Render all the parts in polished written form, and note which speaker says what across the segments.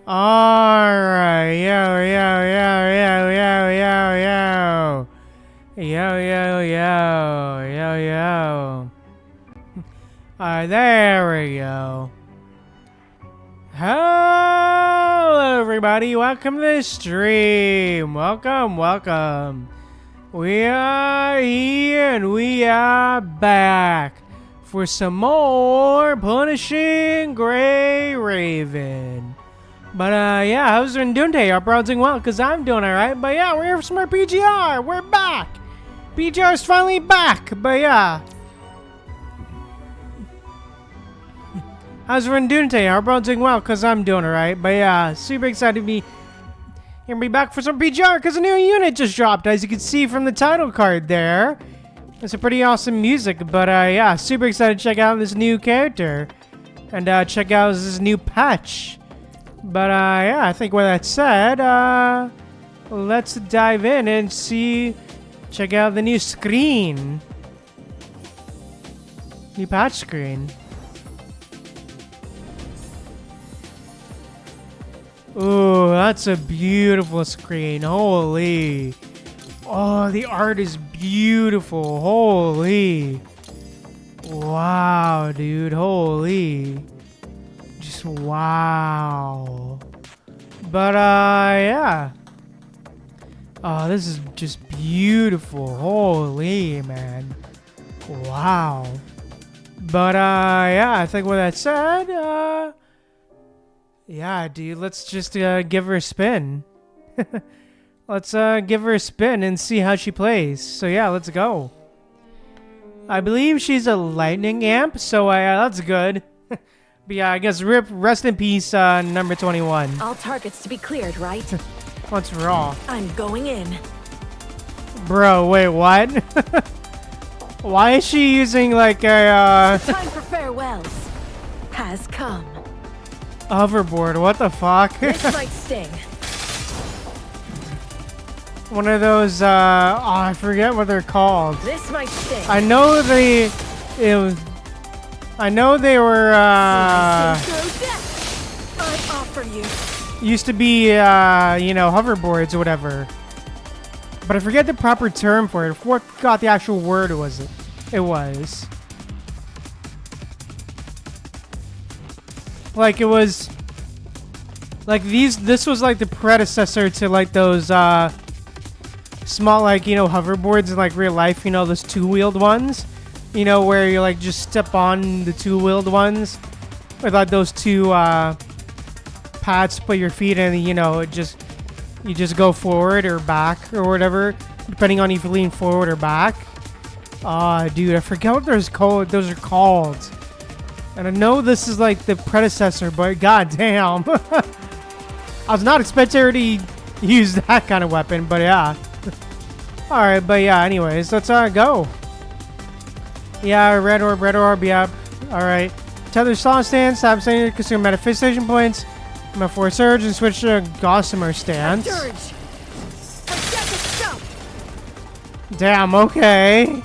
Speaker 1: Alright, yo. Alright, there we go. Hello, everybody. Welcome to the stream. Welcome. We are here and we are back for some more Punishing Gray Raven. But yeah, how's everyone doing today? Hope you're doing well, because I'm doing alright. But yeah, we're here for some more PGR. We're back. PGR's finally back. But yeah. How's everyone doing today? Hope you're doing well, because I'm doing alright. But yeah, super excited to be back for some PGR, because a new unit just dropped, as you can see from the title card there. It's a pretty awesome music. But yeah, super excited to check out this new character. And check out this new patch. But yeah, I think with that said, let's dive in and check out the new screen. New patch screen. Ooh, that's a beautiful screen. Holy. Oh, the art is beautiful. Holy. Wow, dude. Holy. Wow. But yeah. Oh, this is just beautiful. Holy, man. Wow. But yeah, I think with that said, yeah, dude, let's just give her a spin. Let's give her a spin and see how she plays. So yeah, let's go. I believe she's a lightning amp, so that's good. But yeah, I guess rest in peace, number 21.
Speaker 2: All targets to be cleared, right?
Speaker 1: What's wrong?
Speaker 2: I'm going in.
Speaker 1: Bro, wait, what? Why is she using like a
Speaker 2: Time for farewells has come.
Speaker 1: hoverboard? What the fuck?
Speaker 2: This might sting.
Speaker 1: One of those I forget what they're called.
Speaker 2: This might sting.
Speaker 1: I know they were
Speaker 2: I offer you.
Speaker 1: used to be you know, hoverboards or whatever. But I forget the proper term for it. What got the actual word was it? It was like it was like this was like the predecessor to like those small, like, you know, hoverboards in like real life, you know, those two-wheeled ones. You know, where you like just step on the two-wheeled ones with like those two pads to put your feet in, and you know, you just go forward or back or whatever, depending on if you lean forward or back. Dude, I forget what those are called. And I know this is like the predecessor, but goddamn, I was not expecting her to use that kind of weapon, but yeah. All right, but yeah. Anyways, let's go. Yeah, red orb, yep. Alright. Tether slot stance, tap stance to consume manifestation points. Metaphor surge and switch to Gossamer stance. Damn, okay.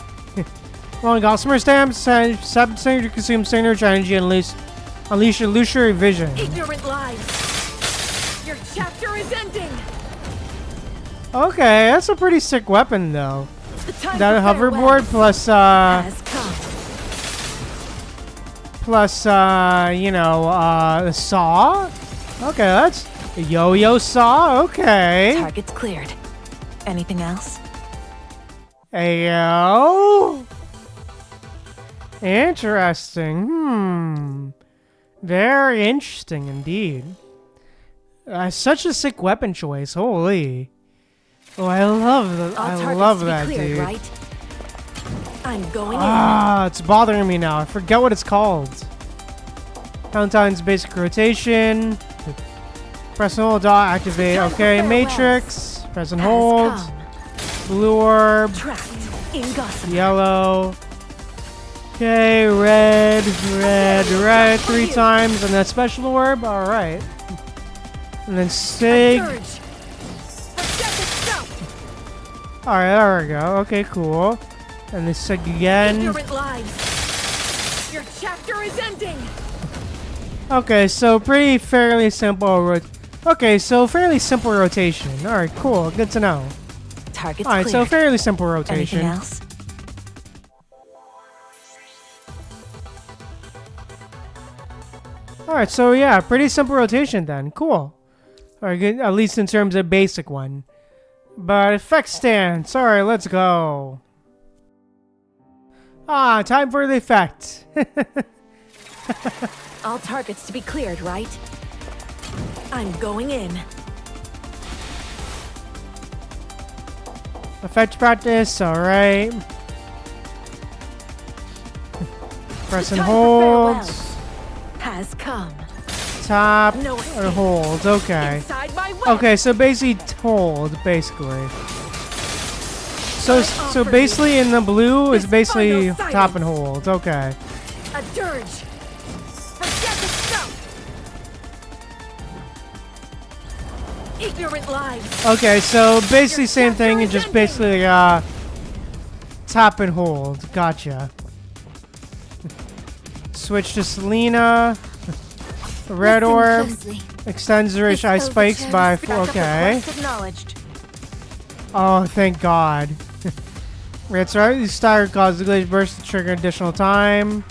Speaker 1: Well, Gossamer stance, tap stance to consume standard energy and unleash illusory vision.
Speaker 2: Ignorant lies. Your chapter is ending.
Speaker 1: Okay, that's a pretty sick weapon though. That hoverboard plus you know, the saw. Okay, that's a yo-yo saw. Okay.
Speaker 2: Target's cleared. Anything else?
Speaker 1: Ayo. Interesting. Very interesting indeed. Such a sick weapon choice. Holy. Oh, I love that. I love that, dude.
Speaker 2: Right? I'm going in.
Speaker 1: It's bothering me now. I forget what it's called. Helentine's basic rotation. Press and hold to activate. Okay, Matrix. Press and hold. Blue orb.
Speaker 2: Trapped in Gotham.
Speaker 1: Yellow. Okay, red, red, 3 times, and then special orb. All right. And then Sig.
Speaker 2: Surge. Protect itself.
Speaker 1: All right, there we go. Okay, cool. And then Sig again.
Speaker 2: Ignorant lives. Your chapter is ending.
Speaker 1: Okay, so fairly simple. Okay, so fairly simple rotation. All right, cool. Good to know.
Speaker 2: Target's
Speaker 1: All right, so
Speaker 2: cleared.
Speaker 1: fairly simple rotation.
Speaker 2: Anything else?
Speaker 1: All right, so yeah, pretty simple rotation then. Cool. All right, good. At least in terms of basic one. But effect stance. All right, let's go. Ah, time for the effect.
Speaker 2: All targets to be cleared, right? I'm going in.
Speaker 1: Effect practice. All right. Press and
Speaker 2: The time for
Speaker 1: hold.
Speaker 2: farewells has come.
Speaker 1: Top
Speaker 2: No
Speaker 1: or
Speaker 2: escape.
Speaker 1: hold. Okay.
Speaker 2: Inside my web.
Speaker 1: Okay, so basically hold, basically. So basically in the blue is basically
Speaker 2: final
Speaker 1: top and hold. Okay.
Speaker 2: A dirge. Forget itself. Ignorant lives.
Speaker 1: Okay, so basically
Speaker 2: Your
Speaker 1: same thing,
Speaker 2: chapter
Speaker 1: and
Speaker 2: is
Speaker 1: just basically top and hold. Gotcha. Switch to Selena. Red
Speaker 3: Listen
Speaker 1: orb
Speaker 3: closely.
Speaker 1: extends duration ice spikes by 4. Okay.
Speaker 2: Acknowledged.
Speaker 1: Oh, thank God. That's right. The stagger causes the glazed burst to trigger additional time.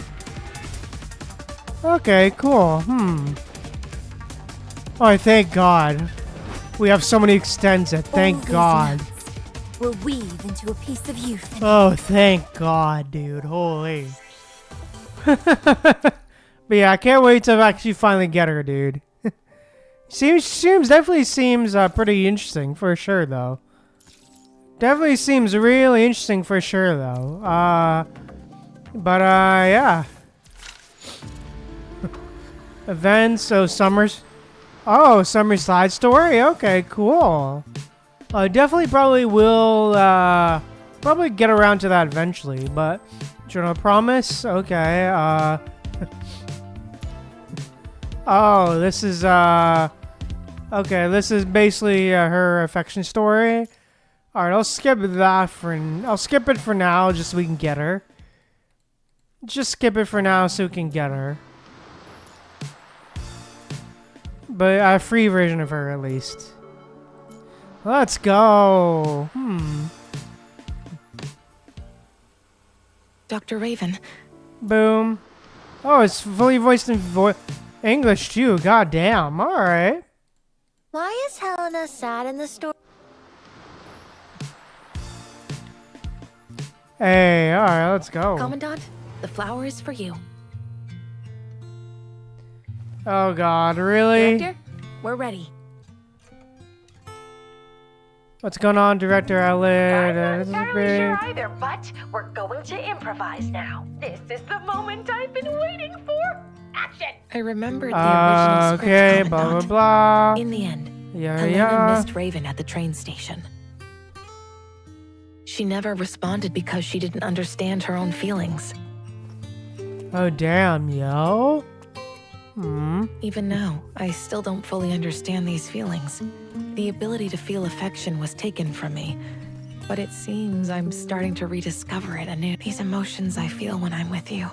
Speaker 1: Okay, cool. Oh, thank God. We have so many extends it.
Speaker 3: All
Speaker 1: Thank
Speaker 3: these
Speaker 1: God.
Speaker 3: notes will weave into a piece of youth.
Speaker 1: Oh, thank God, dude. Holy. But yeah, I can't wait to actually finally get her, dude. Definitely seems pretty interesting for sure, though. Definitely seems really interesting for sure, though. Yeah. Events, so Summer's... Oh, Summer's side story? Okay, cool. Definitely probably will, probably get around to that eventually, but... Journal of Promise? Okay, Oh, this is, Okay, this is basically her affection story. Alright, I'll skip that I'll skip it for now, just so we can get her. Just skip it for now so we can get her. But a free version of her, at least. Let's go.
Speaker 2: Dr. Raven.
Speaker 1: Boom. Oh, it's fully voiced in English, too. God damn. Alright.
Speaker 3: Why is Helena sad in the story?
Speaker 1: Hey, alright, let's go.
Speaker 2: Commandant, the flower is for you.
Speaker 1: Oh God, really?
Speaker 2: Director, we're ready.
Speaker 1: What's going on, Director Outlet?
Speaker 4: I'm
Speaker 1: This is
Speaker 4: not entirely
Speaker 1: big.
Speaker 4: sure either, but we're going to improvise now. This is the moment I've been waiting for. Action!
Speaker 2: I remembered the original script,
Speaker 1: Okay, blah blah
Speaker 2: Commandant.
Speaker 1: blah.
Speaker 2: In the end,
Speaker 1: Yeah,
Speaker 2: Helena
Speaker 1: yeah.
Speaker 2: missed Raven at the train station. She never responded because she didn't understand her own feelings.
Speaker 1: Oh damn, yo.
Speaker 2: Even now, I still don't fully understand these feelings. The ability to feel affection was taken from me, but it seems I'm starting to rediscover it anew. These emotions I feel when I'm with you,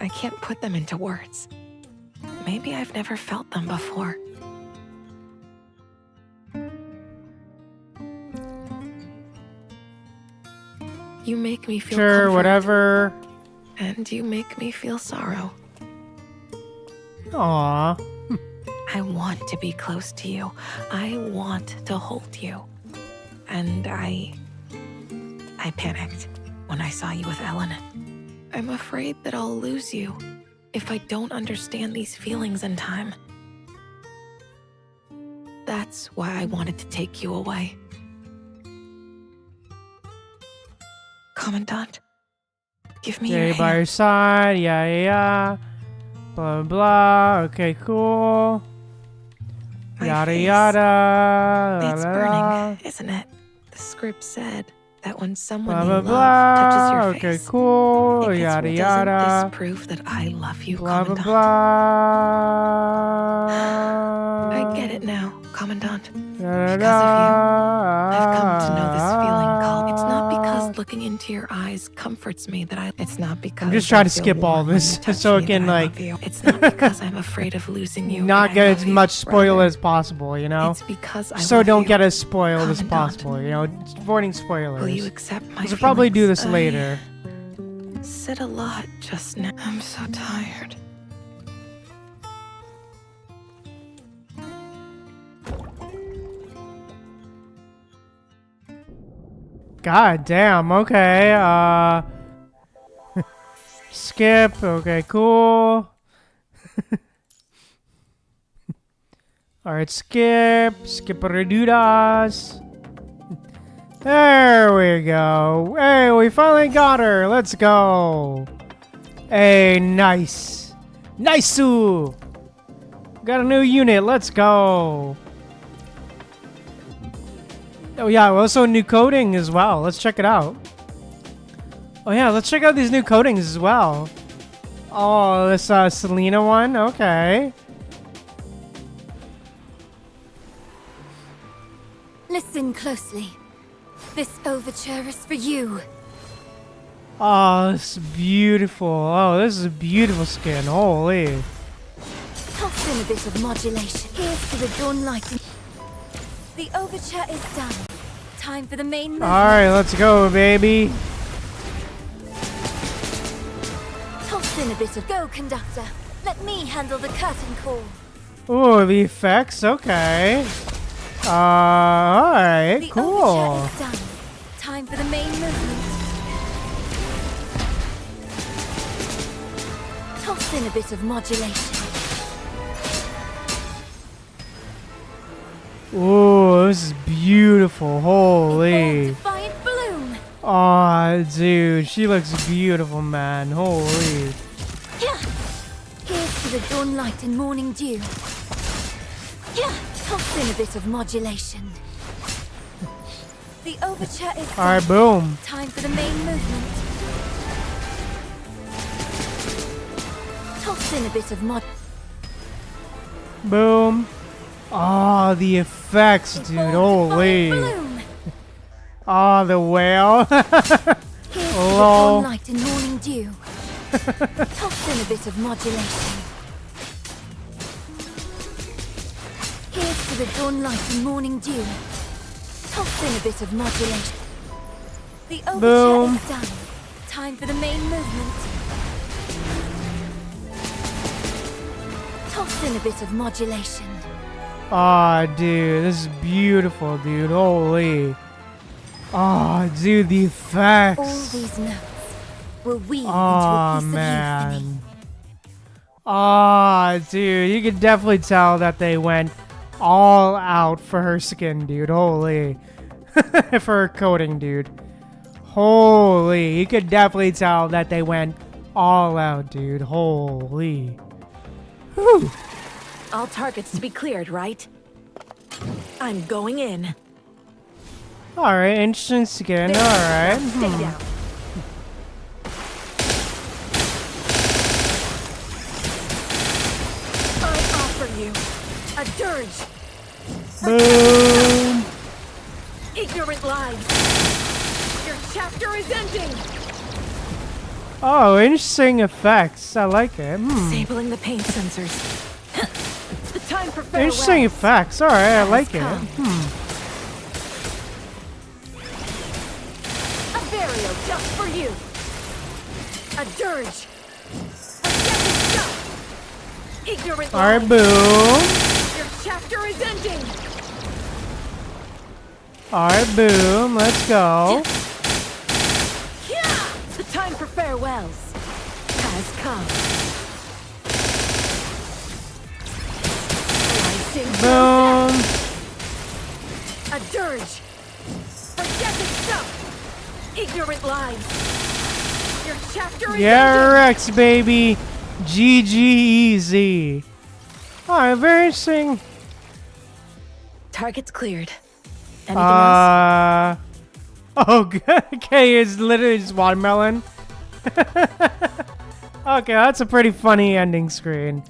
Speaker 2: I can't put them into words. Maybe I've never felt them before. You make me feel
Speaker 1: Sure,
Speaker 2: comfort,
Speaker 1: whatever.
Speaker 2: and you make me feel sorrow.
Speaker 1: Aw.
Speaker 2: I want to be close to you. I want to hold you. And I panicked when I saw you with Ellen. I'm afraid that I'll lose you if I don't understand these feelings in time. That's why I wanted to take you away. Commandant, give me your
Speaker 1: Okay, by
Speaker 2: hand.
Speaker 1: your side. Yeah, yeah, yeah. Blah blah. Okay, cool.
Speaker 2: My
Speaker 1: Yada
Speaker 2: face.
Speaker 1: yada.
Speaker 2: It's
Speaker 1: la, la,
Speaker 2: burning, isn't it? The script said that when someone
Speaker 1: blah
Speaker 2: you
Speaker 1: blah
Speaker 2: love touches
Speaker 1: blah.
Speaker 2: your
Speaker 1: Okay,
Speaker 2: face,
Speaker 1: cool.
Speaker 2: it gets
Speaker 1: Yada
Speaker 2: Doesn't
Speaker 1: yada.
Speaker 2: this prove that I love you,
Speaker 1: Blah blah
Speaker 2: Commandant?
Speaker 1: blah.
Speaker 2: I get it now, Commandant.
Speaker 1: Da,
Speaker 2: Because of you, I've come to know
Speaker 1: da,
Speaker 2: this feeling called. It's not because looking into your eyes comforts me that I. It's not because
Speaker 1: I'm just trying
Speaker 2: I
Speaker 1: to
Speaker 2: feel
Speaker 1: skip all
Speaker 2: warm when
Speaker 1: this
Speaker 2: you touch
Speaker 1: so
Speaker 2: me
Speaker 1: it can,
Speaker 2: that I
Speaker 1: like-
Speaker 2: love you. It's not because I'm afraid of losing you.
Speaker 1: not
Speaker 2: and I
Speaker 1: get
Speaker 2: love
Speaker 1: as
Speaker 2: you,
Speaker 1: much spoil
Speaker 2: brother.
Speaker 1: as possible, you know?
Speaker 2: It's because I
Speaker 1: So
Speaker 2: love
Speaker 1: don't
Speaker 2: you.
Speaker 1: get as spoiled as
Speaker 2: Commandant.
Speaker 1: possible, you know? Avoiding
Speaker 2: Will
Speaker 1: spoilers.
Speaker 2: you accept my
Speaker 1: We'll probably do
Speaker 2: feelings?
Speaker 1: this later.
Speaker 2: I said a lot just now. I'm so tired.
Speaker 1: God damn, okay, skip, okay, cool. Alright, skip redudas. There we go. Hey, we finally got her. Let's go. Hey, nice. Nice-oo. Got a new unit. Let's go. Oh yeah, also new coding as well. Let's check it out. Oh yeah, let's check out these new codings as well. Oh, this Selena one. Okay.
Speaker 3: Listen closely. This overture is for you.
Speaker 1: Oh, this is beautiful. Oh, this is a beautiful skin. Holy.
Speaker 3: Toss in a bit of modulation. Here's to the dawn light. The overture is done. Time for the main movement.
Speaker 1: Alright, let's go, baby.
Speaker 3: Toss in a bit of go, conductor. Let me handle the curtain call.
Speaker 1: Ooh, the effects. Okay. Alright,
Speaker 3: The
Speaker 1: cool.
Speaker 3: overture is done. Time for the main movement. Toss in a bit of modulation.
Speaker 1: Ooh, this is beautiful. Holy.
Speaker 3: Defiant bloom.
Speaker 1: Aw, dude, she looks beautiful, man. Holy.
Speaker 3: Yeah. Here's to the dawn light and morning dew. Yeah. Toss in a bit of modulation. The overture is done.
Speaker 1: Alright, boom.
Speaker 3: Time for the main movement. Toss in a bit of mod.
Speaker 1: Boom. Oh, the effects, dude. Holy.
Speaker 3: Bloom.
Speaker 1: Oh, the whale.
Speaker 3: Here's to the
Speaker 1: Lol.
Speaker 3: dawn light and morning dew. Toss in a bit of modulation. Here's to the dawn light and morning dew. Toss in a bit of modulation. The overture
Speaker 1: Boom.
Speaker 3: is done. Time for the main movement. Toss in a bit of modulation.
Speaker 1: Aw, dude, this is beautiful, dude. Holy. Aw, dude, the
Speaker 3: All
Speaker 1: effects.
Speaker 3: these notes will weave
Speaker 1: Aw,
Speaker 3: into a piece of you for me.
Speaker 1: man. Aw, dude, you can definitely tell that they went all out for her skin, dude. Holy. For her coating, dude. Holy. You could definitely tell that they went all out, dude. Holy. Whew.
Speaker 2: All targets to be cleared, right? I'm going in.
Speaker 1: Alright, interesting skin. Alright.
Speaker 2: Stay down. I offer you a dirge.
Speaker 1: Boom.
Speaker 2: Ignorant lives. Your chapter is ending.
Speaker 1: Oh, interesting effects. I like it.
Speaker 2: Disabling the pain sensors. The time for farewell.
Speaker 1: Interesting effects. Alright, I like it.
Speaker 2: come. A burial just for you. A dirge. A deadly stuff. Ignorant
Speaker 1: Alright,
Speaker 2: lives.
Speaker 1: boom.
Speaker 2: Your chapter is ending.
Speaker 1: Alright, boom. Let's go.
Speaker 2: Yeah! The time for farewells has come. Slicing
Speaker 1: Boom.
Speaker 2: a dirge. Forget the stuff. Ignorant lives. Your chapter is
Speaker 1: Yeah,
Speaker 2: ending.
Speaker 1: Rex, baby. GG easy. Alright, very interesting.
Speaker 2: Target's cleared. Anything else?
Speaker 1: Oh, okay, it's literally just watermelon. Okay, that's a pretty funny ending screen.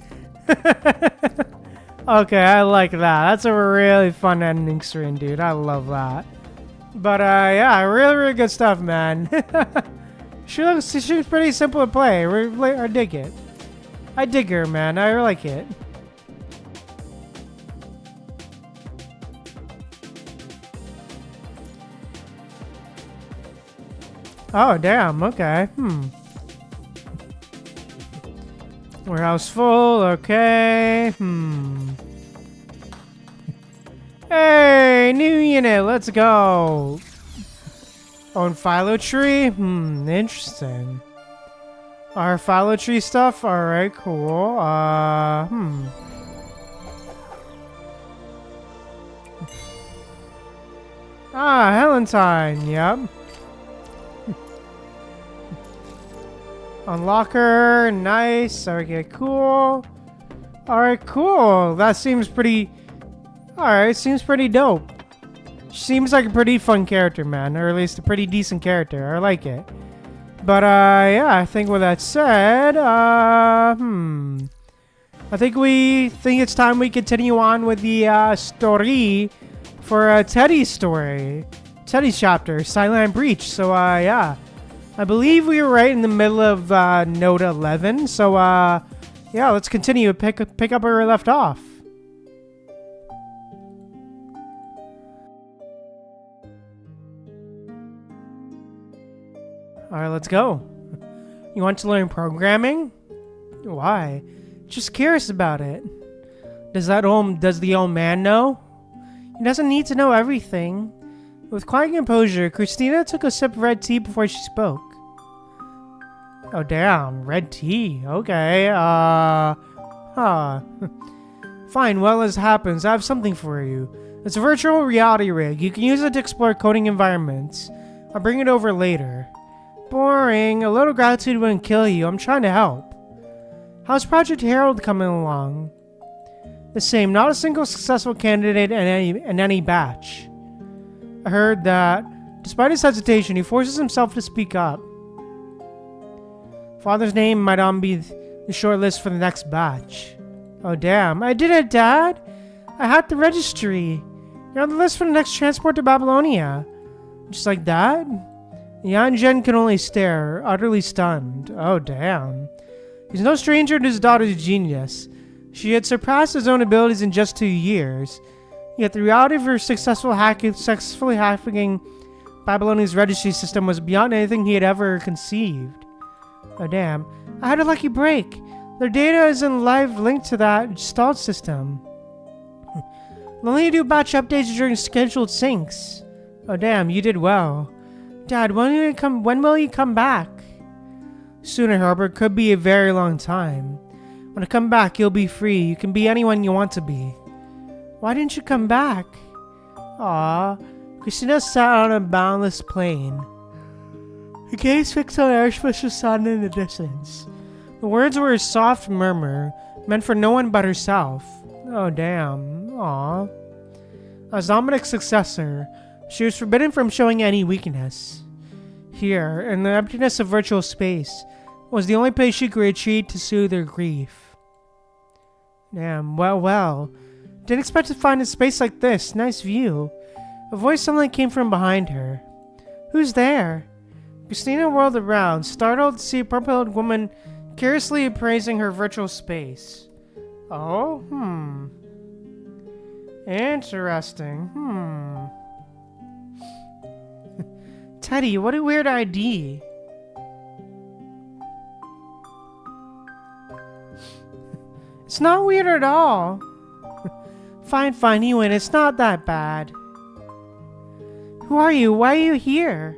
Speaker 1: Okay, I like that. That's a really fun ending screen, dude. I love that. But, yeah, really, really good stuff, man. She's pretty simple to play. I dig it. I dig her, man. I like it. Oh, damn. Okay. Warehouse full. Okay. Hey, new unit. Let's go. Own philo tree? Interesting. Our philo tree stuff? Alright, cool. Helentine. Yep. Unlocker, nice. Okay, cool. Alright, cool. That seems pretty... Alright, seems pretty dope. Seems like a pretty fun character, man. Or at least a pretty decent character. I like it. But, yeah, I think with that said, I think it's time we continue on with the, story for, Teddy's story. Teddy's chapter, Silent Breach. So, yeah. I believe we were right in the middle of Note 11, so yeah, let's continue. Pick up where we left off. All right, let's go. You want to learn programming? Why? Just curious about it. Does the old man know? He doesn't need to know everything. With quiet composure, Christina took a sip of red tea before she spoke. Oh, damn. Red tea. Okay. Fine. Well, as happens, I have something for you. It's a virtual reality rig. You can use it to explore coding environments. I'll bring it over later. Boring. A little gratitude wouldn't kill you. I'm trying to help. How's Project Herald coming along? The same. Not a single successful candidate in any batch. I heard that, despite his hesitation, he forces himself to speak up. Father's name might on be the short list for the next batch. Oh, damn. I did it, Dad! I hacked the registry. You're on the list for the next transport to Babylonia. Just like that? Yan Zhen can only stare, utterly stunned. Oh, damn. He's no stranger to his daughter's genius. She had surpassed his own abilities in just 2 years. Yet the reality of her successfully hacking Babylonia's registry system was beyond anything he had ever conceived. Oh damn, I had a lucky break. Their data is in live link to that installed system. They'll only do batch updates during scheduled syncs. Oh damn, you did well. Dad, when will you come back? Sooner, Herbert. Could be a very long time. When I come back, you'll be free. You can be anyone you want to be. Why didn't you come back? Aw. Christina sat on a boundless plain. Her gaze fixed on artificial sun in the distance. The words were a soft murmur, meant for no one but herself. Oh, damn. Aw. As Dominic's successor, she was forbidden from showing any weakness. Here, in the emptiness of virtual space, was the only place she could retreat to soothe her grief. Damn, well. Didn't expect to find a space like this. Nice view. A voice suddenly came from behind her. Who's there? Christina whirled around, startled to see a purple-haired woman curiously appraising her virtual space. Oh, Interesting, Teddy, what a weird ID. It's not weird at all. Fine, you win. It's not that bad. Who are you? Why are you here?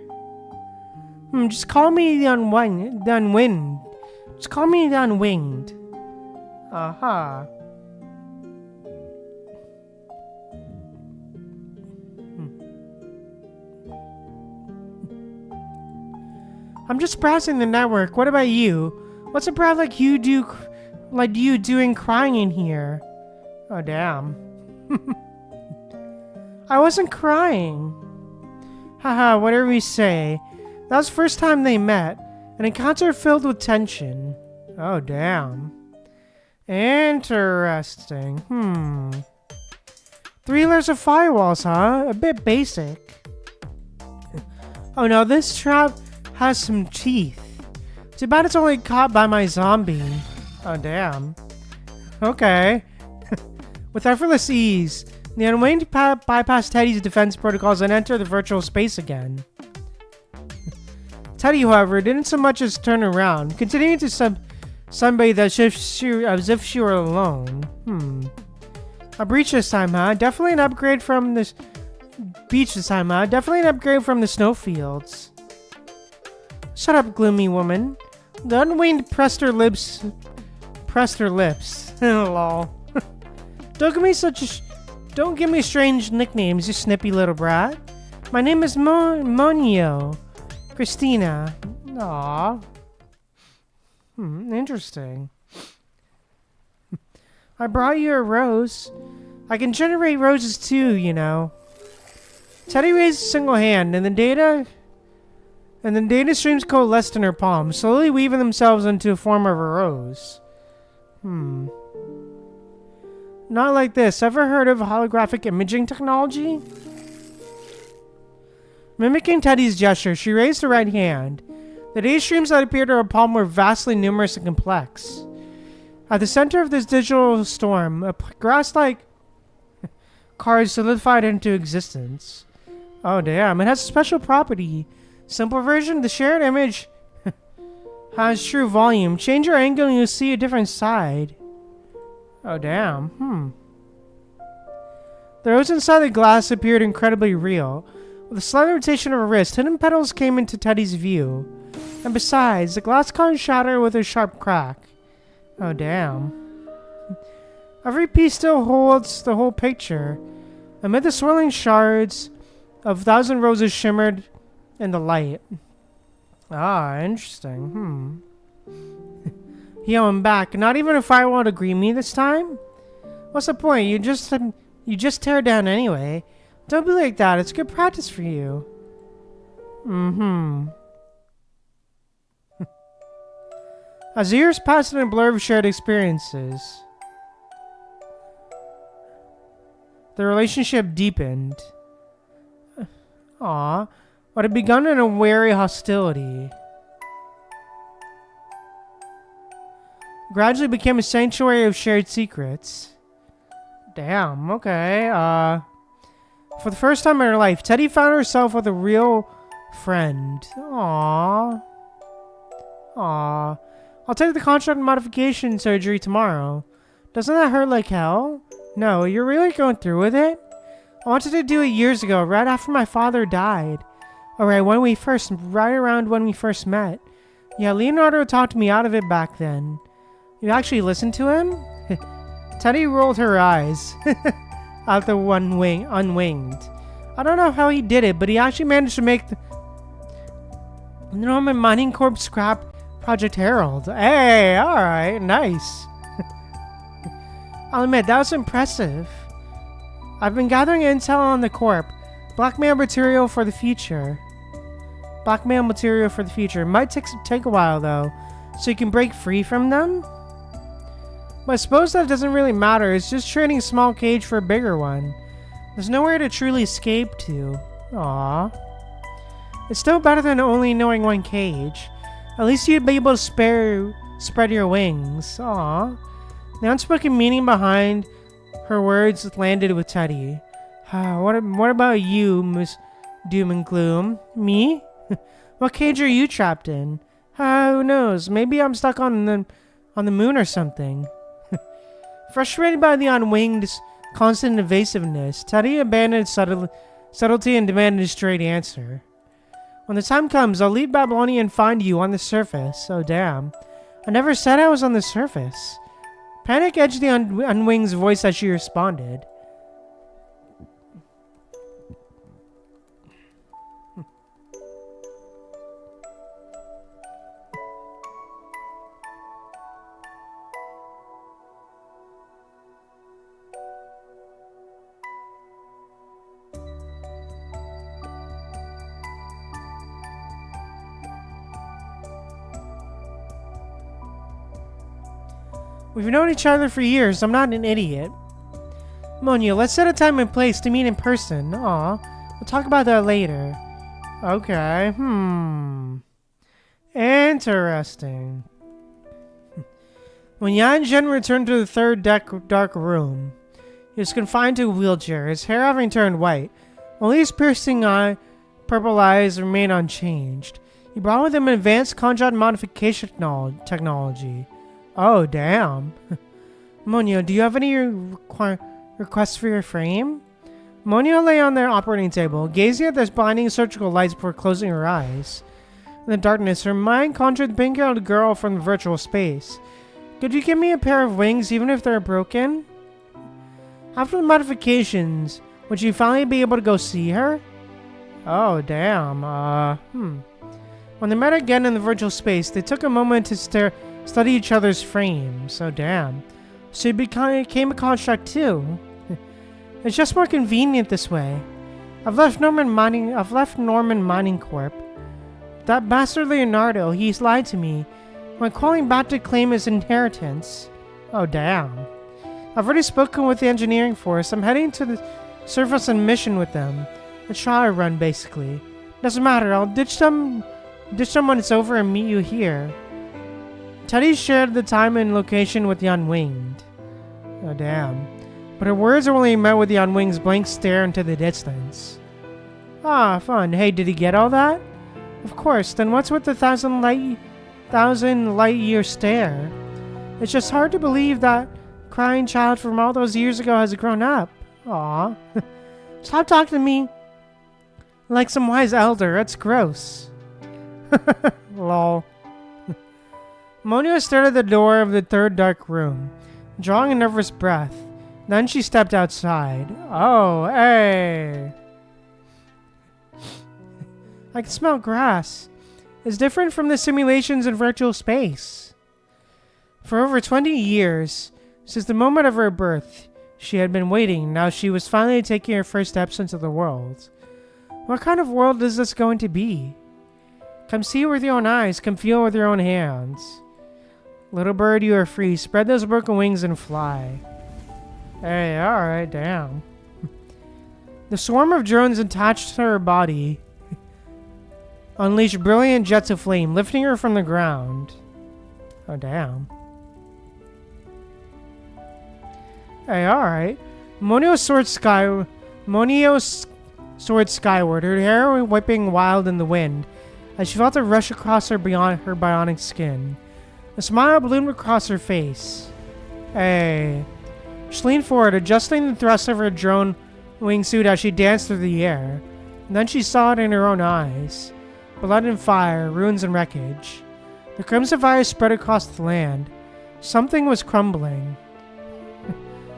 Speaker 1: Just call me the Unwinged. Just call me the Unwinged. Aha. I'm just browsing the network. What about you? What's a browse like you doing crying in here? Oh, damn. I wasn't crying. Haha, whatever you say. That was the first time they met. An encounter filled with tension. Oh, damn. Interesting. 3 layers of firewalls, huh? A bit basic. Oh no, this trap has some teeth. Too bad it's only caught by my zombie. Oh, damn. Okay. With effortless ease, the unwinged bypass Teddy's defense protocols and enter the virtual space again. Teddy, however, didn't so much as turn around, continuing to sunbathe as if she were alone. A breach this time, huh? Definitely an upgrade from this beach this time, huh? Definitely an upgrade from the snowfields. Shut up, gloomy woman. The unwinged pressed her lips. Lol. Don't give me strange nicknames, you snippy little brat. My name is Monio. Christina. Aww. Interesting. I brought you a rose. I can generate roses too, you know. Teddy raised a single hand, and the data streams coalesced in her palm, slowly weaving themselves into a form of a rose. Not like this. Ever heard of holographic imaging technology? Mimicking Teddy's gesture, she raised her right hand. The data streams that appeared in her palm were vastly numerous and complex. At the center of this digital storm, a grass-like card solidified into existence. Oh damn, it has a special property. Simple version, the shared image has true volume. Change your angle and you'll see a different side. Oh damn, The rose inside the glass appeared incredibly real. With a slight rotation of her wrist, hidden petals came into Teddy's view. And besides, the glass card shattered with a sharp crack. Oh damn. Every piece still holds the whole picture. Amid the swirling shards, a thousand roses shimmered in the light. Ah, interesting. Yo, I'm back. Not even a firewall to greet me this time? What's the point? You just tear down anyway. Don't be like that. It's good practice for you. As the years passed in a blur of shared experiences, the relationship deepened. What had begun in a wary hostility gradually became a sanctuary of shared secrets. Damn, okay. For the first time in her life, Teddy found herself with a real friend. Aww. I'll take the contract modification surgery tomorrow. Doesn't that hurt like hell? No, you're really going through with it? I wanted to do it years ago, right after my father died. Right around when we first met. Yeah, Leonardo talked me out of it back then. You actually listened to him? Teddy rolled her eyes. Out the unwinged. I don't know how he did it, but he actually managed to make the Norman Mining Corp scrap Project Herald. Hey, alright, nice. I'll admit, that was impressive. I've been gathering intel on the Corp. Blackmail material for the future. Might take a while, though. So you can break free from them? But I suppose that doesn't really matter. It's just trading a small cage for a bigger one. There's nowhere to truly escape to. Aww. It's still better than only knowing one cage. At least you'd be able to spread your wings. Aww. The unspoken meaning behind her words landed with Teddy. What about you, Miss Doom and Gloom? Me? What cage are you trapped in? Who knows? Maybe I'm stuck on the moon or something. Frustrated by the unwinged's constant evasiveness, Teddy abandoned subtlety and demanded a straight answer. When the time comes, I'll leave Babylonia and find you on the surface. Oh, damn. I never said I was on the surface. Panic edged the unwinged's voice as she responded. We've known each other for years. I'm not an idiot. Monio, let's set a time and place to meet in person. Aw. We'll talk about that later. Okay. Interesting. When Yan Zhen returned to the third dark room, he was confined to a wheelchair, his hair having turned white. Only his piercing purple eyes remained unchanged. He brought with him advanced contract modification technology. Oh, damn. Monio, do you have any requests for your frame? Monio lay on their operating table, gazing at the blinding surgical lights before closing her eyes. In the darkness, her mind conjured the pink-haired girl from the virtual space. Could you give me a pair of wings even if they're broken? After the modifications, would you finally be able to go see her? Oh, damn. When they met again in the virtual space, they took a moment to study each other's frames. Oh, damn. So it became a construct too. It's just more convenient this way. I've left Norman Mining Corp. That bastard Leonardo, he's lied to me. When calling back to claim his inheritance. Oh, damn. I've already spoken with the engineering force. I'm heading to the surface on mission with them. A trial run, basically. Doesn't matter. I'll ditch them when it's over and meet you here. Teddy shared the time and location with the Unwinged. Oh, damn. But her words only met with the Unwinged's blank stare into the distance. Ah, fun. Hey, did he get all that? Of course. Then what's with the thousand light year stare? It's just hard to believe that crying child from all those years ago has grown up. Aw. Stop talking to me like some wise elder. That's gross. Lol. Monio stared at the door of the third dark room, drawing a nervous breath. Then she stepped outside. Oh, hey. I can smell grass. It's different from the simulations in virtual space. For over 20 years, since the moment of her birth, she had been waiting. Now she was finally taking her first steps into the world. What kind of world is this going to be? Come see it with your own eyes. Come feel it with your own hands. Little bird, you are free. Spread those broken wings and fly. Hey, alright, damn. The swarm of drones attached to her body unleashed brilliant jets of flame, lifting her from the ground. Oh, damn. Hey, alright. Monio soared skyward, her hair whipping wild in the wind, as she felt it rush across her bionic skin. A smile bloomed across her face. Hey. She leaned forward, adjusting the thrust of her drone wingsuit as she danced through the air. And then she saw it in her own eyes. Blood and fire, ruins and wreckage. The crimson fire spread across the land. Something was crumbling.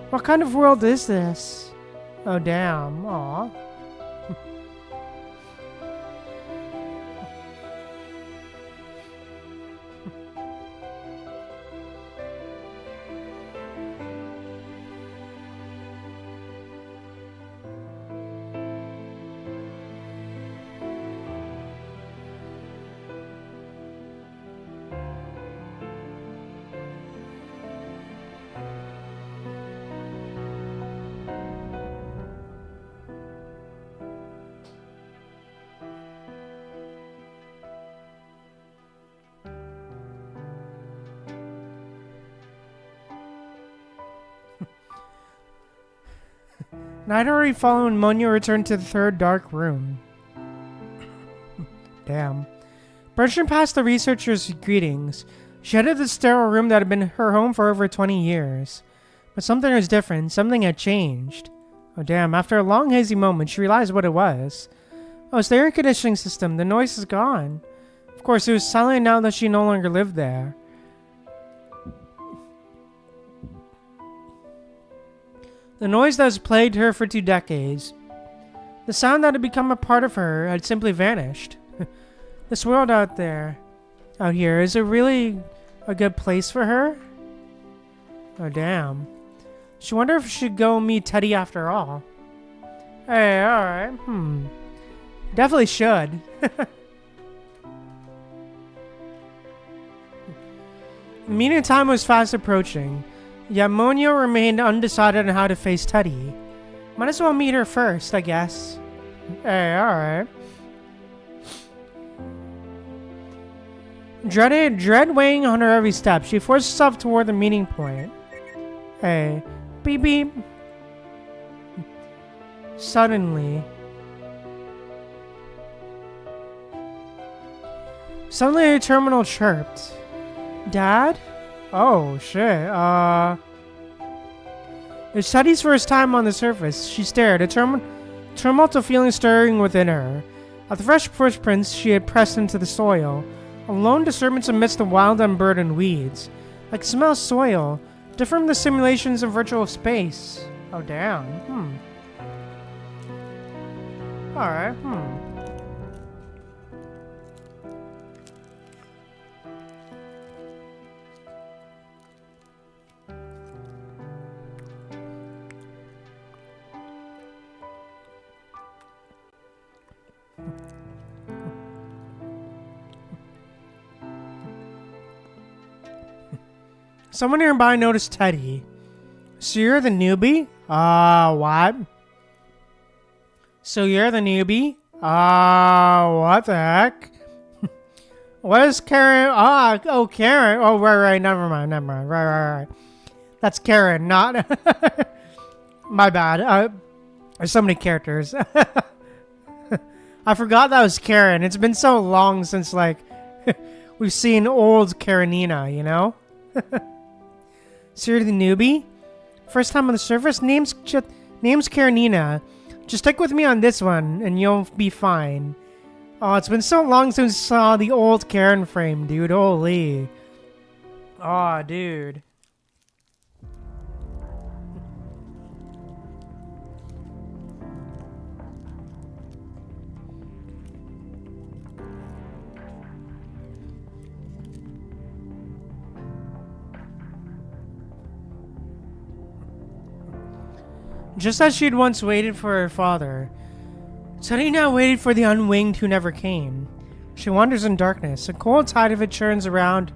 Speaker 1: What kind of world is this? Oh, damn. Aw. Night already fallen when Monio returned to the third dark room. Damn. Brushing past the researchers' greetings, she headed to the sterile room that had been her home for over 20 years. But something was different. Something had changed. Oh damn, after a long hazy moment, she realized what it was. Oh, it's the air conditioning system. The noise is gone. Of course, it was silent now that she no longer lived there. The noise that has plagued her for 2 decades. The sound that had become a part of her had simply vanished. This world out here, is it really a good place for her? Oh, damn. She wondered if she should go meet Teddy after all. Hey, alright. Definitely should. Meeting time was fast approaching, yet Monio remained undecided on how to face Teddy. Might as well meet her first, I guess. Hey, alright. Dread weighing on her every step, she forced herself toward the meeting point. Hey, beep beep. Suddenly, her terminal chirped. Dad? Oh, shit. It's Teddy's first time on the surface. She stared, a tumult of feeling stirring within her. At the fresh footprints she had pressed into the soil, a lone disturbance amidst the wild unburdened weeds. I could smell soil, different from the simulations of virtual space. Oh, damn. Alright, Someone nearby noticed Teddy. So you're the newbie? What? So you're the newbie? What the heck? What is Karen? Oh, Karen. Oh, right. Never mind. Right. That's Karen, not... My bad. There's so many characters. I forgot that was Karen. It's been so long since, like, we've seen old Karenina, you know? So you're the newbie? First time on the surface? Name's Karenina. Just stick with me on this one, and you'll be fine. Oh, it's been so long since I saw the old Karen frame, dude. Holy. Oh, dude. Just as she'd once waited for her father, Teddy now waited for the unwinged who never came. She wanders in darkness. A cold tide of it churns around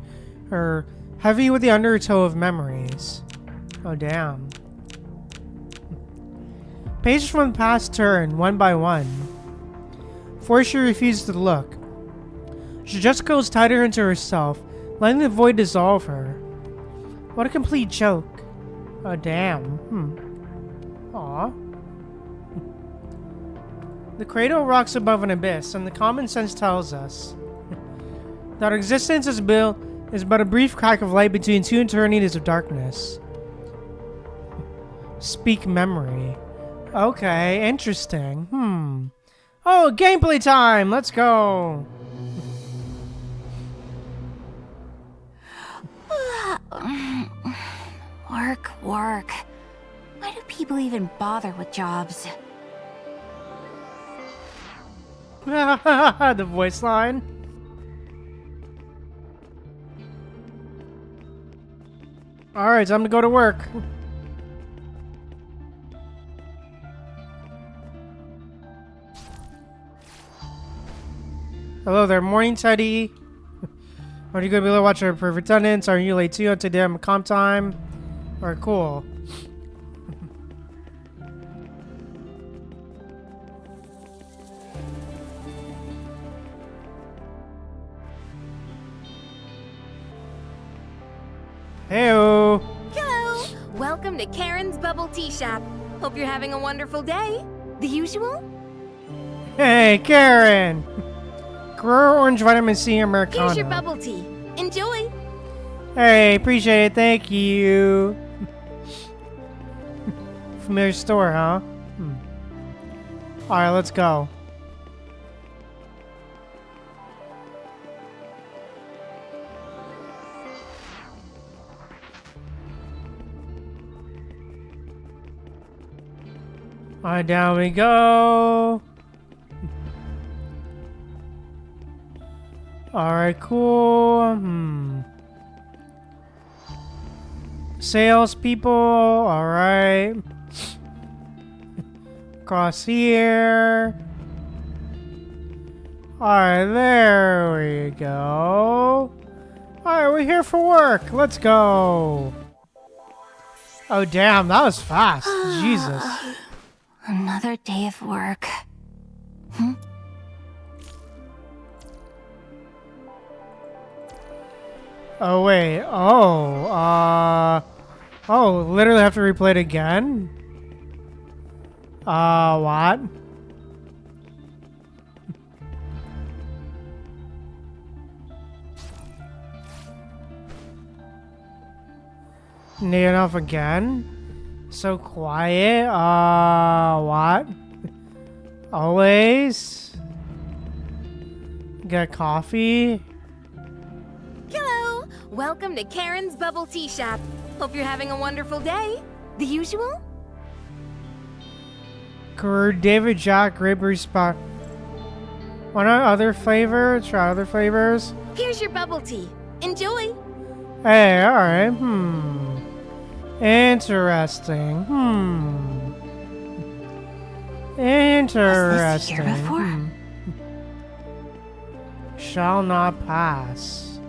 Speaker 1: her, heavy with the undertow of memories. Oh, damn. Pages from the past turn, one by one. Before she refused to look. She just goes tighter into herself, letting the void dissolve her. What a complete joke. Oh, damn. Aw. The cradle rocks above an abyss, and the common sense tells us that our existence is but a brief crack of light between two eternities of darkness. Speak memory. Okay, interesting. Oh, gameplay time! Let's go!
Speaker 3: Work. Why do people even bother with jobs?
Speaker 1: The voice line. Alright, time to go to work. Hello there, morning Teddy. Are you going to be able to watch our perfect attendance? Are you late too on today on comp time? Alright, cool. Heyo!
Speaker 3: Hello! Welcome to Karen's Bubble Tea Shop. Hope you're having a wonderful day. The usual?
Speaker 1: Hey, Karen! Grow orange vitamin C Americano.
Speaker 3: Here's your bubble tea. Enjoy!
Speaker 1: Hey, appreciate it. Thank you. Familiar store, huh? Alright, let's go. Alright, down we go. Alright, cool. Sales people. Alright. Across here. Alright, there we go. Alright, we're here for work. Let's go. Oh, damn, that was fast. Jesus.
Speaker 3: Another day of work.
Speaker 1: Oh, wait. Oh, literally have to replay it again? What? Near enough again? So quiet? What? Always? Get coffee?
Speaker 5: Hello! Welcome to Karen's Bubble Tea Shop. Hope you're having a wonderful day. The usual?
Speaker 1: Curd, David Jack, Grapefruit Spot. Why not other flavors? Try other flavors?
Speaker 5: Here's your bubble tea. Enjoy!
Speaker 1: Hey, alright, Interesting, Interesting.
Speaker 2: Was this here before?
Speaker 1: Shall not pass.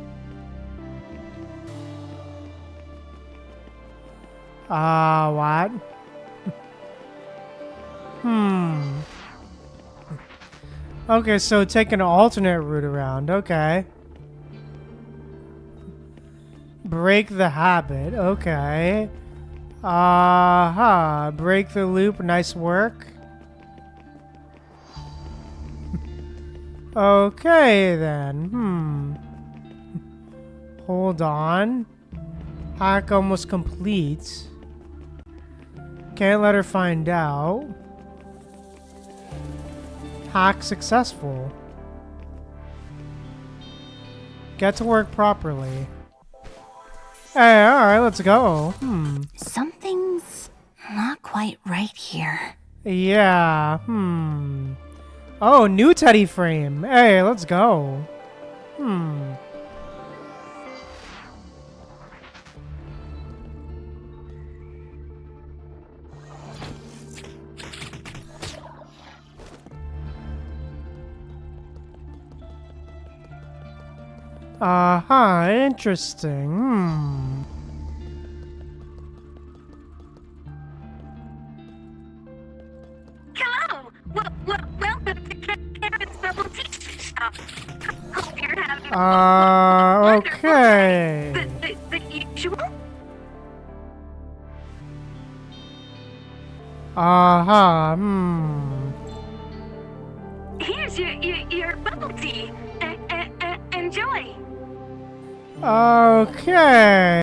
Speaker 1: What? Okay, so take an alternate route around, okay. Break the habit, okay. Break the loop, nice work. Okay then, Hold on. Hack almost complete. Can't let her find out. Hack successful. Get to work properly. Hey, alright, let's go.
Speaker 2: Something's not quite right here.
Speaker 1: Yeah, Oh, new teddy frame. Hey, let's go. Interesting.
Speaker 4: Hello! Welcome to Karen's Bubble Tea Shop. Hope you're having a wonderful
Speaker 1: Okay.
Speaker 4: day. The usual? Here's your bubble tea. Enjoy.
Speaker 1: Okay.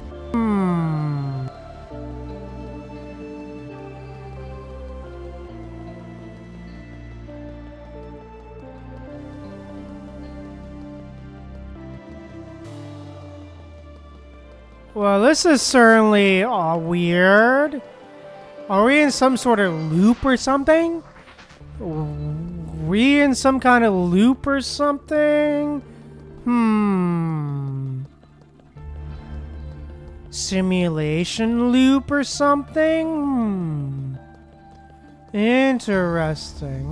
Speaker 1: Well, this is certainly weird. Are we in some sort of loop or something? We in some kind of loop or something? Simulation loop or something? Interesting.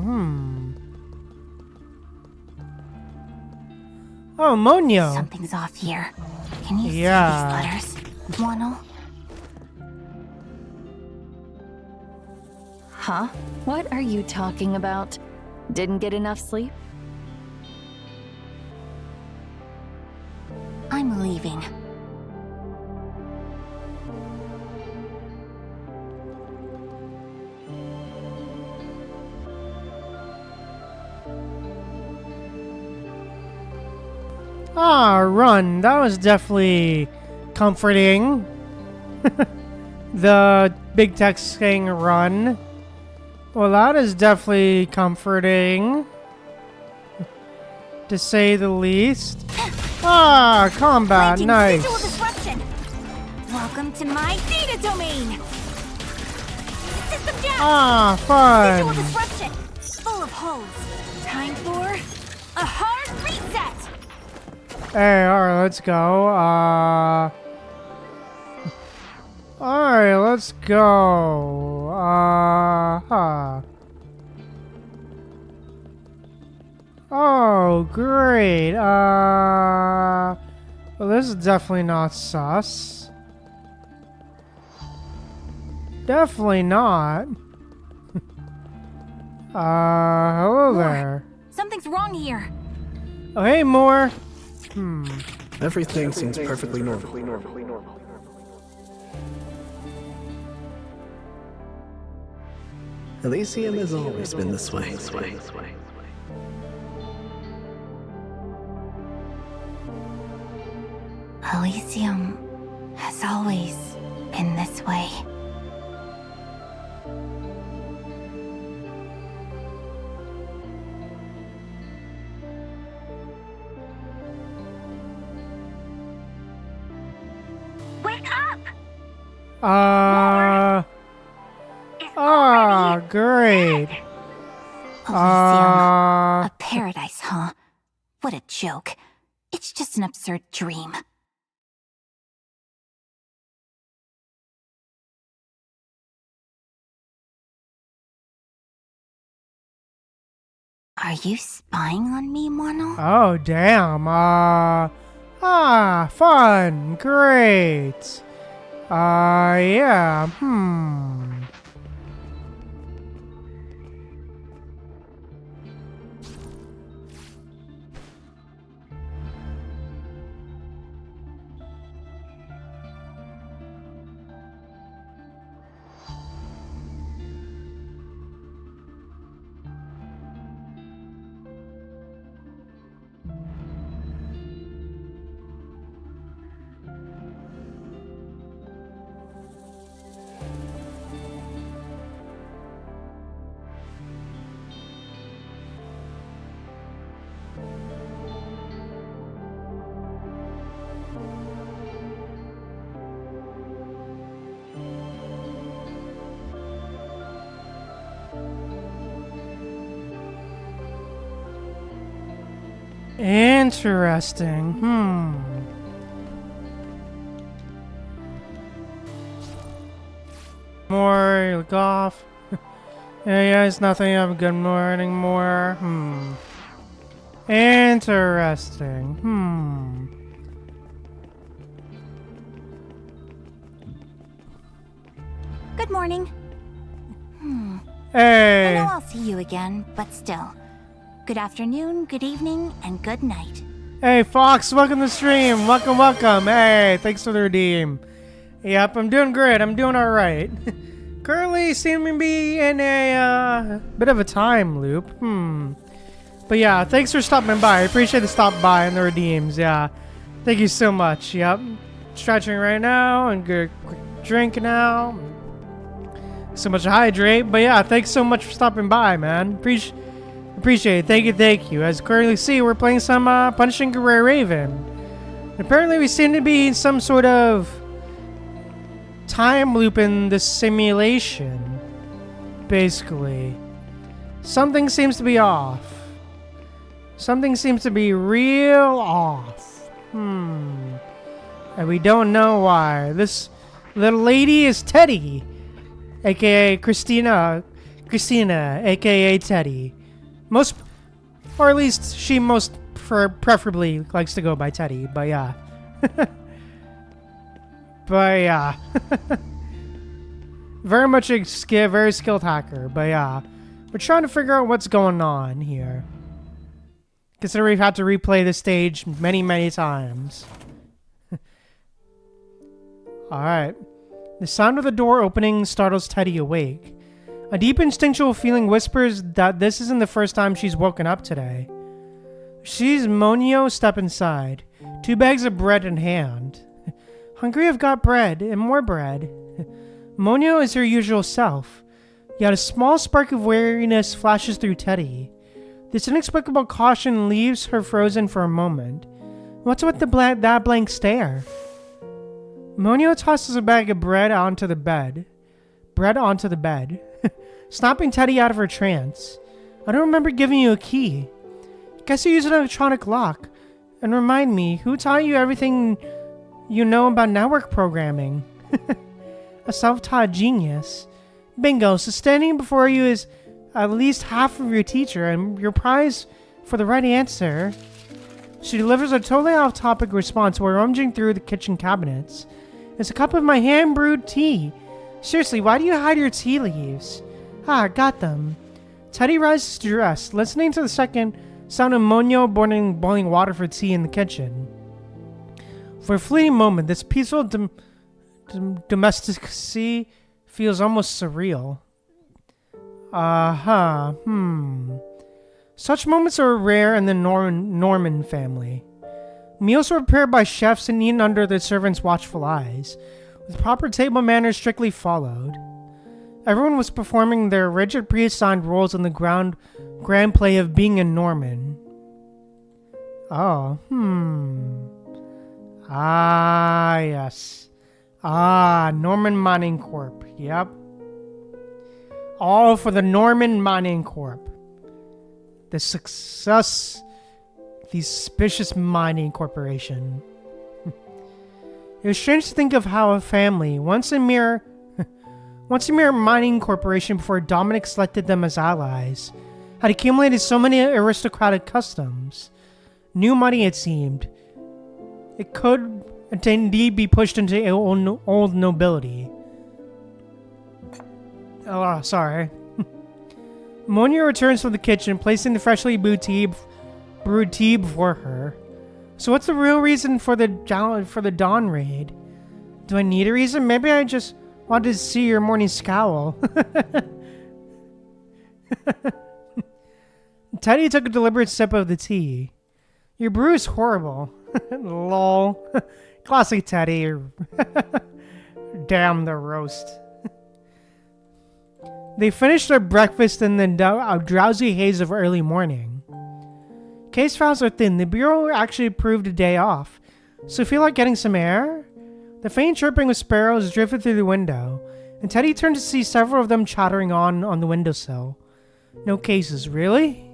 Speaker 1: Oh, Monyo.
Speaker 2: Something's off here. Can you
Speaker 1: Yeah.
Speaker 2: see these letters? Wano?
Speaker 6: Huh? What are you talking about? Didn't get enough sleep?
Speaker 2: I'm leaving.
Speaker 1: Run. That was definitely comforting. The big text saying run. Well, that is definitely comforting. To say the least. Combat.
Speaker 3: Visual
Speaker 1: Nice.
Speaker 3: disruption. Welcome to my data domain. System down. Visual
Speaker 1: Fun.
Speaker 3: disruption. Full of holes. Time for a hard reset.
Speaker 1: Hey, alright, let's go. Alright, let's go. Oh, great. Well, this is definitely not sus. Definitely not. Hello there.
Speaker 5: Something's wrong here.
Speaker 1: Oh, hey, Moore.
Speaker 7: Everything seems perfectly normal. Elysium has always been this way.
Speaker 8: Elysium has always been this way.
Speaker 5: Wake up!
Speaker 1: Great.
Speaker 8: Elysium. A paradise, huh? What a joke. It's just an absurd dream. Are you spying on me, Mono?
Speaker 1: Oh, damn. Fun. Great. Yeah. Interesting. More, look off. Yeah, it's nothing. Have a good morning, more. Interesting.
Speaker 8: Good morning. I
Speaker 1: Hey.
Speaker 8: know I'll see you again, but still. Good afternoon, good evening, and good night.
Speaker 1: Hey, Fox, welcome to the stream. Welcome. Hey, thanks for the redeem. Yep, I'm doing great. I'm doing alright. Currently seem to be in a bit of a time loop. But yeah, thanks for stopping by. I appreciate the stop by and the redeems. Yeah, thank you so much. Yep, stretching right now and good quick drink now. So much to hydrate. But yeah, thanks so much for stopping by, man. Appreciate it. Thank you. As you currently see, we're playing some Punishing Gray Raven. And apparently we seem to be in some sort of time loop in the simulation. Basically. Something seems to be off. Something seems to be real off. And we don't know why. This little lady is Teddy, aka Christina, aka Teddy. Or at least she preferably likes to go by Teddy, but yeah. Very much a very skilled hacker, but yeah. We're trying to figure out what's going on here. Consider we've had to replay this stage many times. Alright. The sound of the door opening startles Teddy awake. A deep instinctual feeling whispers that this isn't the first time she's woken up today. She sees Monio step inside, 2 bags of bread in hand. Hungry, I've got bread, and more bread. Monio is her usual self, yet a small spark of wariness flashes through Teddy. This inexplicable caution leaves her frozen for a moment. What's with that blank stare? Monio tosses a bag of bread onto the bed. Snapping Teddy out of her trance. I don't remember giving you a key. Guess you use an electronic lock. And remind me, who taught you everything you know about network programming? A self-taught genius. Bingo, so standing before you is at least half of your teacher, and your prize for the right answer She delivers a totally off-topic response while rummaging through the kitchen cabinets. It's a cup of my hand-brewed tea. Seriously, why do you hide your tea leaves? Ah, got them. Teddy rises to dress, listening to the second sound of Monyo boiling water for tea in the kitchen. For a fleeting moment, this peaceful domesticity feels almost surreal. Such moments are rare in the Norman family. Meals were prepared by chefs and eaten under the servants' watchful eyes, with proper table manners strictly followed. Everyone was performing their rigid pre-assigned roles in the grand play of being a Norman. Ah, yes. Ah, Norman Mining Corp. Yep. All for the Norman Mining Corp. The suspicious mining corporation. It was strange to think of how a family, once a mere mining corporation before Dominic selected them as allies, had accumulated so many aristocratic customs. New money, it seemed. It could indeed be pushed into old nobility. Oh, sorry. Monia returns from the kitchen, placing the freshly brewed tea before her. So what's the real reason for the dawn raid? Do I need a reason? Maybe I just wanted to see your morning scowl. Teddy took a deliberate sip of the tea. Your brew is horrible. Lol. Classic Teddy. Damn the roast. They finished their breakfast in the drowsy haze of early morning. Case files are thin. The bureau actually approved a day off. So feel like getting some air? The faint chirping of sparrows drifted through the window, and Teddy turned to see several of them chattering on the windowsill. No cases, really?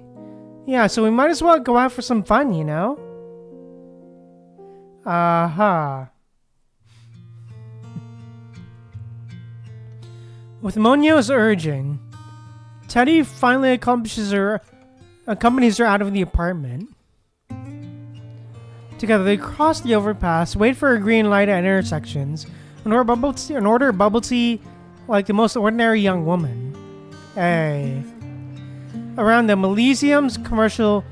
Speaker 1: Yeah, so we might as well go out for some fun, you know? With Monyo's urging, Teddy finally accompanies her out of the apartment. Together, they cross the overpass, wait for a green light at intersections, and order bubble tea like the most ordinary young woman. Hey. Around them, Elysium's commercial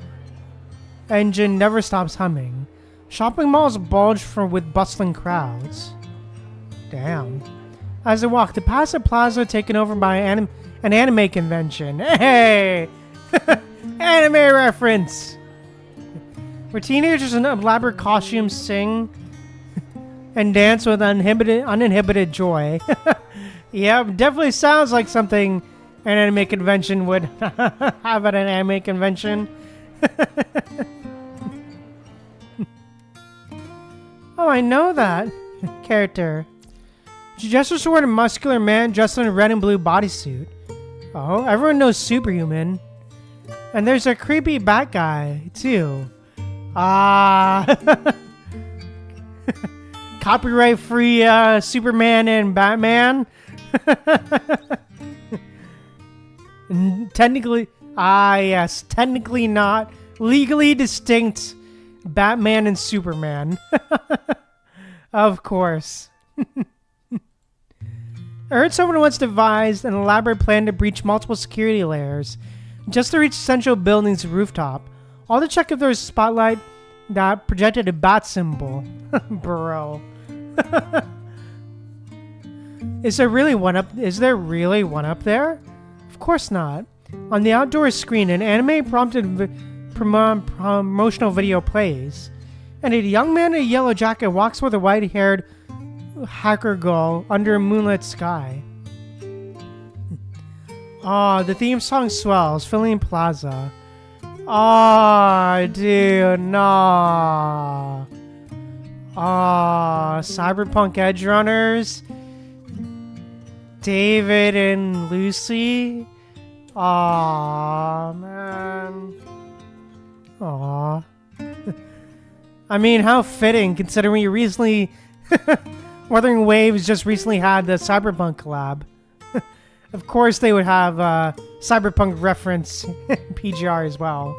Speaker 1: engine never stops humming. Shopping malls bulge with bustling crowds. Damn. As they walk, they pass a plaza taken over by an anime convention. Hey! Anime reference! Where teenagers in elaborate costumes sing and dance with uninhibited joy. Yeah, definitely sounds like something an anime convention would have at an anime convention. Oh, I know that character. She gestures toward a muscular man dressed in a red and blue bodysuit. Oh, everyone knows Superhuman. And there's a creepy bat guy, too. Copyright-free Superman and Batman. Technically not. Legally distinct Batman and Superman. Of course. I heard someone once devised an elaborate plan to breach multiple security layers just to reach Central Building's rooftop, all to check if there was a spotlight that projected a bat symbol. Bro. Is there really one up there? Of course not. On the outdoor screen, an anime prompted promotional video plays, and a young man in a yellow jacket walks with a white-haired hacker girl under a moonlit sky. The theme song swells, filling plaza. Dude, no. Cyberpunk Edge Runners. David and Lucy. Man. I mean, how fitting considering we recently Wuthering Waves just recently had the Cyberpunk collab. Of course they would have Cyberpunk reference PGR as well.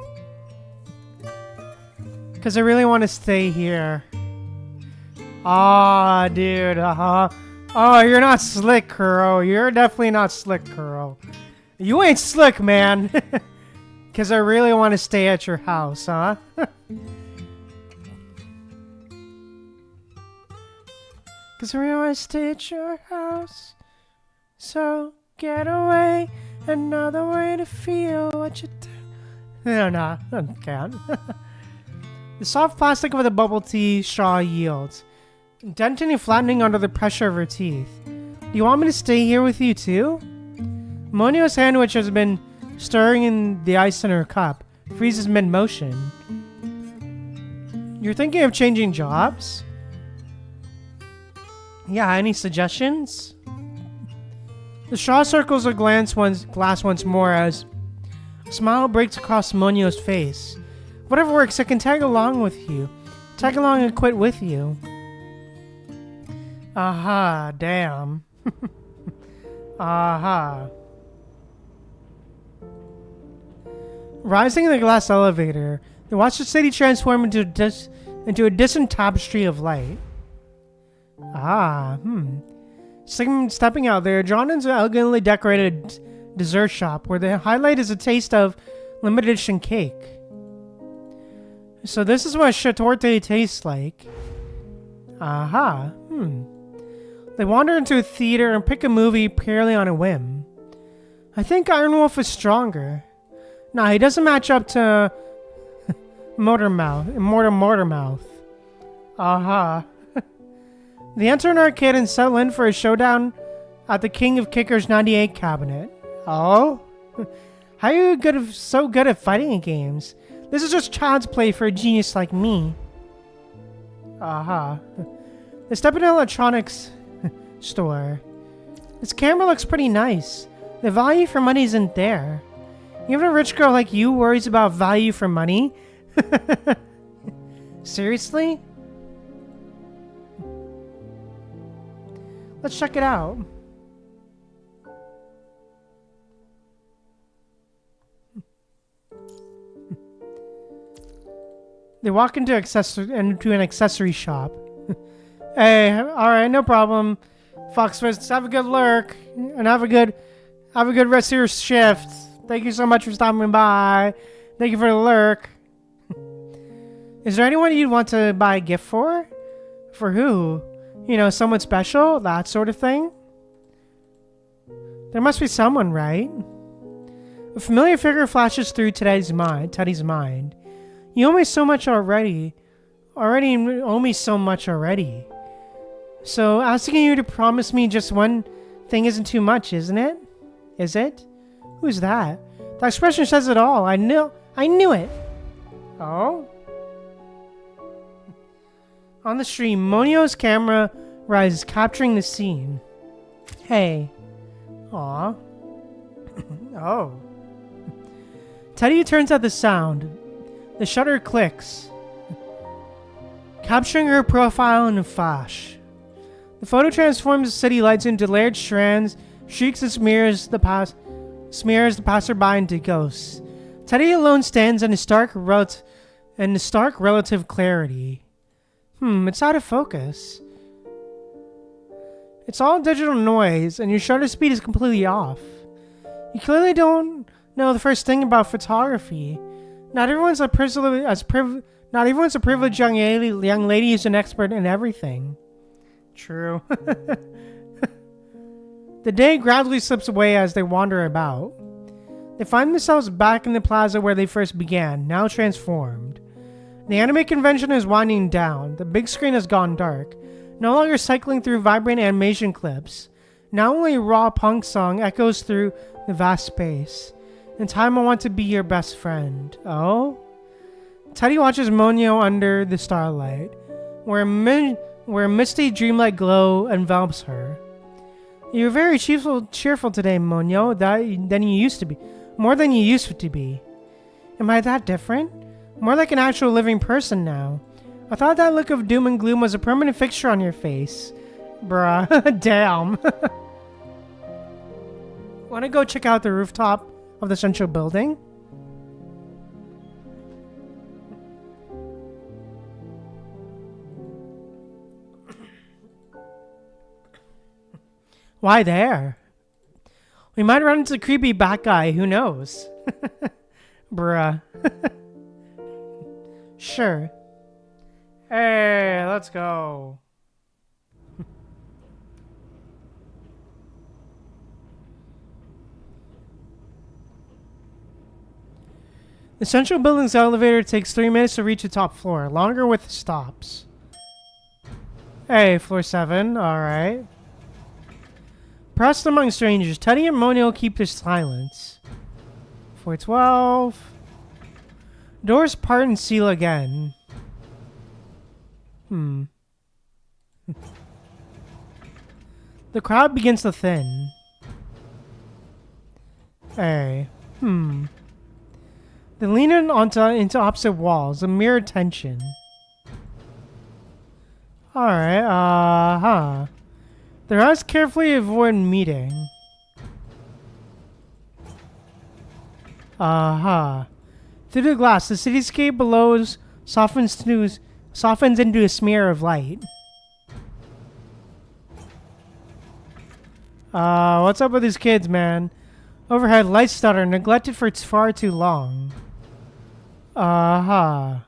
Speaker 1: Because I really want to stay here. Ah, dude. Oh, you're not slick, Kuro. You're definitely not slick, Kuro. You ain't slick, man. Because I really want to stay at your house, huh? Because I really want to stay at your house. So get away. Another way to feel what you do. No, I can't. The soft plastic of the bubble tea straw yields, denting and flattening under the pressure of her teeth. Do you want me to stay here with you too? Monio's hand, which has been stirring in the ice in her cup, freezes mid-motion. You're thinking of changing jobs? Yeah, any suggestions? The straw circles her glass once more as a smile breaks across Monio's face. Whatever works, I can tag along with you. Tag along and quit with you. Aha, damn. Aha. Rising in the glass elevator, they watch the city transform into a distant tapestry of light. Stepping out there, drawn into an elegantly decorated dessert shop where the highlight is a taste of limited edition cake. So this is what Shatorte tastes like. Aha. They wander into a theater and pick a movie purely on a whim. I think Iron Wolf is stronger. Nah, he doesn't match up to Motormouth. Aha. They enter an arcade and settle in for a showdown at the King of Kickers 98 cabinet. Oh? How are you so good at fighting in games? This is just child's play for a genius like me. Aha. They step into an electronics store. This camera looks pretty nice. The value for money isn't there. Even a rich girl like you worries about value for money? Seriously? Let's check it out. They walk into an accessory shop. Hey, alright, no problem. Foxfist, have a good lurk. And have a good rest of your shift. Thank you so much for stopping by. Thank you for the lurk. Is there anyone you'd want to buy a gift for? For who? You know, someone special? That sort of thing? There must be someone, right? A familiar figure flashes through Teddy's mind. You owe me so much already. You owe me so much already. So asking you to promise me just one thing isn't too much, isn't it? Is it? Who's that? That expression says it all. I knew it. Oh? On the stream, Monio's camera rises, capturing the scene. Hey. Aw. Oh. Teddy turns at the sound. The shutter clicks, capturing her profile in a flash. The photo transforms the city lights into layered strands, shrieks and smears the passerby into ghosts. Teddy alone stands in a stark relative clarity. It's out of focus. It's all digital noise, and your shutter speed is completely off. You clearly don't know the first thing about photography. Not everyone's a privileged young lady who's an expert in everything. True. The day gradually slips away as they wander about. They find themselves back in the plaza where they first began, now transformed. The anime convention is winding down. The big screen has gone dark, no longer cycling through vibrant animation clips. Now only a raw punk song echoes through the vast space. In time, I want to be your best friend. Oh? Teddy watches Monio under the starlight, where a misty, dreamlike glow envelops her. You're very cheerful today, Monio, than you used to be. More than you used to be. Am I that different? More like an actual living person now. I thought that look of doom and gloom was a permanent fixture on your face. Bruh, damn. Wanna go check out the rooftop of the central building? Why there? We might run into a creepy bat guy, who knows? Bruh. Sure. Hey, let's go. The central building's elevator takes 3 minutes to reach the top floor, longer with stops. Hey, floor 7, alright. Pressed among strangers, Teddy and Monio keep their silence. Floor 12. Doors part and seal again. The crowd begins to thin. Hey. They lean in into opposite walls, a mirror tension. Alright, their eyes carefully avoid meeting. Through the glass, the cityscape below softens into a smear of light. What's up with these kids, man? Overhead, lights stutter, neglected for far too long. The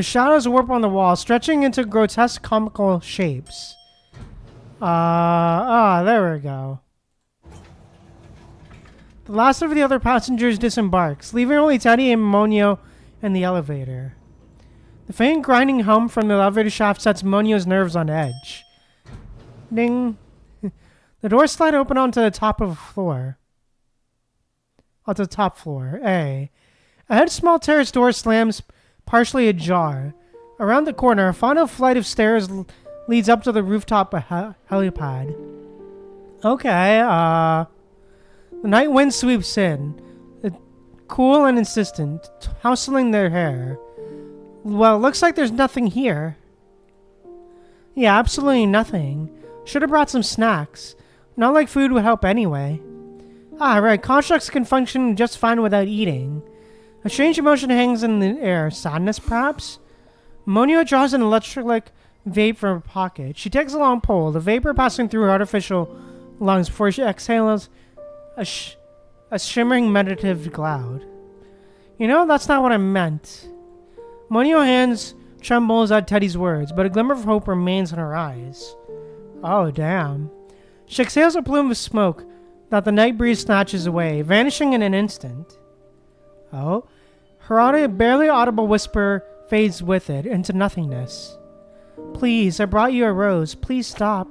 Speaker 1: shadows warp on the wall, stretching into grotesque comical shapes. There we go. The last of the other passengers disembarks, leaving only Teddy and Monio in the elevator. The faint grinding hum from the elevator shaft sets Monio's nerves on edge. Ding. The doors slide open onto the top floor. A head small terrace door slams, partially ajar. Around the corner, a final flight of stairs leads up to the rooftop helipad. Okay, the night wind sweeps in, cool and insistent, tousling their hair. Well, looks like there's nothing here. Yeah, absolutely nothing. Should have brought some snacks. Not like food would help anyway. Right, constructs can function just fine without eating. A strange emotion hangs in the air. Sadness, perhaps? Monio draws an electric vape from her pocket. She takes a long pull, the vapor passing through her artificial lungs before she exhales a shimmering meditative cloud. You know, that's not what I meant. Monio's hands trembles at Teddy's words, but a glimmer of hope remains in her eyes. Oh, damn. She exhales a plume of smoke that the night breeze snatches away, vanishing in an instant. Oh? Her barely audible whisper fades with it into nothingness. Please, I brought you a rose. Please stop.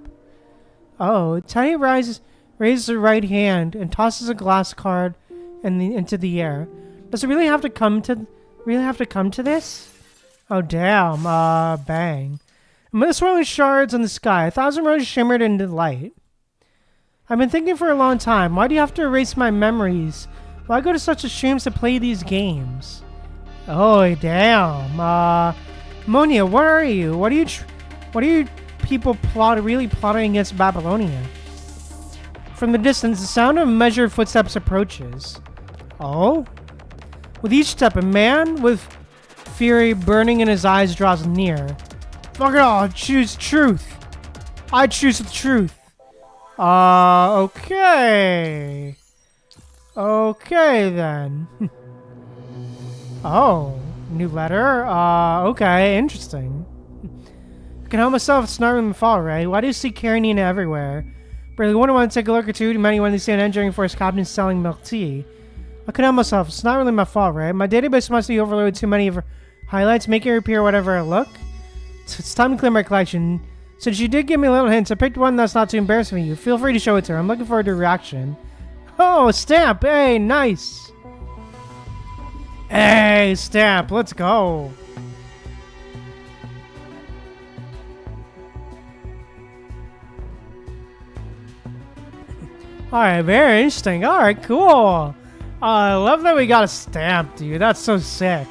Speaker 1: Oh, Teddy raises her right hand and tosses a glass card into the air. Does it really have to come to this? Oh, damn. Bang. Amid the swirling shards in the sky, 1,000 roses shimmered into light. I've been thinking for a long time, why do you have to erase my memories? Why go to such extremes to play these games? Oh, damn. Monio, where are you? What are you people really plotting against Babylonia? From the distance, the sound of measured footsteps approaches. Oh? With each step, a man with fury burning in his eyes draws near. Fuck it all, choose truth. I choose the truth. Okay. Okay, then. Oh, new letter? Okay, interesting. I can help myself snarling the fall, right? Why do you see Karenina everywhere? Really wouldn't want to take a look or two. Too many when they see an engineering force captain selling milk tea. I can help myself. It's not really my fault, right? My database must be overloaded too many of her highlights, making her appear whatever I look. It's time to clear my collection. Since you did give me little hints, I picked one that's not too embarrassing for you. Feel free to show it to her. I'm looking forward to her reaction. Oh, stamp! Hey, nice! Hey, stamp! Let's go! Alright, very interesting. Alright, cool! I love that we got a stamp, dude. That's so sick.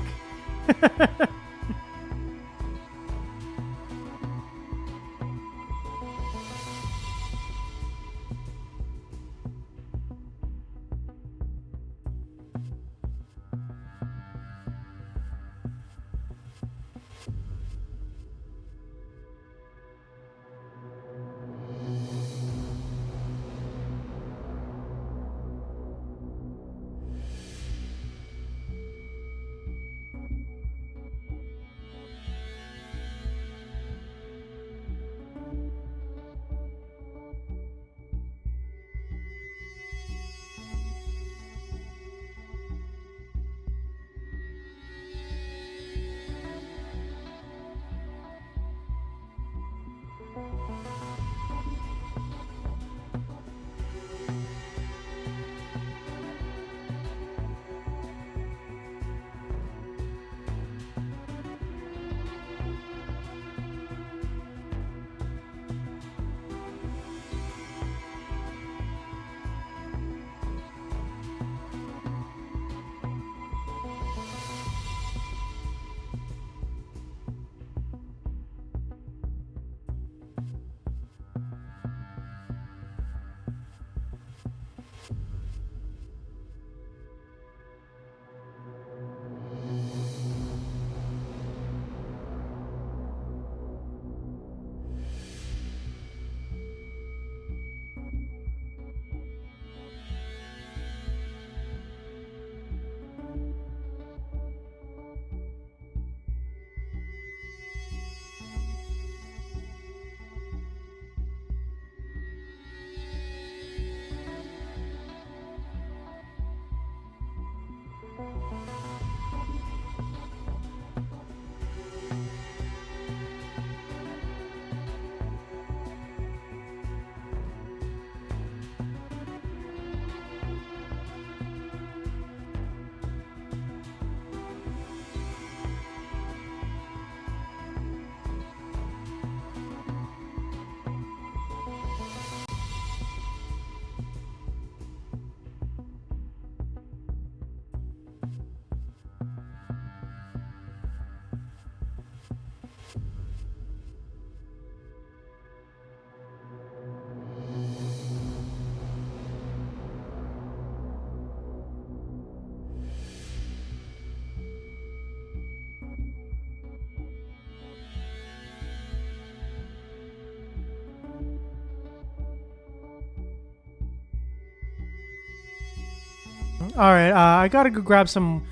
Speaker 1: All right, I gotta go grab some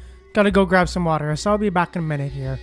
Speaker 1: water. So I'll be back in a minute here.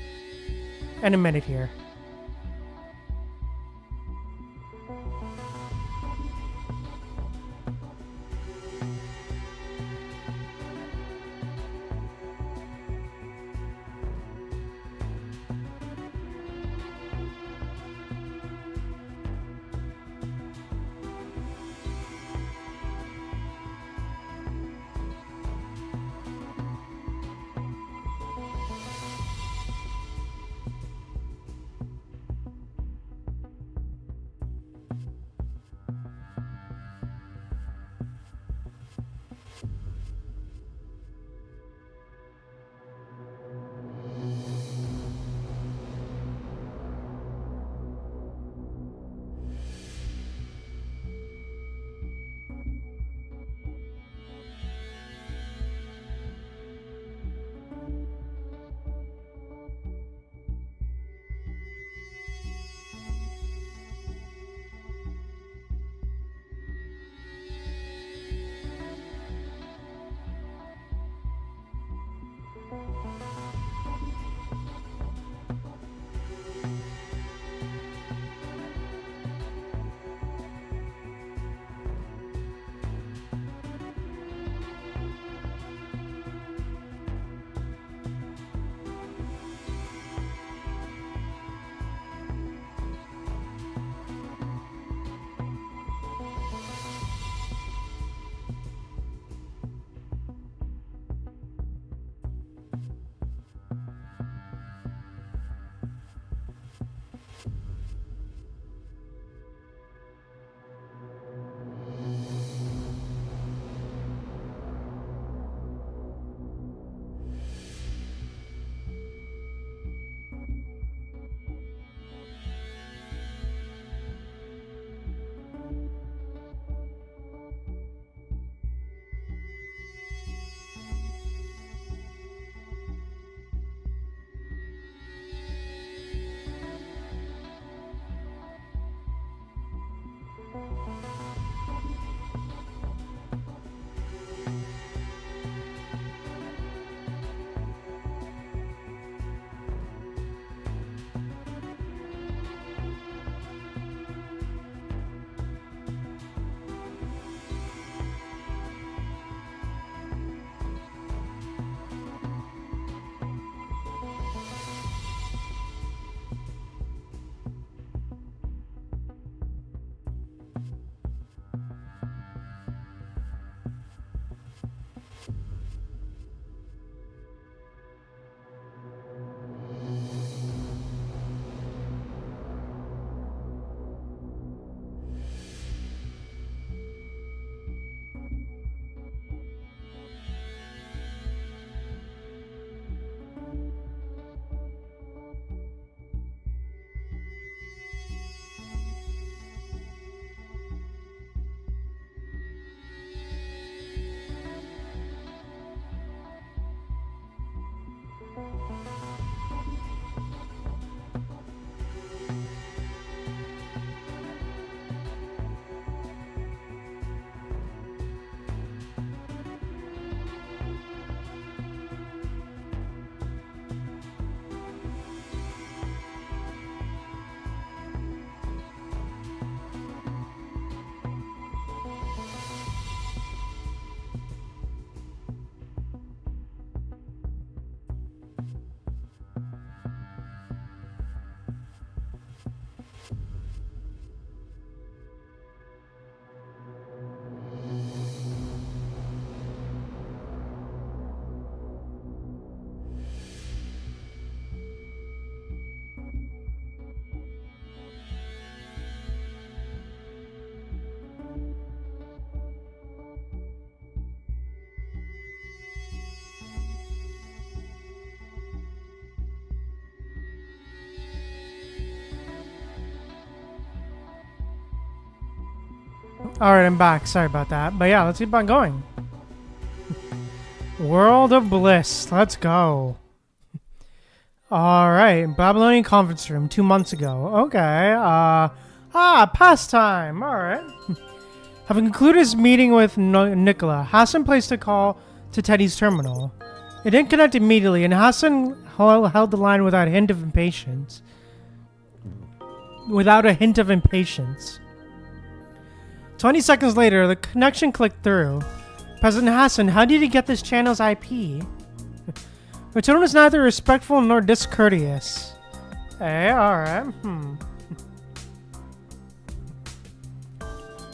Speaker 1: Alright, I'm back. Sorry about that. But yeah, let's keep on going. World of Bliss. Let's go. Alright, Babylonian conference room 2 months ago. Okay, pastime. Alright. Having concluded his meeting with Nicola, Hassan placed a call to Teddy's terminal. It didn't connect immediately, and Hassan held the line without a hint of impatience. 20 seconds later, the connection clicked through. President Hassan, how did you get this channel's IP? Your tone is neither respectful nor discourteous. Hey, alright.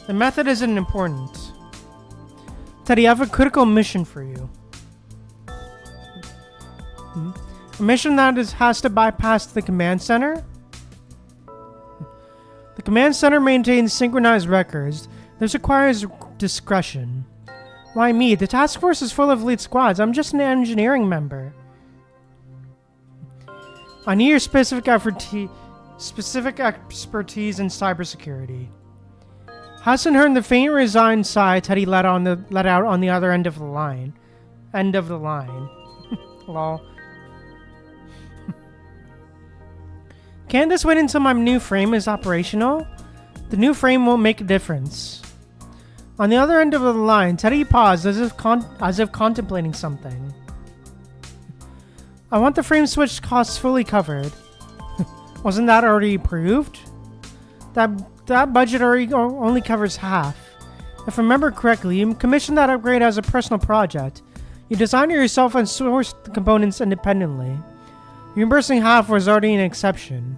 Speaker 1: The method isn't important. Teddy, I have a critical mission for you. A mission that has to bypass the command center? The command center maintains synchronized records. This requires discretion. Why me? The task force is full of elite squads. I'm just an engineering member. I need your specific expertise in cybersecurity. Hassan heard the faint, resigned sigh Teddy let out on the other end of the line. Lol. Can't this wait until my new frame is operational? The new frame won't make a difference. On the other end of the line, Teddy paused as if contemplating something. I want the frame switch costs fully covered. Wasn't that already approved? That budget only covers half. If I remember correctly, you commissioned that upgrade as a personal project. You designed it yourself and sourced the components independently. Reimbursing half was already an exception.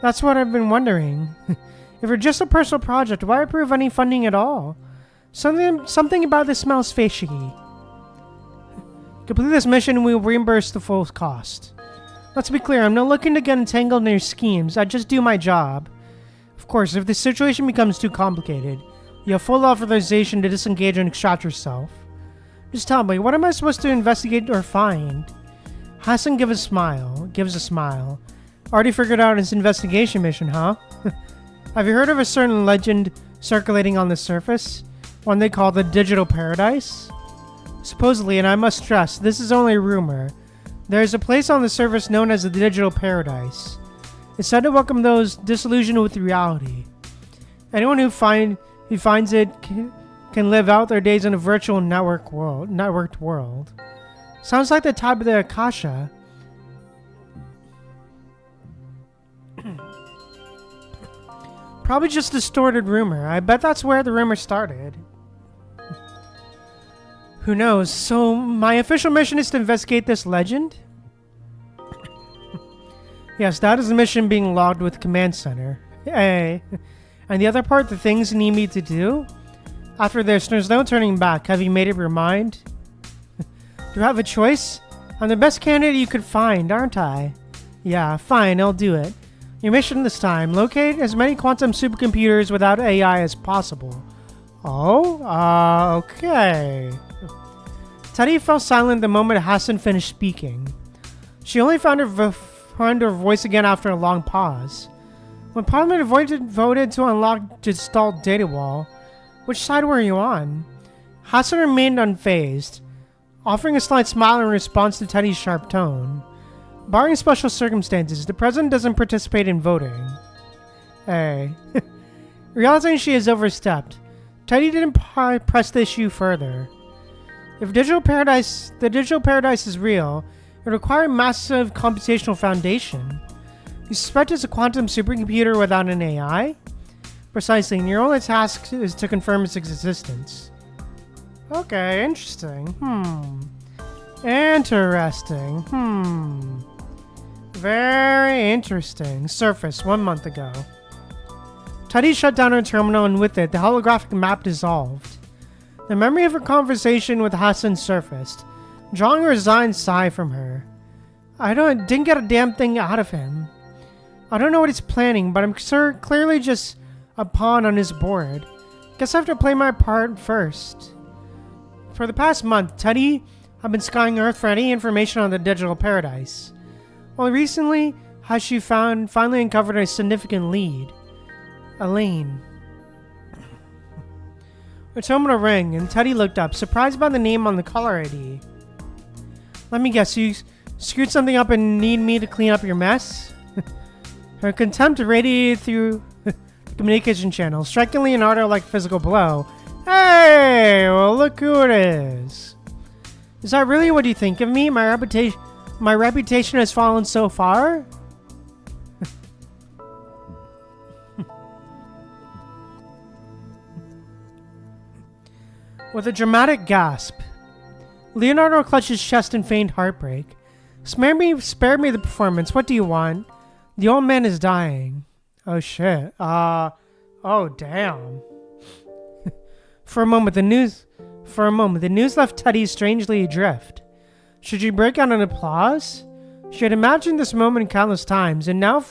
Speaker 1: That's what I've been wondering. If it's just a personal project, why approve any funding at all? Something about this smells fishy. Complete this mission and we will reimburse the full cost. Let's be clear, I'm not looking to get entangled in your schemes. I just do my job. Of course, if the situation becomes too complicated, you have full authorization to disengage and extract yourself. Just tell me, what am I supposed to investigate or find? Hassan gives a smile. Already figured out his investigation mission, huh? Have you heard of a certain legend circulating on the surface? One they call the Digital Paradise? Supposedly, and I must stress, this is only a rumor, there is a place on the surface known as the Digital Paradise. It's said to welcome those disillusioned with reality. Anyone who finds it can live out their days in a virtual networked world. Sounds like the type of the Akasha. Probably just distorted rumor. I bet that's where the rumor started. Who knows? So my official mission is to investigate this legend? Yes, that is the mission being logged with Command Center. Hey. And the other part, the things you need me to do? After this, there's no turning back. Have you made up your mind? Do you have a choice? I'm the best candidate you could find, aren't I? Yeah, fine, I'll do it. Your mission this time, locate as many quantum supercomputers without AI as possible. Oh? Okay. Teddy fell silent the moment Hassan finished speaking. She only found her voice again after a long pause. When Parliament voted to unlock the installed data wall, which side were you on? Hassan remained unfazed, offering a slight smile in response to Teddy's sharp tone. Barring special circumstances, the president doesn't participate in voting. Hey. Realizing she has overstepped, Teddy didn't press the issue further. If the digital paradise is real, it would require a massive computational foundation. You suspect it's a quantum supercomputer without an AI? Precisely, and your only task is to confirm its existence. Okay, interesting. Interesting. Very interesting. Surface, 1 month ago. Teddy shut down her terminal, and with it, the holographic map dissolved. The memory of her conversation with Hassan surfaced, drawing a resigned sigh from her. Didn't get a damn thing out of him. I don't know what he's planning, but I'm sure clearly just a pawn on his board. Guess I have to play my part first. For the past month, Teddy had been scouring Earth for any information on the Digital Paradise. Only recently has she finally uncovered a significant lead. Elaine. Her terminal rang, and Teddy looked up, surprised by the name on the caller ID. Let me guess, you screwed something up and need me to clean up your mess? Her contempt radiated through the communication channel, striking Leonardo like a physical blow. Hey, well look who it is. Is that really what you think of me? My reputation has fallen so far? With a dramatic gasp, Leonardo clutched his chest in feigned heartbreak. Spare me the performance. What do you want? The old man is dying. Oh shit. Oh damn. For a moment, the news left Teddy strangely adrift. Should she break out in applause? She had imagined this moment countless times, and now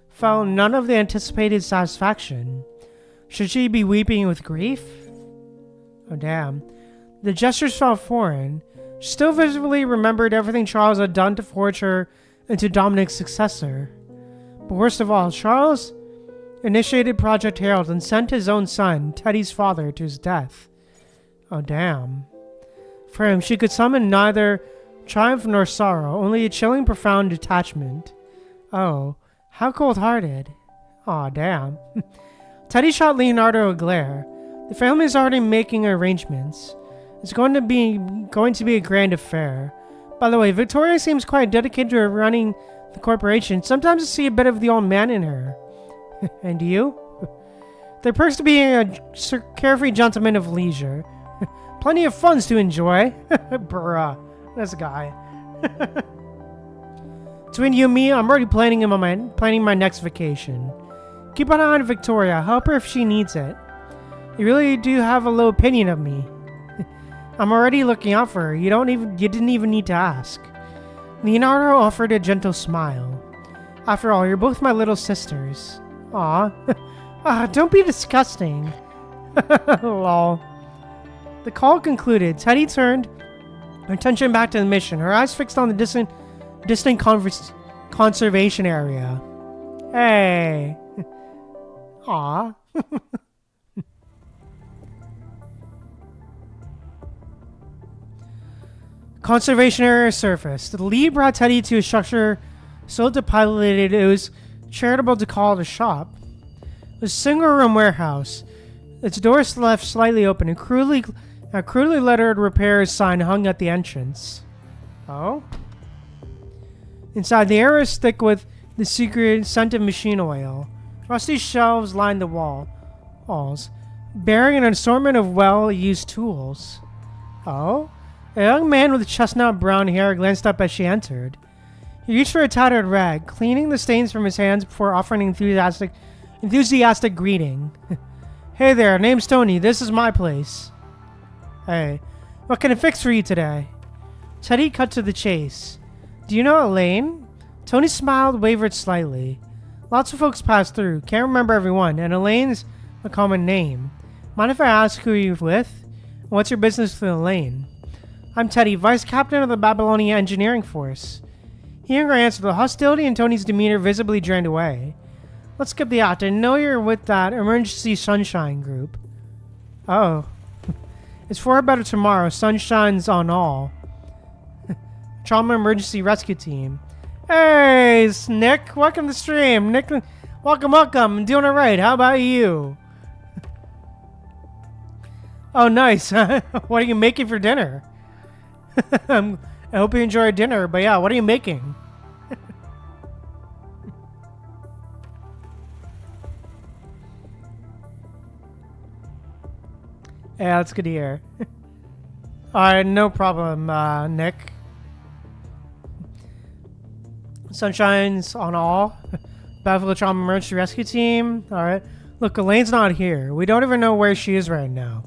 Speaker 1: felt none of the anticipated satisfaction. Should she be weeping with grief? Oh damn. The gestures felt foreign. She still visibly remembered everything Charles had done to forge her into Dominic's successor. But worst of all, Charles initiated Project Herald and sent his own son, Teddy's father, to his death. Oh damn. For him, she could summon neither triumph nor sorrow, only a chilling profound detachment. Oh, how cold-hearted. Aw, damn. Teddy shot Leonardo a glare. The family is already making arrangements. It's going to be a grand affair. By the way, Victoria seems quite dedicated to running the corporation. Sometimes I see a bit of the old man in her. And you? There perks to being a carefree gentleman of leisure. Plenty of funds to enjoy. Bruh, this guy. Between you and me, I'm already planning my next vacation. Keep an eye on Victoria. Help her if she needs it. You really do have a low opinion of me. I'm already looking out for her. You didn't even need to ask. Leonardo offered a gentle smile. After all, you're both my little sisters. Aw. Don't be disgusting. Lol. The call concluded. Teddy turned her attention back to the mission, her eyes fixed on the distant conservation area. Hey. Aw. Conservation area surface. The lead brought Teddy to a structure so depopulated it was charitable to call it a shop. It was a single-room warehouse. Its doors left slightly open. A crudely lettered repairs sign hung at the entrance. Oh? Inside, the air was thick with the secret scent of machine oil. Rusty shelves lined the walls, bearing an assortment of well-used tools. Oh? A young man with chestnut brown hair glanced up as she entered. He reached for a tattered rag, cleaning the stains from his hands before offering an enthusiastic greeting. Hey there, name's Tony. This is my place. Hey, what can I fix for you today? Teddy cut to the chase. Do you know Elaine? Tony smiled, wavered slightly. Lots of folks pass through. Can't remember everyone, and Elaine's a common name. Mind if I ask who you're with? What's your business with Elaine? I'm Teddy, Vice Captain of the Babylonia Engineering Force. Hearing her answer, the hostility in Tony's demeanor visibly drained away. Let's skip the act. I know you're with that emergency sunshine group. Oh. It's for a better tomorrow. Sunshine's on all. Trauma Emergency Rescue Team. Hey, it's Nick. Welcome to the stream. Nick, welcome. I'm doing alright. How about you? Oh, nice. What are you making for dinner? I hope you enjoy dinner, but yeah, what are you making? Yeah, that's good to hear. Alright, no problem, Nick. Sunshine's on all. Battlefield Trauma Emergency Rescue Team. Alright. Look, Elaine's not here. We don't even know where she is right now.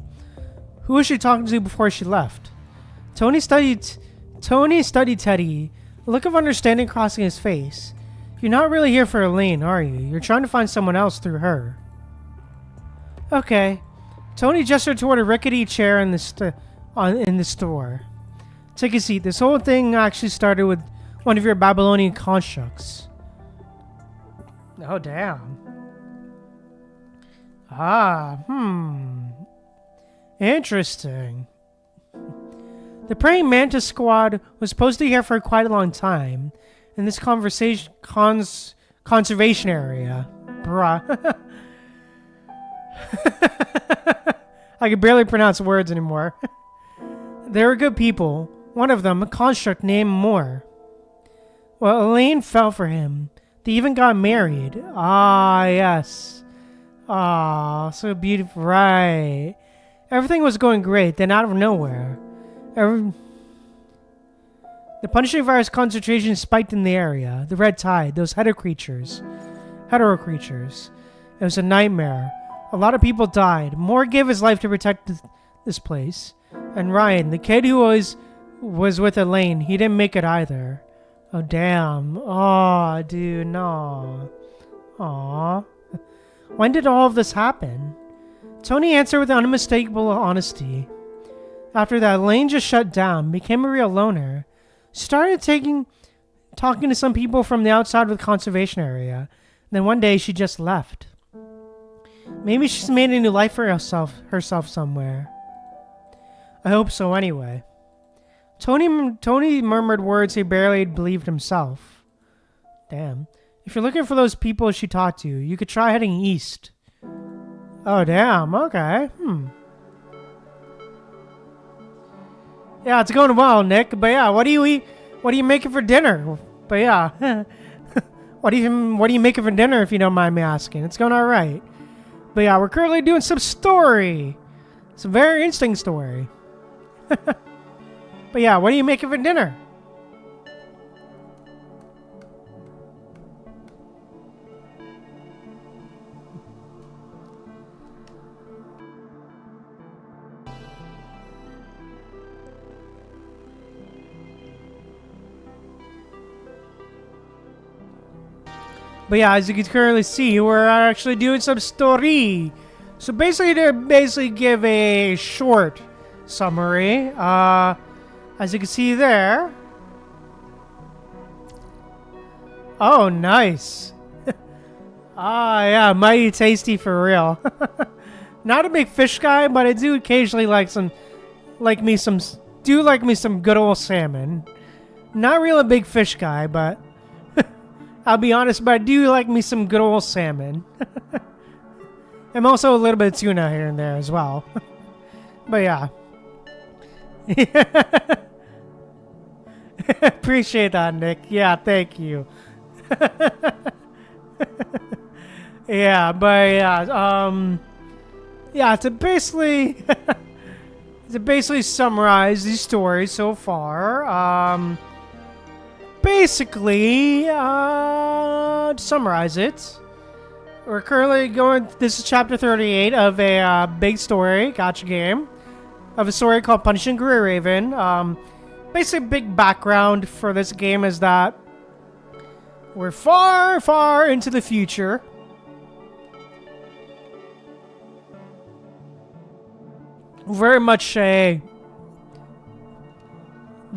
Speaker 1: Who was she talking to before she left? Tony studied Teddy, a look of understanding crossing his face. You're not really here for Elaine, are you? You're trying to find someone else through her. Okay. Tony gestured toward a rickety chair in the store. Take a seat. This whole thing actually started with one of your Babylonian constructs. Oh, damn. Interesting. The praying mantis squad was supposed to be here for quite a long time in this conservation area. Bruh. I can barely pronounce words anymore. They were good people. One of them, a construct named Moore. Well, Elaine fell for him. They even got married. Ah, yes. Ah, so beautiful. Right. Everything was going great, then out of nowhere, the punishing virus concentration spiked in the area. The red tide, those hetero creatures. It was a nightmare. A lot of people died. Moore gave his life to protect this place. And Ryan, the kid who was with Elaine, he didn't make it either. Oh, damn. Oh, dude, no. Aw. When did all of this happen? Tony answered with unmistakable honesty. After that, Elaine just shut down, became a real loner. She started talking to some people from the outside of the conservation area. Then one day, she just left. Maybe she's made a new life for herself somewhere. I hope so anyway. Tony murmured words he barely believed himself. Damn. If you're looking for those people she talked to, you could try heading east. Oh, damn. Okay. Yeah, it's going well, Nick. But yeah, what do you eat? What are you making for dinner? But yeah. What do you making for dinner, if you don't mind me asking? It's going all right. But yeah, we're currently doing some story. It's a very interesting story. But yeah, what are you making for dinner? But yeah, as you can currently see, we're actually doing some story. So basically, to give a short summary, as you can see there. Oh, nice. Ah, yeah, mighty tasty for real. Not a big fish guy, but I do occasionally like me some good old salmon. Not really a big fish guy, but I'll be honest, but I do like me some good old salmon. And also a little bit of tuna here and there as well. But yeah. Appreciate that, Nick. Yeah, thank you. Yeah, but yeah, to basically summarize these stories so far, basically, to summarize it, we're currently this is chapter 38 of a big story, gacha game, of a story called Punishing Gray Raven. Basically, big background for this game is that we're far, far into the future. Very much the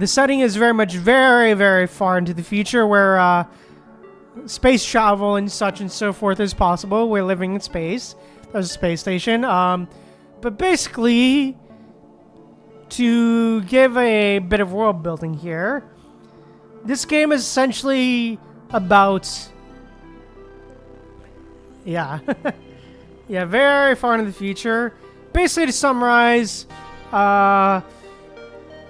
Speaker 1: setting is very much very, very far into the future where space travel and such and so forth is possible. We're living in space. There's a space station. But basically, to give a bit of world building here, this game is essentially about... Yeah. Yeah, very far into the future. Basically, to summarize,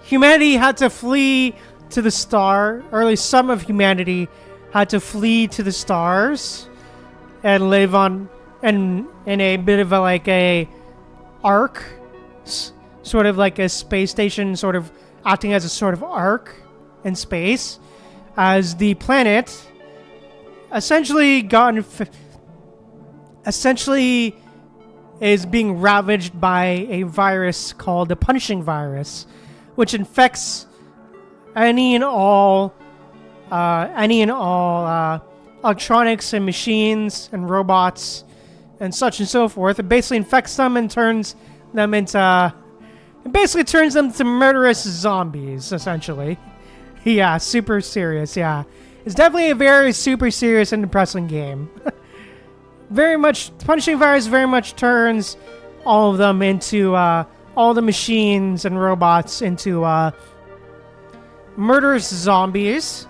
Speaker 1: humanity had to flee to the star, or at least some of humanity had to flee to the stars and live on in a bit of a arc, sort of like a space station, sort of acting as a sort of arc in space, as the planet essentially is being ravaged by a virus called the punishing virus, which infects any and all electronics and machines and robots and such and so forth. It basically infects them and turns them into murderous zombies, essentially. Yeah, super serious, yeah. It's definitely a very super serious and depressing game. Very much, Punishing Virus very much turns all of them into, all the machines and robots into, murderous zombies.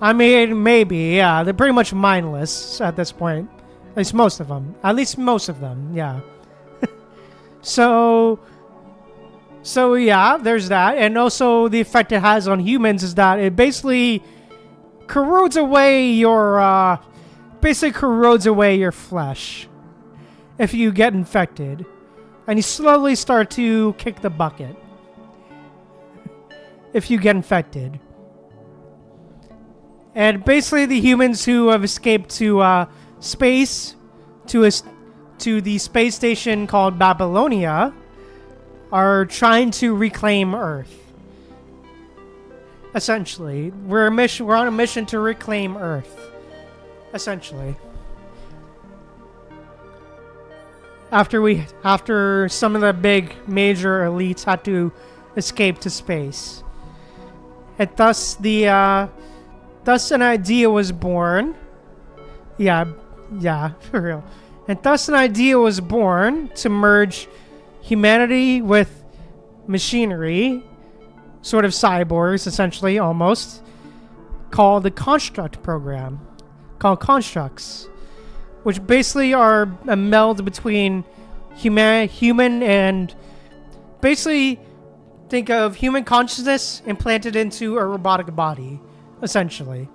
Speaker 1: I mean, maybe, yeah. They're pretty much mindless at this point. At least most of them. Yeah. So, So yeah, there's that. And also the effect it has on humans is that it basically corrodes away your flesh if you get infected. And you slowly start to kick the bucket if you get infected. And basically the humans who have escaped to space, to the space station called Babylonia, are trying to reclaim Earth. Essentially, we're on a mission to reclaim Earth. Essentially, after some of the big major elites had to escape to space, and thus an idea was born. Yeah, for real. And thus an idea was born to merge humanity with machinery, sort of cyborgs, essentially, almost, called the Construct program, called Constructs, which basically are a meld between human and basically think of human consciousness implanted into a robotic body, essentially.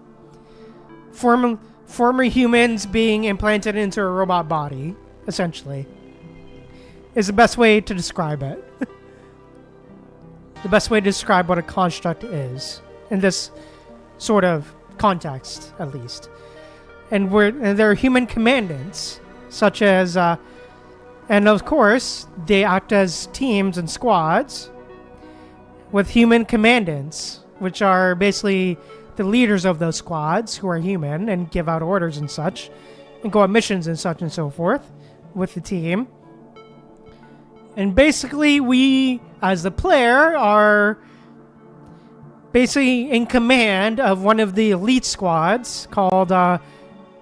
Speaker 1: Former humans being implanted into a robot body, essentially, is the best way to describe it. The best way to describe what a construct is, in this sort of context, at least. And there are human commandants, such as, and of course, they act as teams and squads with human commandants, which are basically the leaders of those squads who are human and give out orders and such, and go on missions and such and so forth with the team. And basically, we, as the player, are basically in command of one of the elite squads called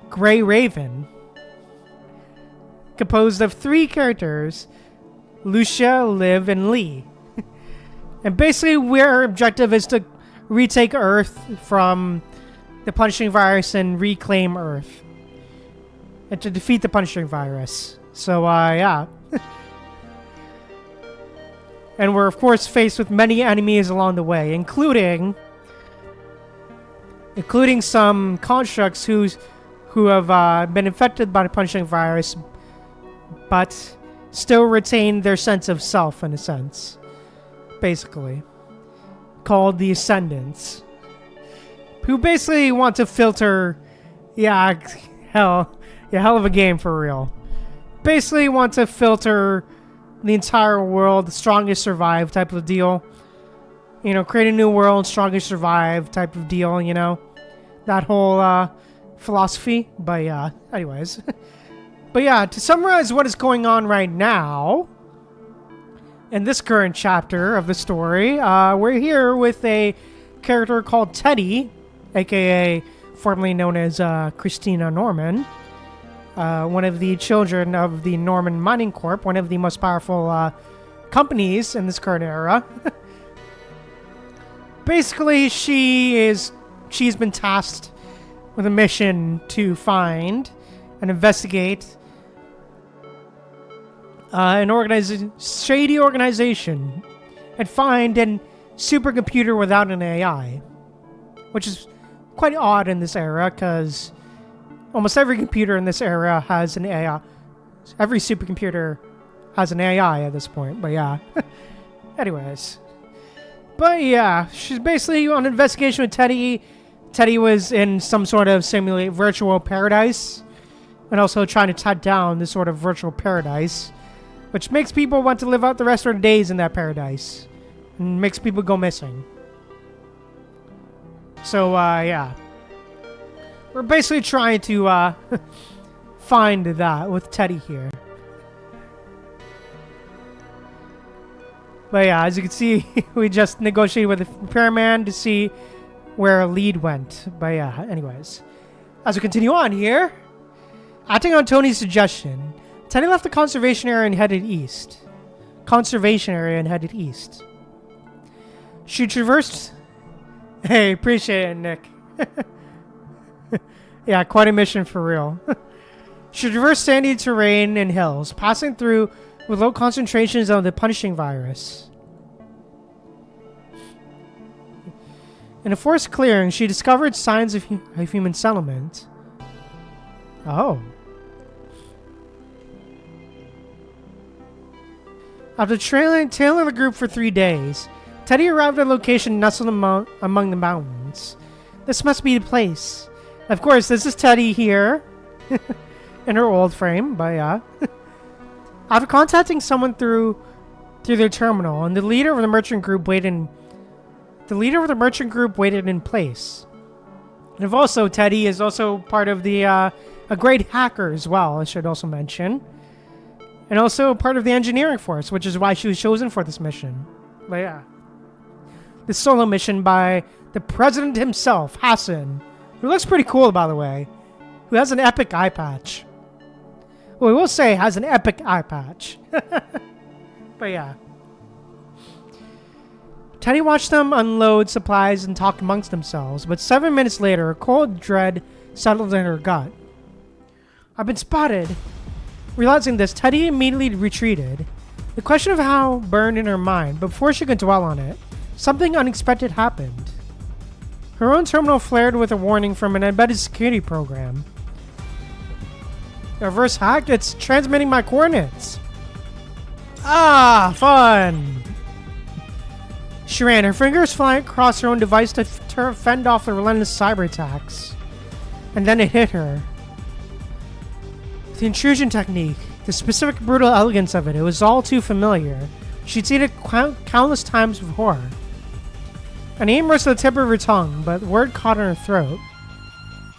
Speaker 1: Grey Raven, composed of 3 characters, Lucia, Liv, and Lee. And basically, our objective is to retake Earth from the punishing virus and reclaim Earth. And to defeat the punishing virus. So, yeah. And we're, of course, faced with many enemies along the way, including some constructs who have been infected by the punishing virus, but still retain their sense of self, in a sense. Basically. Called the Ascendants. Who basically want to filter... hell of a game for real. Basically want to filter the entire world, the strongest survive type of deal. You know, create a new world, strongest survive type of deal, you know. That whole philosophy. But yeah, anyways. But yeah, to summarize what is going on right now, in this current chapter of the story, we're here with a character called Teddy, aka formerly known as Christina Norman. One of the children of the Norman Mining Corp, one of the most powerful companies in this current era. Basically, she's been tasked with a mission to find and investigate an shady organization and find a supercomputer without an AI, which is quite odd in this era because almost every computer in this era has an AI. Every supercomputer has an AI at this point, but yeah. Anyways. But yeah, she's basically on an investigation with Teddy. Teddy was in some sort of simulated virtual paradise, and also trying to tie down this sort of virtual paradise, which makes people want to live out the rest of their days in that paradise, and makes people go missing. So, yeah. We're basically trying to find that with Teddy here. But yeah, as you can see, we just negotiated with the repairman to see where a lead went. But yeah, anyways. As we continue on here, acting on Tony's suggestion, Teddy left the conservation area and headed east. She traversed... Hey, appreciate it, Nick. Yeah, quite a mission for real. She traversed sandy terrain and hills, passing through with low concentrations of the punishing virus. In a forest clearing, she discovered signs of human settlement. Oh. After tailing the group for 3 days, Teddy arrived at a location nestled among the mountains. This must be the place. Of course, this is Teddy here. In her old frame, but yeah. After contacting someone through their terminal, and the leader of the merchant group waited in place. And also, Teddy is also part of the a great hacker as well, I should also mention. And also part of the engineering force, which is why she was chosen for this mission. But yeah. This solo mission by the president himself, Hassan, who looks pretty cool, by the way, who has an epic eye patch. Well, we will say has an epic eye patch. But yeah. Teddy watched them unload supplies and talk amongst themselves, but 7 minutes later, a cold dread settled in her gut. I've been spotted. Realizing this, Teddy immediately retreated. The question of how burned in her mind, but before she could dwell on it, something unexpected happened. Her own terminal flared with a warning from an embedded security program. Reverse hacked? It's transmitting my coordinates. Ah, fun! She ran, her fingers flying across her own device to fend off the relentless cyber attacks. And then it hit her. The intrusion technique, the specific brutal elegance of it was all too familiar. She'd seen it countless times before. A name rose to the tip of her tongue, but the word caught in her throat.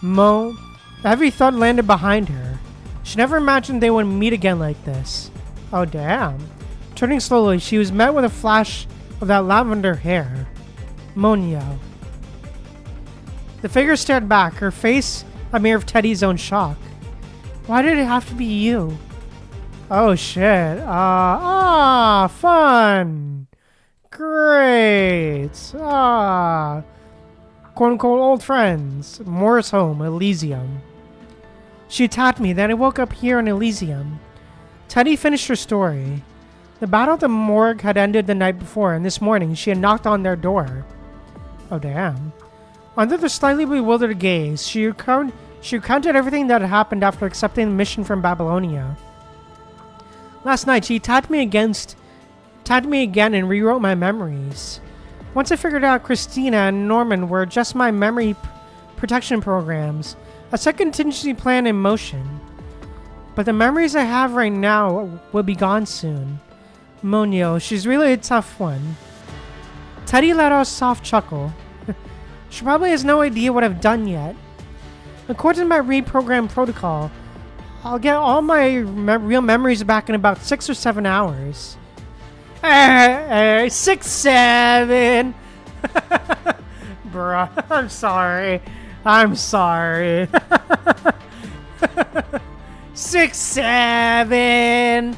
Speaker 1: Mo. A heavy thud landed behind her. She never imagined they would meet again like this. Oh damn. Turning slowly, she was met with a flash of that lavender hair. Monio. The figure stared back, her face a mirror of Teddy's own shock. Why did it have to be you? Oh shit. Fun. Great. Quote unquote old friends. Morris home, Elysium. She attacked me, then I woke up here in Elysium. Teddy finished her story. The battle at the morgue had ended the night before, and this morning she had knocked on their door. Oh damn. Under their slightly bewildered gaze, she recounted everything that had happened after accepting the mission from Babylonia. Last night, she attacked me again and rewrote my memories. Once I figured out Christina and Norman were just my memory protection programs, a second contingency plan in motion. But the memories I have right now will be gone soon. Monio, she's really a tough one. Teddy let out a soft chuckle. She probably has no idea what I've done yet. According to my reprogrammed protocol, I'll get all my real memories back in about 6 or 7 hours. 6, 7! Bruh, I'm sorry. 6, 7!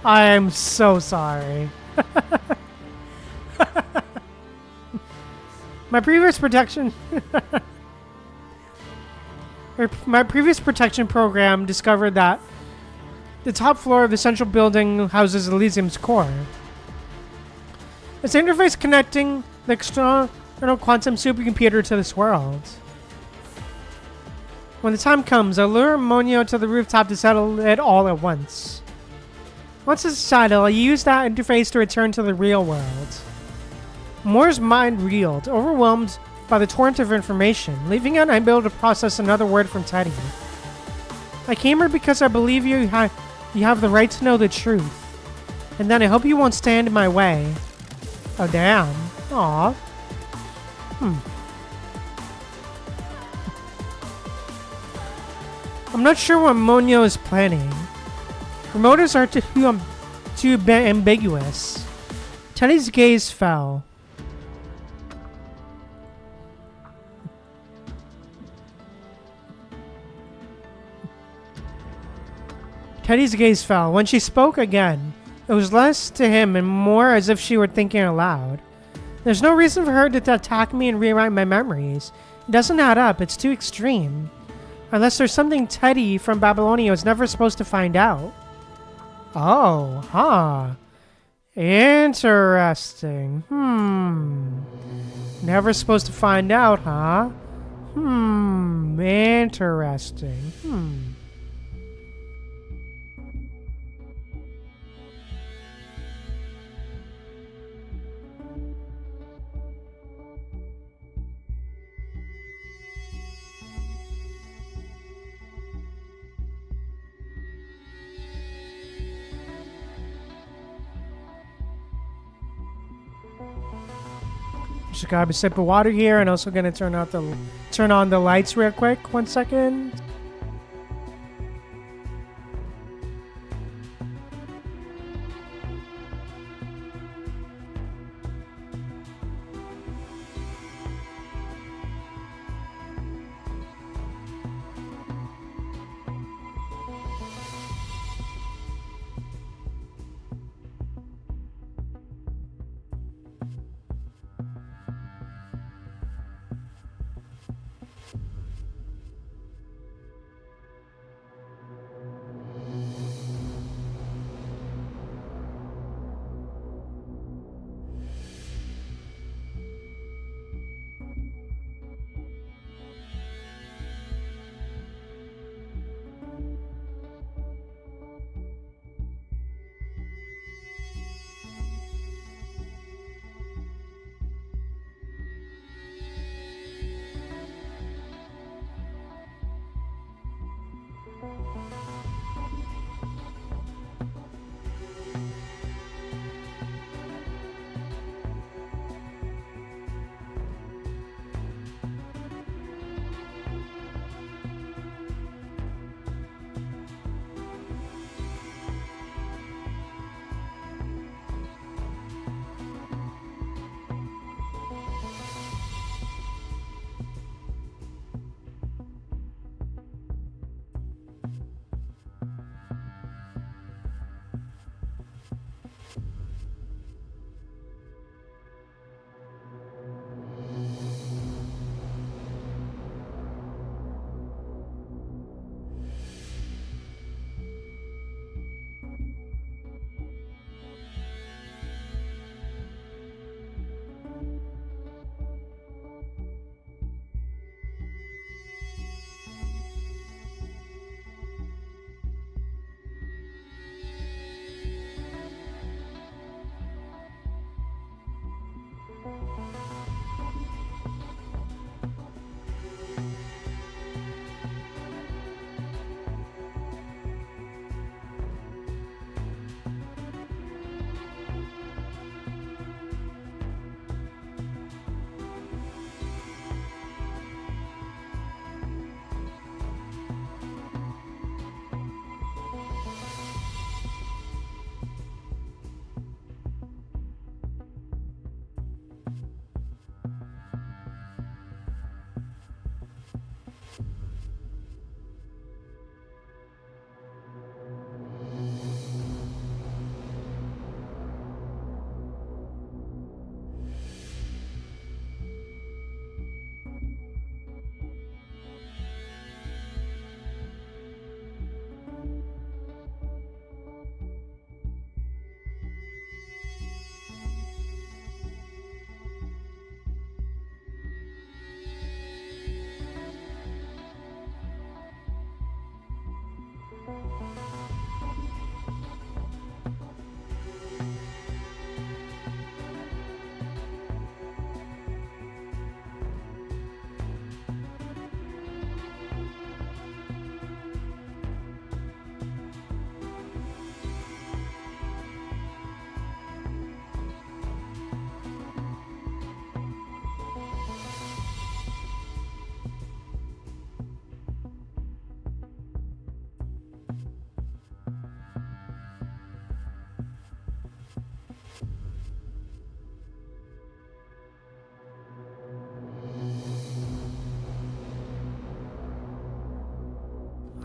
Speaker 1: I am so sorry. My previous protection program discovered that the top floor of the central building houses Elysium's core. It's an interface connecting the external quantum supercomputer to this world. When the time comes, I'll lure Monio to the rooftop to settle it all at once. Once it's settled, I'll use that interface to return to the real world. Moore's mind reeled, overwhelmed by the torrent of information, leaving him unable to process another word from Teddy. I came here because I believe you have the right to know the truth. And then I hope you won't stand in my way. Oh damn. Aww. I'm not sure what Monio is planning. Her motives are too ambiguous. Teddy's gaze fell. Teddy's gaze fell. When she spoke again, it was less to him and more as if she were thinking aloud. There's no reason for her to attack me and rewrite my memories. It doesn't add up. It's too extreme. Unless there's something Teddy from Babylonia was never supposed to find out. Oh, huh. Interesting. Never supposed to find out, huh? Interesting. Just grab a sip of water here, and also gonna turn on the lights real quick. 1 second.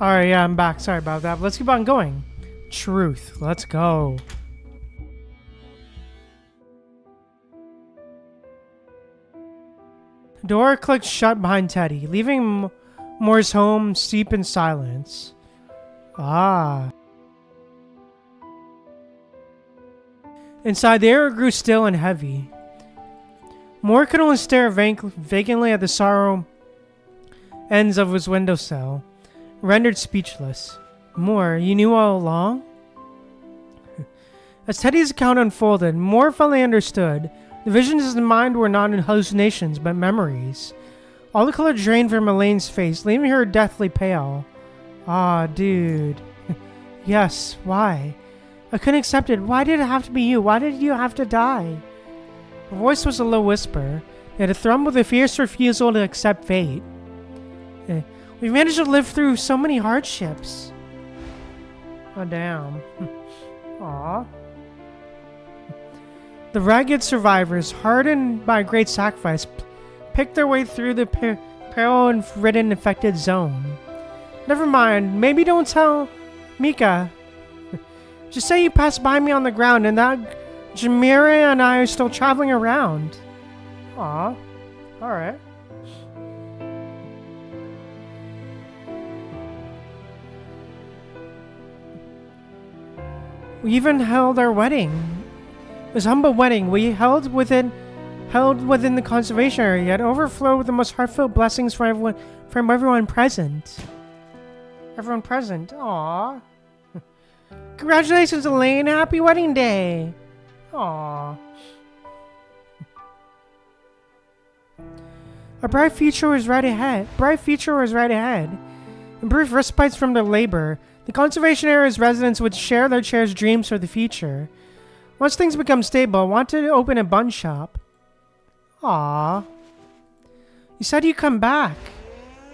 Speaker 1: Alright, yeah, I'm back. Sorry about that. Let's keep on going. Truth. Let's go. The door clicked shut behind Teddy, leaving Moore's home steep in silence. Ah. Inside, the air grew still and heavy. Moore could only stare vacantly at the sorrow ends of his windowsill, rendered speechless. Moore, you knew all along? As Teddy's account unfolded, Moore finally understood. The visions in his mind were not hallucinations, but memories. All the color drained from Elaine's face, leaving her deathly pale. Ah, dude. Yes, why? I couldn't accept it. Why did it have to be you? Why did you have to die? Her voice was a low whisper, yet it thrummed with a fierce refusal to accept fate. We've managed to live through so many hardships. Oh, damn. Aw. The ragged survivors, hardened by great sacrifice, picked their way through the peril-ridden infected zone. Never mind. Maybe don't tell Mika. Just say you passed by me on the ground and that Jamira and I are still traveling around. Aw. Alright. We even held our wedding. It was a humble wedding we held within the conservation area, yet overflowed with the most heartfelt blessings from everyone present. Everyone present. Aww. Congratulations, Elaine. Happy wedding day. Aww. A bright future was right ahead. In brief respites from their labor, the conservation area's residents would share their cherished dreams for the future. Once things become stable, I wanted to open a bun shop. Aww. You said you'd come back.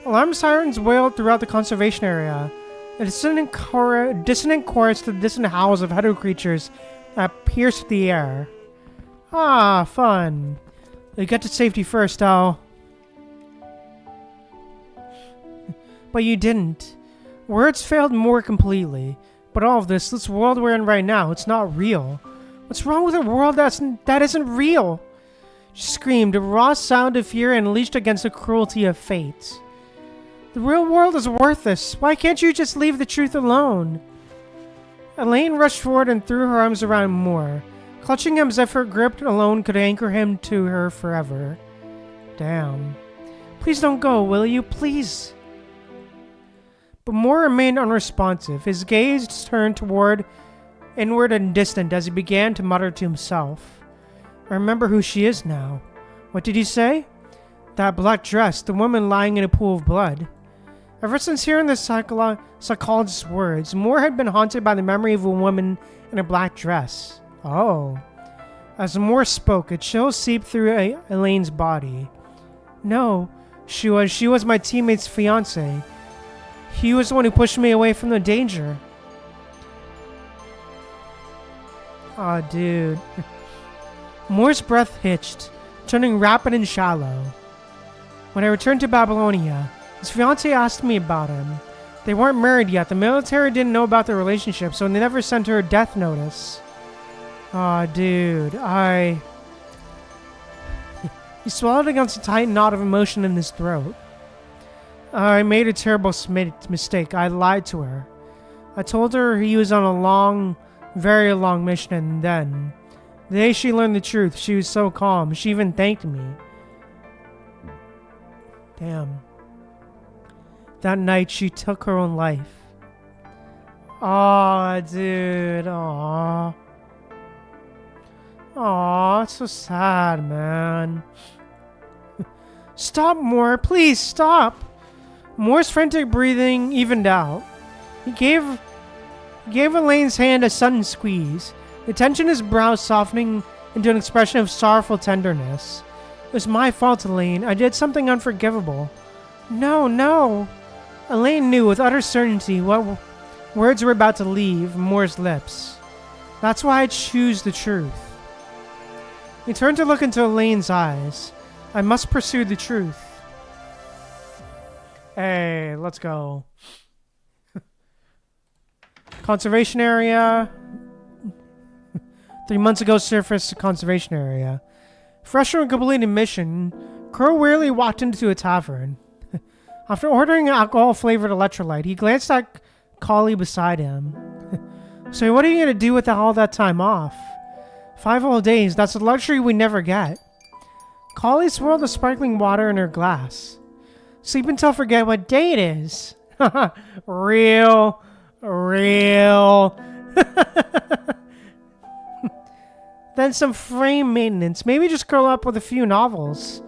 Speaker 1: Alarm sirens wailed throughout the conservation area. A dissonant chorus to the distant howls of hetero creatures that pierced the air. Ah, fun. You get to safety first, Al. But you didn't. Words failed more completely. But all of this world we're in right now, it's not real. What's wrong with a world that isn't real? She screamed, a raw sound of fear unleashed against the cruelty of fate. The real world is worthless. Why can't you just leave the truth alone? Elaine rushed forward and threw her arms around Moore, clutching him as if her grip alone could anchor him to her forever. Damn. Please don't go, will you? Please. But Moore remained unresponsive. His gaze turned inward and distant as he began to mutter to himself. I remember who she is now. What did you say? That black dress, the woman lying in a pool of blood. Ever since hearing the psychologist's words, Moore had been haunted by the memory of a woman in a black dress. Oh. As Moore spoke, a chill seeped through Elaine's body. No, she was my teammate's fiancé. He was the one who pushed me away from the danger. Aw, dude. Moore's breath hitched, turning rapid and shallow. When I returned to Babylonia, his fiancée asked me about him. They weren't married yet. The military didn't know about their relationship, so they never sent her a death notice. Aw, dude, He swallowed against a tight knot of emotion in his throat. I made a terrible mistake. I lied to her. I told her he was on a long, very long mission, and then, the day she learned the truth, she was so calm. She even thanked me. Damn. That night, she took her own life. Aw, dude. Aw. Aw, it's so sad, man. Stop, Moore. Please, stop. Moore's frantic breathing evened out. He gave Elaine's hand a sudden squeeze, the tension in his brow softening into an expression of sorrowful tenderness. It was my fault, Elaine. I did something unforgivable. No, no. Elaine knew with utter certainty what words were about to leave Moore's lips. That's why I choose the truth. He turned to look into Elaine's eyes. I must pursue the truth. Hey, let's go. Conservation area. 3 months ago, surfaced conservation area. Fresh from a completed mission, Crow wearily walked into a tavern. After ordering an alcohol-flavored electrolyte, he glanced at Collie beside him. So what are you going to do with all that time off? 5 whole days, that's a luxury we never get. Kali swirled the sparkling water in her glass. Sleep until forget what day it is. Real. Then some frame maintenance. Maybe just curl up with a few novels.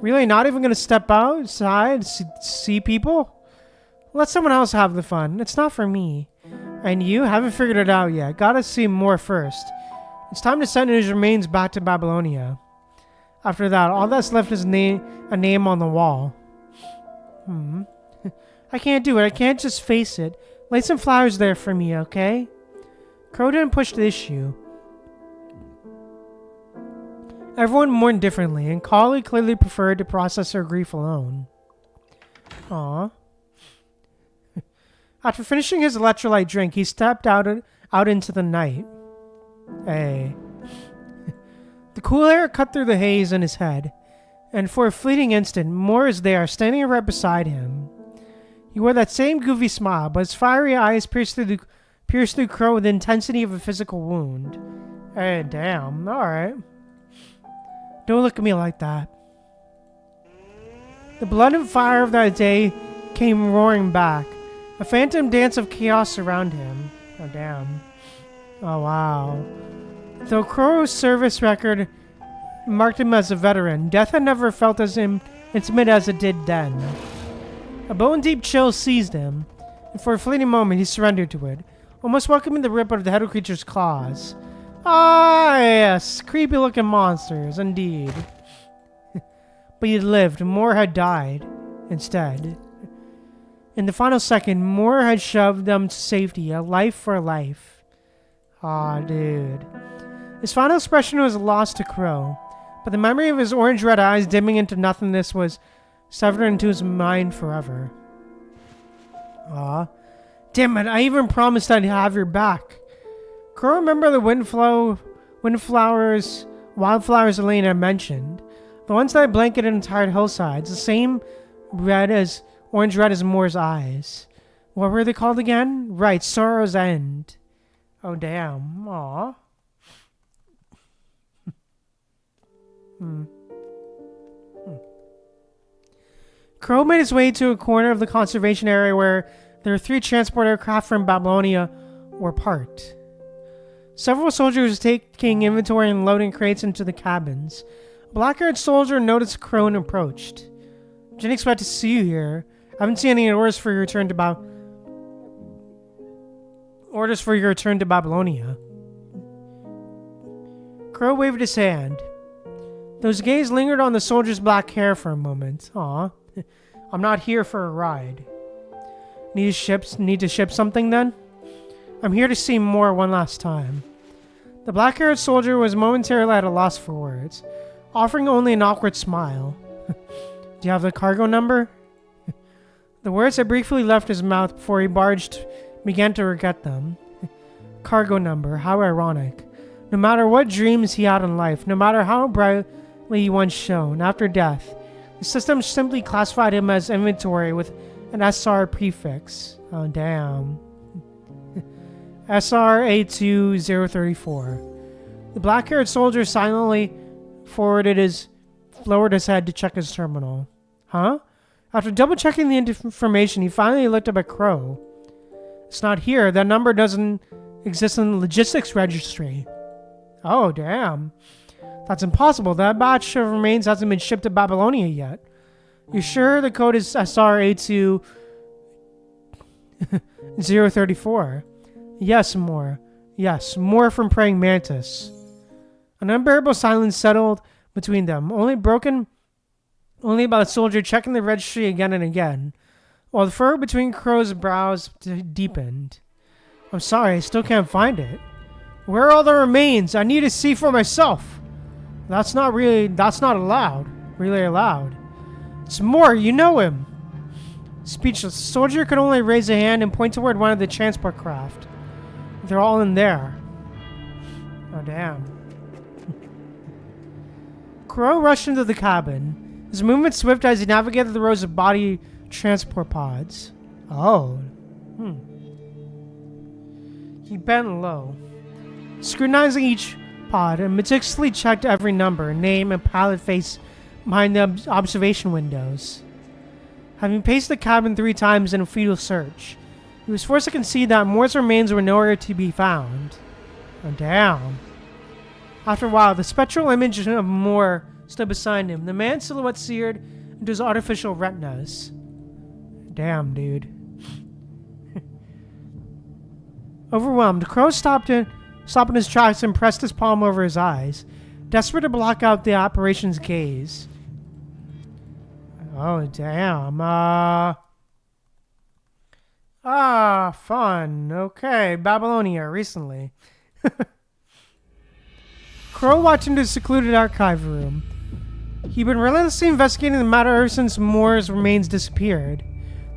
Speaker 1: Really, not even gonna step outside, see people? Let someone else have the fun. It's not for me. And you haven't figured it out yet. Gotta see more first. It's time to send his remains back to Babylonia. After that, all that's left is a name on the wall. I can't do it. I can't just face it. Lay some flowers there for me, okay? Crow didn't push the issue. Everyone mourned differently, and Kali clearly preferred to process her grief alone. Aww. After finishing his electrolyte drink, he stepped out into the night. Hey. The cool air cut through the haze in his head, and for a fleeting instant, Moore is there, standing right beside him. He wore that same goofy smile, but his fiery eyes pierced through Crow with the intensity of a physical wound. Hey, damn. Alright. Don't look at me like that. The blood and fire of that day came roaring back, a phantom dance of chaos around him. Oh, damn. Oh, wow. Though Crow's service record marked him as a veteran, death had never felt as intimate as it did then. A bone-deep chill seized him, and for a fleeting moment he surrendered to it, almost welcoming the rip of the head creature's claws. Ah, yes, creepy-looking monsters, indeed. But he lived. Moore had died instead. In the final second, Moore had shoved them to safety, a life for life. Aw, dude. His final expression was lost to Crow, but the memory of his orange-red eyes dimming into nothingness was severed into his mind forever. Aw. Damn it, I even promised I'd have your back. Crow remembered the wildflowers Elena mentioned. The ones that blanketed entire hillsides, the same orange red as Moore's eyes. What were they called again? Right, Sorrow's End. Oh, damn. Aw. Crow made his way to a corner of the conservation area where there were 3 transport aircraft from Babylonia were parked. Several soldiers were taking inventory and loading crates into the cabins. A black-haired soldier noticed Crow and approached. Didn't expect to see you here. I haven't seen any orders for your return to Babylonia. Crow waved his hand. Those gaze lingered on the soldier's black hair for a moment. Aw. I'm not here for a ride. Need to ship something then? I'm here to see Moore one last time. The black-haired soldier was momentarily at a loss for words, offering only an awkward smile. Do you have the cargo number? The words had briefly left his mouth before he began to regret them. Cargo number, how ironic. No matter what dreams he had in life, no matter how brightly he once shone, after death, the system simply classified him as inventory with an SR prefix. Oh, damn. SR-A2034. The black-haired soldier silently lowered his head to check his terminal. Huh? After double-checking the information, he finally looked up at Crow. It's not here. That number doesn't exist in the logistics registry. Oh, damn. That's impossible. That batch of remains hasn't been shipped to Babylonia yet. You sure the code is SR-A2034? Yes, Moore. Yes, Moore from Praying Mantis. An unbearable silence settled between them, only broken by the soldier checking the registry again and again, while the fur between Crow's brows deepened. I'm sorry, I still can't find it. Where are all the remains? I need to see for myself. That's not allowed. Really allowed. It's Moore, you know him. Speechless, the soldier could only raise a hand and point toward one of the transport craft. They're all in there. Oh, damn. Crow rushed into the cabin, his movement swift as he navigated the rows of body transport pods. Oh. He bent low, scrutinizing each pod and meticulously checked every number, name, and pilot face behind the observation windows. Having paced the cabin 3 times in a futile search, he was forced to concede that Moore's remains were nowhere to be found. Oh, damn. After a while, the spectral image of Moore stood beside him, the man's silhouette seared into his artificial retinas. Damn, dude. Overwhelmed, Crow stopped in his tracks and pressed his palm over his eyes, desperate to block out the apparition's gaze. Oh, damn. Fun. Okay, Babylonia, recently. Crow watched into the secluded archive room. He'd been relentlessly investigating the matter ever since Moore's remains disappeared.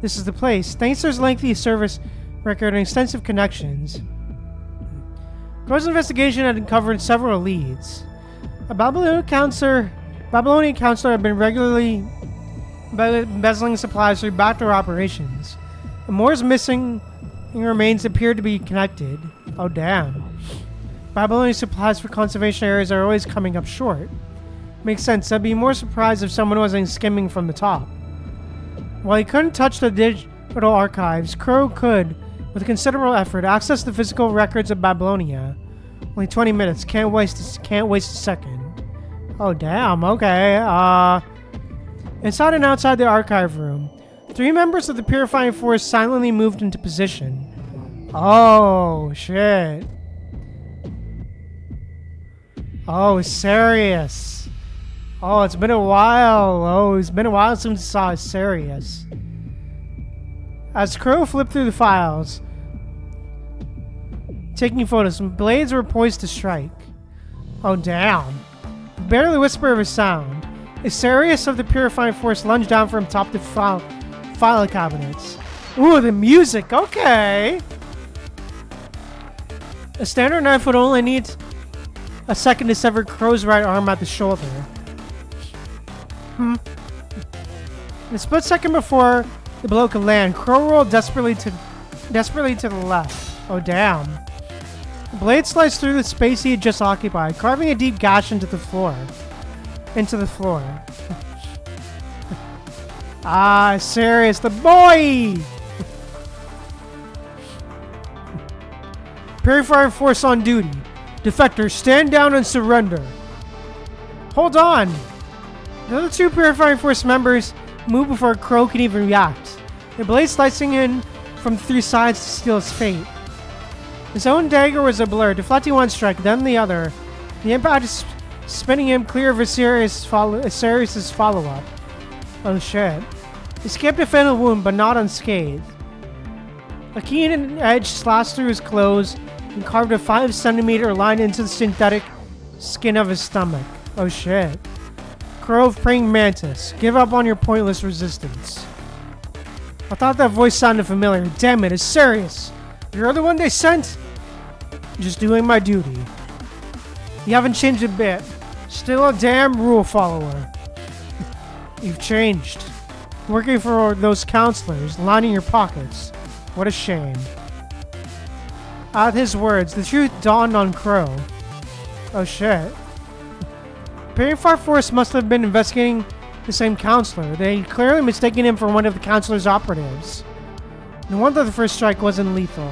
Speaker 1: This is the place, thanks to his lengthy service record and extensive connections. Crow's investigation had uncovered several leads. A Babylonian counselor had been regularly embezzling supplies through backdoor operations. And Moore's missing remains appeared to be connected. Oh, damn. Babylonian supplies for conservation areas are always coming up short. Makes sense. I'd be more surprised if someone wasn't skimming from the top. While he couldn't touch the digital archives, Crow could, with considerable effort, access the physical records of Babylonia. Only 20 minutes. Can't waste a second. Oh, damn. Okay. Inside and outside the archive room, 3 members of the Purifying Force silently moved into position. Oh, shit. Oh, serious. Oh, it's been a while. Oh, it's been a while since I saw Serious. As Crow flipped through the files, taking photos, blades were poised to strike. Oh, damn. Barely a whisper of a sound. A Serious of the Purifying Force lunged down from top to file cabinets. Ooh, the music. Okay. A standard knife would only need a second to sever Crow's right arm at the shoulder. In a split second before the blow could land, Crow rolled desperately to the left. Oh, damn. The blade sliced through the space he had just occupied, carving a deep gash into the floor. Serious, the boy! Purifying Force on duty. Defector, stand down and surrender. Hold on! The other 2 Purifying Force members moved before Crow could even react, the blade slicing in from 3 sides to steal his fate. His own dagger was a blur, deflecting one strike, then the other. The impact is spinning him clear of Sirius's follow-up. Oh shit. He escaped a fatal wound, but not unscathed. A keen edge slashed through his clothes and carved a 5-centimeter line into the synthetic skin of his stomach. Oh shit. Crow of Praying Mantis, give up on your pointless resistance. I thought that voice sounded familiar. Damn it, it's Serious. You're the one they sent? Just doing my duty. You haven't changed a bit. Still a damn rule follower. You've changed. Working for those counselors, lining your pockets. What a shame. At his words, the truth dawned on Crow. Oh shit. Purifying Force must have been investigating the same counselor. They clearly mistaken him for one of the counselor's operatives. No wonder the first strike wasn't lethal.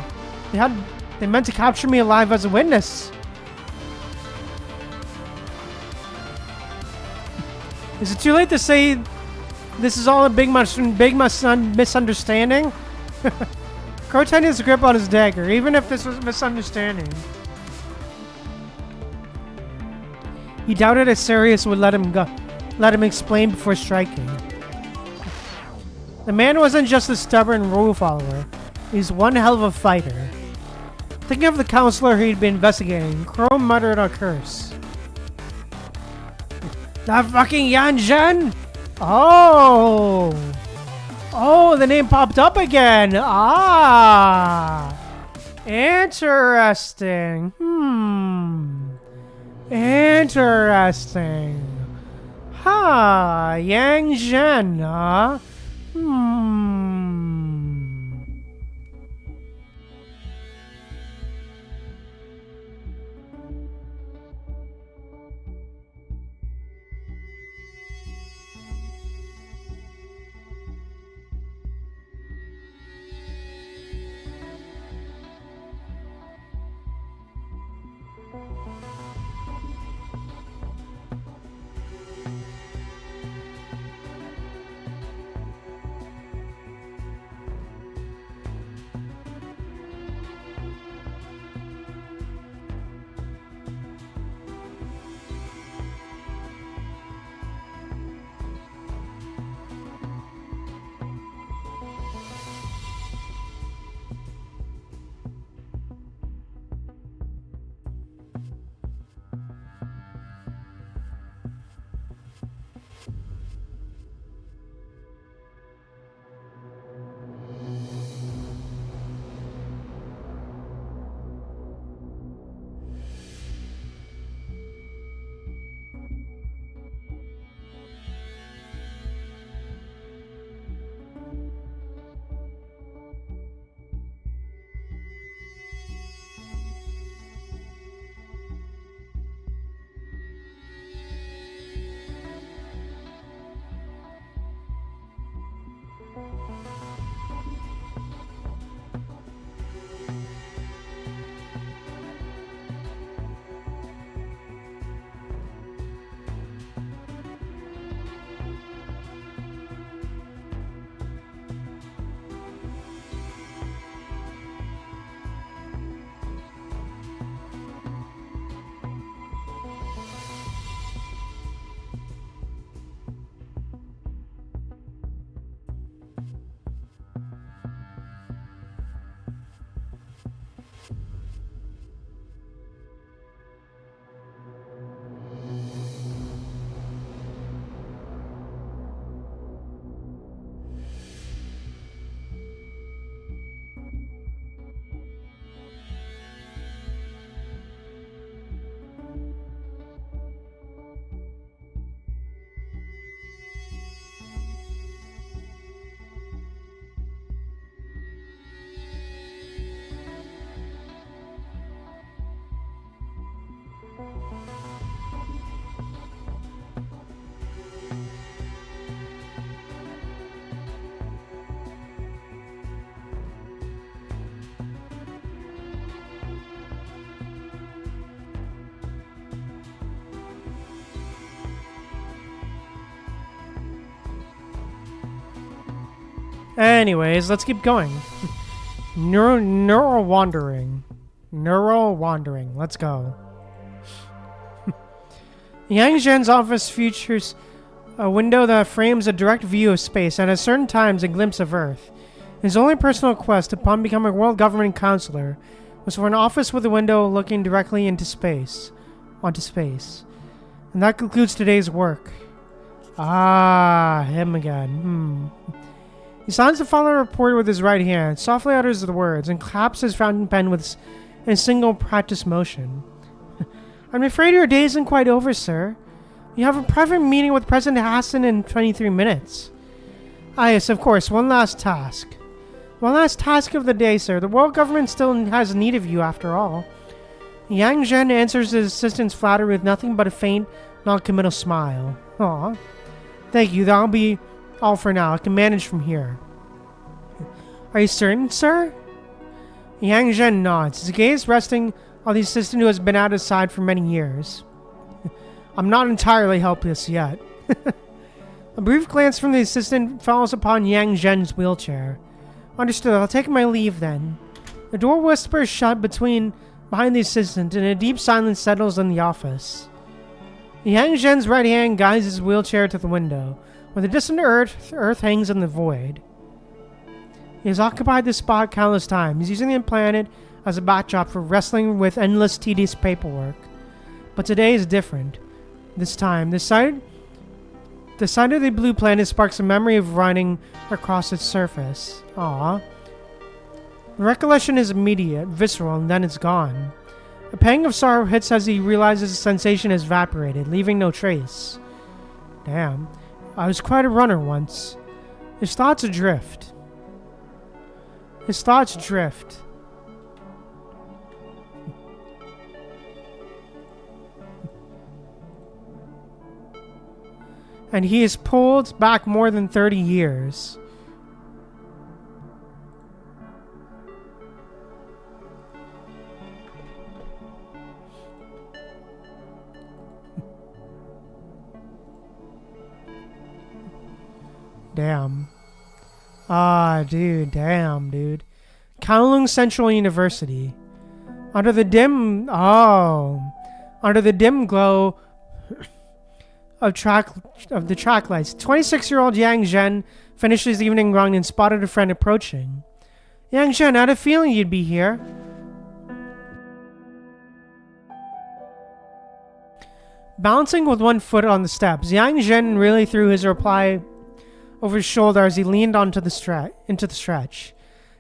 Speaker 1: They meant to capture me alive as a witness. Is it too late to say this is all a big misunderstanding? Crow tightened his grip on his dagger, even if this was a misunderstanding. He doubted if Sirius would let him explain before striking. The man wasn't just a stubborn rule follower. He's one hell of a fighter. Thinking of the counselor he'd been investigating, Crow muttered a curse. That fucking Yan Zhen? Oh! Oh, the name popped up again! Ah! Interesting. Interesting. Yang Zhen, huh? Anyways, let's keep going. Neural wandering. Neural wandering. Let's go. Yang Zhen's office features a window that frames a direct view of space and at certain times a glimpse of Earth. His only personal quest upon becoming world government counselor was for an office with a window looking directly onto space. And that concludes today's work. Ah, him again. He signs the following report with his right hand, softly utters the words, and claps his fountain pen with a single practice motion. I'm afraid your day isn't quite over, sir. You have a private meeting with President Hassan in 23 minutes. Ah, yes, of course. One last task. One last task of the day, sir. The world government still has need of you, after all. Yang Zhen answers his assistant's flattery with nothing but a faint, non-committal smile. Aw. Thank you. That'll be all for now. I can manage from here. Are you certain, sir? Yang Zhen nods, his gaze resting on the assistant who has been at his side for many years. I'm not entirely helpless yet. A brief glance from the assistant falls upon Yang Zhen's wheelchair. Understood. I'll take my leave then. The door whispers shut behind the assistant, and a deep silence settles in the office. Yang Zhen's right hand guides his wheelchair to the window, where the distant earth hangs in the void. He has occupied this spot countless times, using the planet as a backdrop for wrestling with endless tedious paperwork. But today is different. This time, the sight of the blue planet sparks a memory of running across its surface. Aww. The recollection is immediate, visceral, and then it's gone. A pang of sorrow hits as he realizes the sensation has evaporated, leaving no trace. Damn. I was quite a runner once. His thoughts adrift. And he is pulled back more than 30 years. Damn. Ah, dude. Damn, dude. Kowloon Central University. Under the dim glow of the track lights, 26-year-old Yang Zhen finished his evening run and spotted a friend approaching. Yang Zhen, I had a feeling you'd be here. Balancing with one foot on the steps, Yang Zhen really threw his reply over his shoulder as he leaned into the stretch.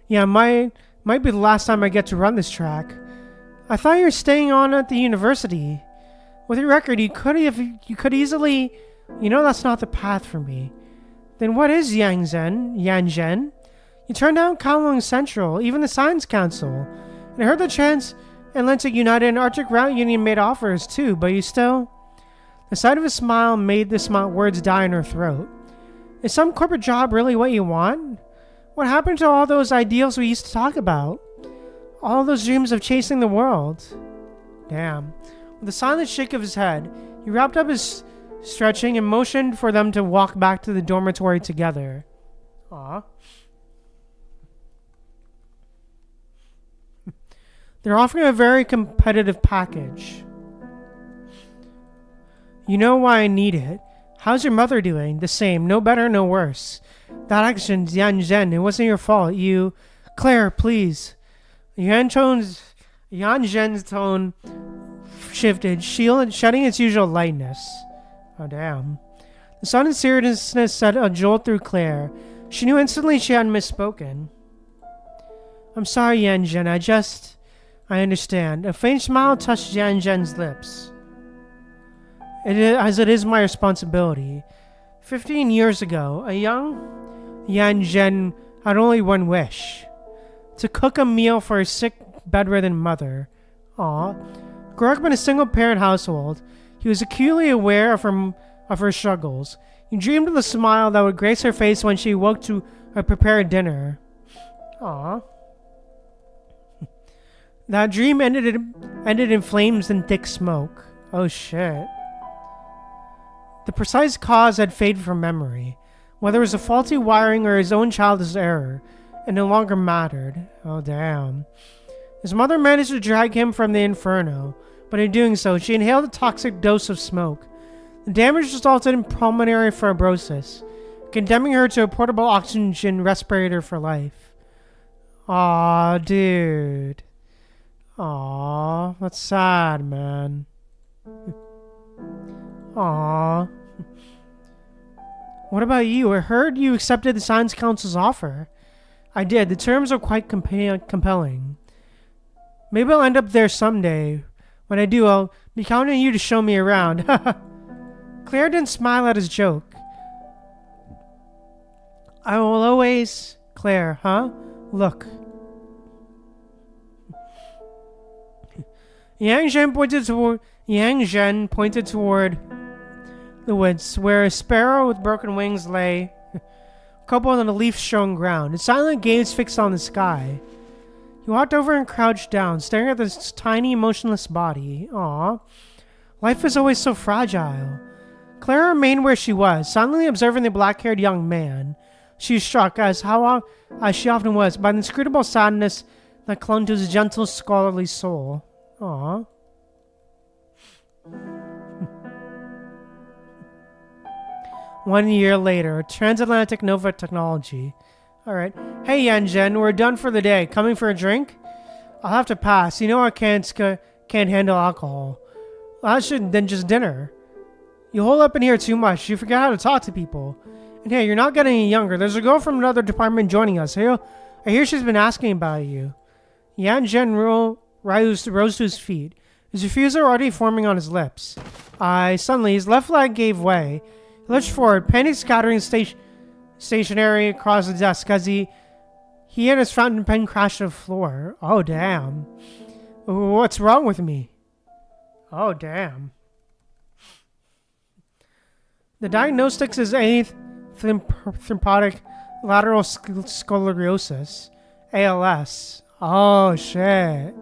Speaker 1: Yeah, might be the last time I get to run this track. I thought you were staying on at the university. With your record, you could easily... You know that's not the path for me. Then what is Yang Zhen? You turned down Kowloon Central, even the Science Council. And I heard the Transatlantic United and Arctic Route Union made offers too, but you still... The sight of his smile made the words die in her throat. Is some corporate job really what you want? What happened to all those ideals we used to talk about? All those dreams of chasing the world? Damn. With a silent shake of his head, he wrapped up his stretching and motioned for them to walk back to the dormitory together. Aww. They're offering a very competitive package. You know why I need it. How's your mother doing? The same. No better, no worse. That action, Yan Zhen, it wasn't your fault. You... Claire, please. Yan Zhen's tone shifted, shedding its usual lightness. Oh, damn. The sudden seriousness sent a jolt through Claire. She knew instantly she had misspoken. I'm sorry, Yan Zhen. I understand. A faint smile touched Yan Zhen's lips. As it is my responsibility. 15 years ago, a young Yan Zhen had only one wish. To cook a meal for his sick, bedridden mother. Growing up in a single-parent household, he was acutely aware of her struggles. He dreamed of the smile that would grace her face when she woke to prepare dinner. That dream ended in flames and thick smoke. Oh shit. The precise cause had faded from memory. Whether it was a faulty wiring or his own childish error, it no longer mattered. Oh, damn. His mother managed to drag him from the inferno, but in doing so, she inhaled a toxic dose of smoke. The damage resulted in pulmonary fibrosis, condemning her to a portable oxygen respirator for life. Aw, dude. Aw, that's sad, man. Aw. What about you? I heard you accepted the Science Council's offer. I did. The terms are quite compelling. Maybe I'll end up there someday. When I do, I'll be counting on you to show me around. Claire didn't smile at his joke. I will always... Claire, huh? Look. Yang Zhen pointed toward the woods, where a sparrow with broken wings lay, coupled on a leaf-strewn ground, its silent gaze fixed on the sky. He walked over and crouched down, staring at this tiny, motionless body. Aw. Life is always so fragile. Clara remained where she was, silently observing the black-haired young man. She was struck, as she often was, by the inscrutable sadness that clung to his gentle, scholarly soul. Aw. 1 year later, Transatlantic Nova Technology. Alright. Hey, Yanzhen, we're done for the day. Coming for a drink? I'll have to pass. You know I can't handle alcohol. I should then just dinner. You hole up in here too much. You forget how to talk to people. And hey, you're not getting any younger. There's a girl from another department joining us. I hear she's been asking about you. Yanzhen rose to his feet, his refusal already forming on his lips. Suddenly, his left leg gave way. He lurched forward, panic scattering stationary across the desk as he and his fountain pen crashed to the floor. Oh, damn. What's wrong with me? Oh, damn. The diagnostics is atherosclerotic lateral sclerosis, ALS. Oh, shit.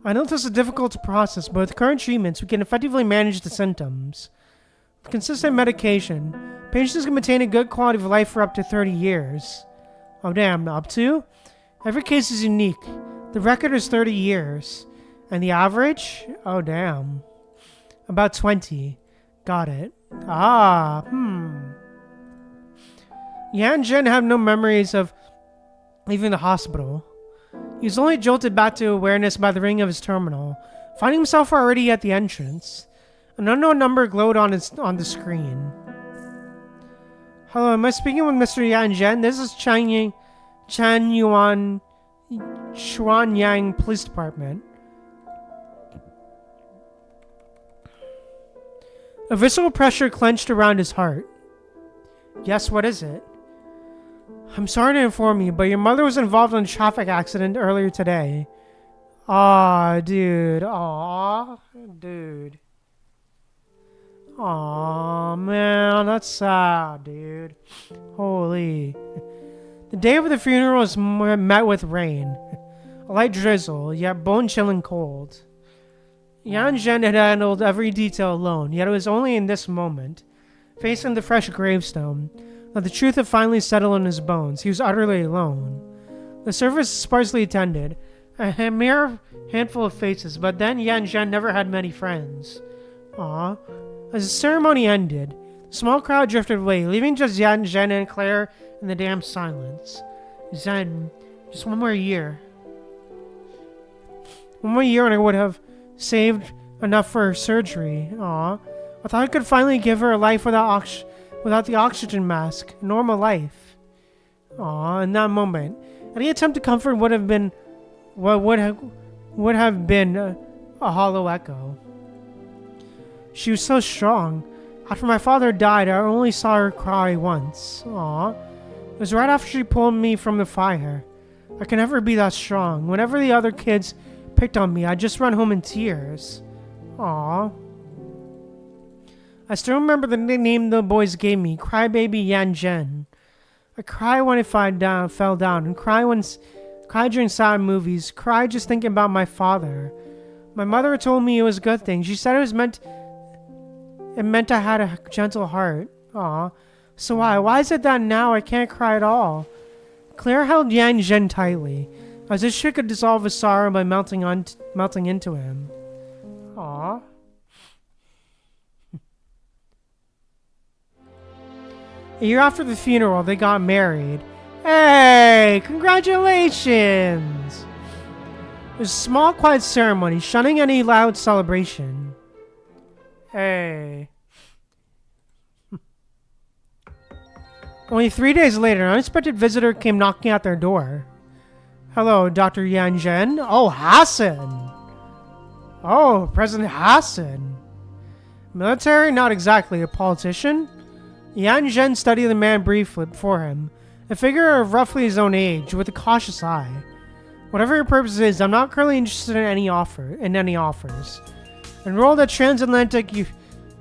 Speaker 1: I know this is difficult to process, but with current treatments, we can effectively manage the symptoms. With consistent medication, patients can maintain a good quality of life for up to 30 years. Oh, damn, up to? Every case is unique. The record is 30 years. And the average? Oh, damn. About 20. Got it. Yanzhen had no memories of leaving the hospital. He was only jolted back to awareness by the ring of his terminal, finding himself already at the entrance. An unknown number glowed on the screen. Hello, am I speaking with Mr. Yanzhen? This is Chuanyang Police Department. A visceral pressure clenched around his heart. Yes, what is it? I'm sorry to inform you, but your mother was involved in a traffic accident earlier today. Aw, dude. Aw, dude. Aw, man, that's sad, dude. Holy. The day of the funeral was met with rain. A light drizzle, yet bone-chilling cold. Yanzhen had handled every detail alone, yet it was only in this moment, facing the fresh gravestone, that the truth had finally settled in his bones. He was utterly alone. The service was sparsely attended, a mere handful of faces, but then Yanzhen never had many friends. As the ceremony ended, the small crowd drifted away, leaving just Yanzhen and Claire in the damp silence. Zen, just one more year. One more year and I would have saved enough for her surgery. I thought I could finally give her a life without the oxygen mask. A normal life. In that moment, any attempt to comfort would have been a hollow echo. She was so strong. After my father died, I only saw her cry once. It was right after she pulled me from the fire. I could never be that strong. Whenever the other kids picked on me, I'd just run home in tears. I still remember the nickname the boys gave me, Crybaby Yanzhen. I cry when I fell down, and cry during sad movies, cry just thinking about my father. My mother told me it was a good thing. She said it meant I had a gentle heart. So why is it that now I can't cry at all? Claire held Yang Zhen tightly, as if she could dissolve his sorrow by melting into him. Aww. A year after the funeral, they got married. Hey! Congratulations! It was a small, quiet ceremony, shunning any loud celebration. Hey. Only 3 days later, an unexpected visitor came knocking at their door. Hello, Dr. Yang Zhen. Oh, Hassan! Oh, President Hassan. Military? Not exactly. A politician? Yang Zhen studied the man briefly before him, a figure of roughly his own age, with a cautious eye. Whatever your purpose is, I'm not currently interested in any offers. Enrolled at Transatlantic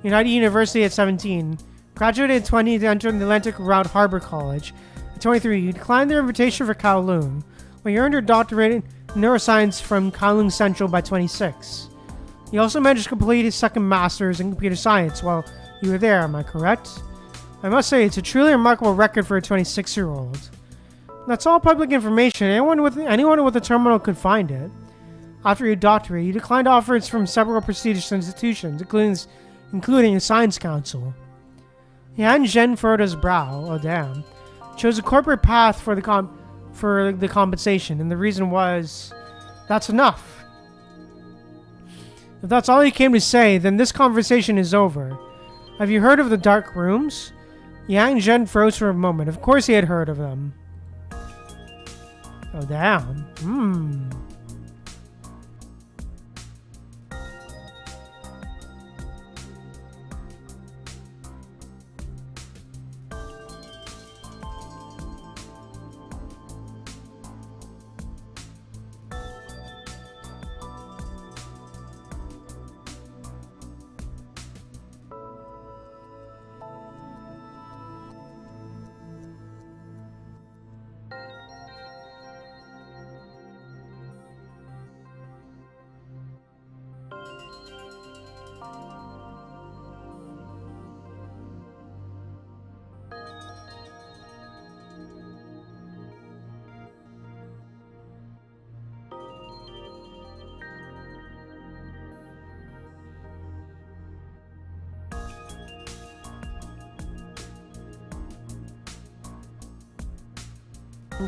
Speaker 1: United University at 17. Graduated at 20 to enter the Atlantic Route Harbor College. At 23, you declined their invitation for Kowloon, where you earned your doctorate in neuroscience from Kowloon Central by 26. You also managed to complete his second master's in computer science while you were there, am I correct? I must say, it's a truly remarkable record for a 26-year-old. That's all public information. Anyone with a terminal could find it. After your doctorate, you declined offers from several prestigious institutions, including a science council. Yang Zhen furrowed his brow. Oh damn! Chose a corporate path for the compensation, and the reason was, that's enough. If that's all you came to say, then this conversation is over. Have you heard of the Dark Rooms? Yang Zhen froze for a moment. Of course he had heard of them. Oh damn.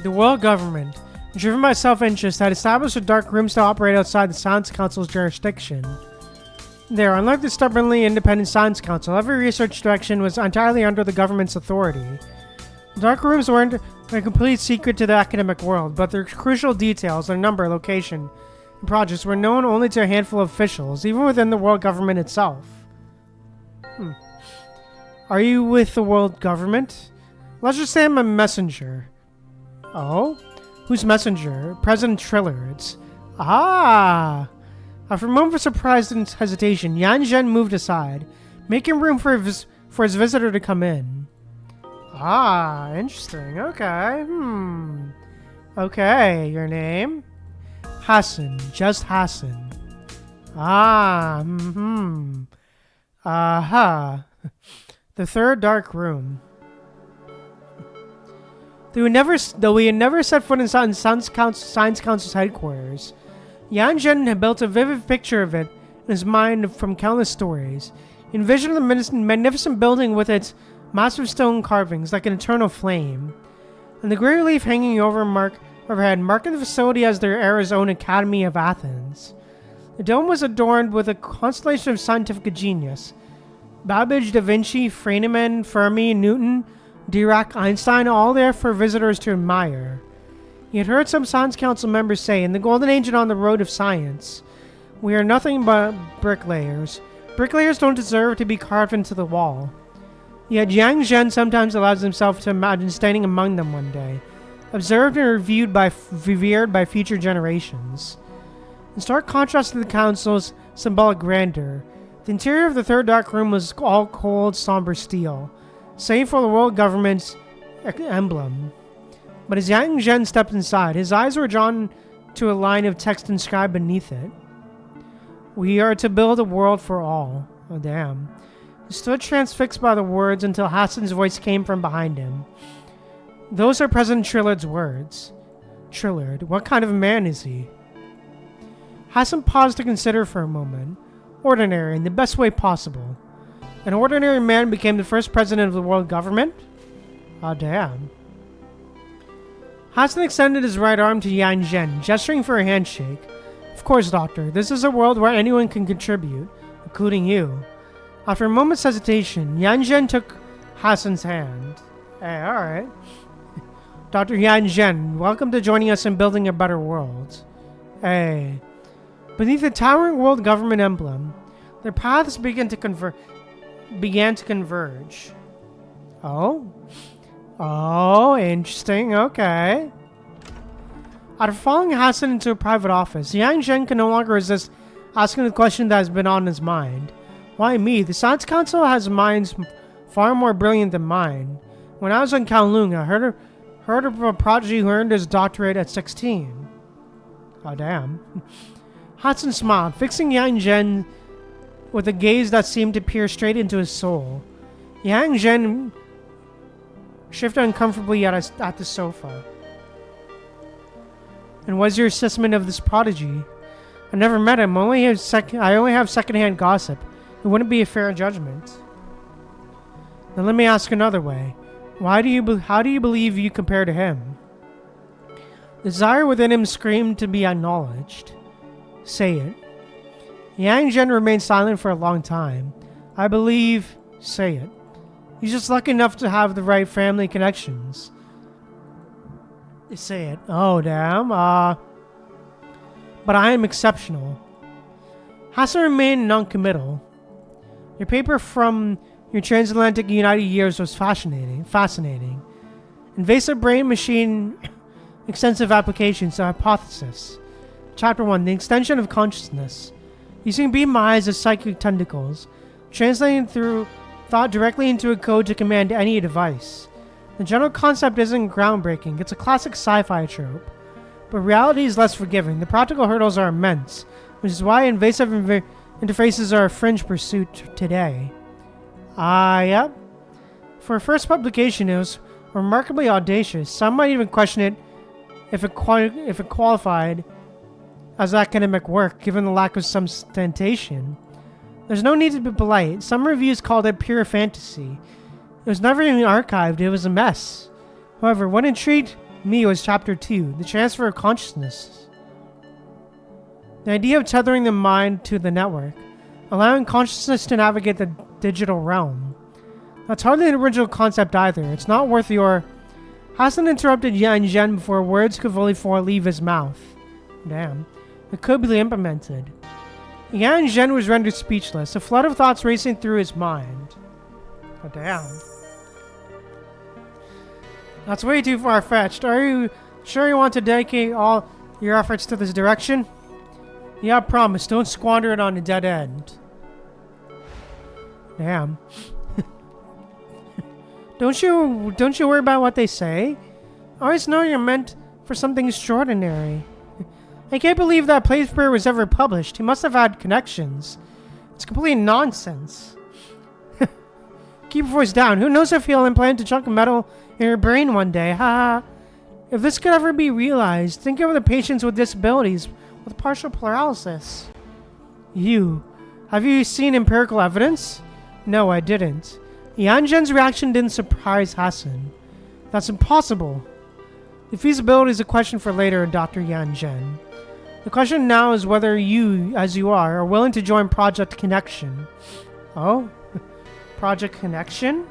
Speaker 1: The world government, driven by self-interest, had established the Dark Rooms to operate outside the Science Council's jurisdiction. There, unlike the stubbornly independent Science Council, every research direction was entirely under the government's authority. The Dark Rooms weren't a complete secret to the academic world, but their crucial details, their number, location, and projects were known only to a handful of officials, even within the world government itself. Are you with the world government? Let's just say I'm a messenger. Oh? Who's messenger? President Trillards. Ah! After a moment of surprise and hesitation, Yang Zhen moved aside, making room for his visitor to come in. Ah, interesting. Okay. Okay, your name? Hassan. Just Hassan. Ah, Aha. The third dark room. Though we had never set foot inside Science Council's headquarters, Yang Zhen had built a vivid picture of it in his mind from countless stories. He envisioned the magnificent building with its massive stone carvings like an eternal flame, and the great relief hanging overhead marking the facility as their era's own Academy of Athens. The dome was adorned with a constellation of scientific genius. Babbage, Da Vinci, Feynman, Fermi, Newton, Dirac, Einstein, all there for visitors to admire. He had heard some Science Council members say, in the golden age and on the road of science, we are nothing but bricklayers. Bricklayers don't deserve to be carved into the wall. Yet Yang Zhen sometimes allows himself to imagine standing among them one day, observed and revered by future generations. In stark contrast to the Council's symbolic grandeur, the interior of the third dark room was all cold, somber steel, save for the world government's emblem. But as Yang Zhen stepped inside, his eyes were drawn to a line of text inscribed beneath it. We are to build a world for all. Oh damn. He stood transfixed by the words until Hassan's voice came from behind him. Those are President Trillard's words. Trillard, what kind of a man is he? Hassan paused to consider for a moment. Ordinary, in the best way possible. An ordinary man became the first president of the world government? Ah, damn. Hassan extended his right arm to Yan Zhen, gesturing for a handshake. Of course, Doctor, this is a world where anyone can contribute, including you. After a moment's hesitation, Yan Zhen took Hassan's hand. Hey, alright. Dr. Yan Zhen, welcome to joining us in building a better world. Hey. Beneath the towering world government emblem, their paths began to converge. Oh? Oh, interesting, okay. After following Hassan into a private office, Yang Zhen can no longer resist asking the question that has been on his mind. Why me? The Science Council has minds far more brilliant than mine. When I was in Kowloon, I heard of a prodigy who earned his doctorate at 16. Oh, damn. Hassan smiled, fixing Yang Zhen with a gaze that seemed to peer straight into his soul. Yang Zhen shifted uncomfortably at the sofa. And what's your assessment of this prodigy? I never met him. I only have secondhand gossip. It wouldn't be a fair judgment. Now let me ask another way. How do you believe you compare to him? The desire within him screamed to be acknowledged. Say it. Yang Zhen remained silent for a long time. I believe... Say it. He's just lucky enough to have the right family connections. Say it. Oh, damn. But I am exceptional. Hassan remained non-committal. Your paper from your transatlantic United Years was fascinating. Invasive brain-machine extensive applications, a hypothesis. Chapter 1. The extension of consciousness. Using beam eyes as psychic tentacles. Translating through thought directly into a code to command any device. The general concept isn't groundbreaking, it's a classic sci-fi trope. But reality is less forgiving. The practical hurdles are immense, which is why invasive interfaces are a fringe pursuit today. Yep. For a first publication, it was remarkably audacious. Some might even question it if it qualified as academic work, given the lack of substantiation. There's no need to be polite. Some reviews called it pure fantasy. It was never even archived, it was a mess. However, what intrigued me was Chapter 2, the transfer of consciousness. The idea of tethering the mind to the network, allowing consciousness to navigate the digital realm. That's hardly an original concept either. It's not worth your... Hassan interrupted Yan Zhen before words could fully leave his mouth. Damn. It could be implemented. Yan Zhen was rendered speechless, a flood of thoughts racing through his mind. Oh, damn. That's way too far-fetched. Are you sure you want to dedicate all your efforts to this direction? Yeah, promise. Don't squander it on a dead end. Damn. Don't you worry about what they say. I always know you're meant for something extraordinary. I can't believe that paper was ever published. He must have had connections. It's complete nonsense. Keep your voice down. Who knows if he'll implant a chunk of metal in your brain one day. Ha! If this could ever be realized, think of the patients with disabilities with partial paralysis. Have you seen empirical evidence? No, I didn't. Yan Zhen's reaction didn't surprise Hassan. That's impossible. The feasibility is a question for later, Dr. Yan Zhen. The question now is whether you, as you are willing to join Project Connection. Oh? Project Connection?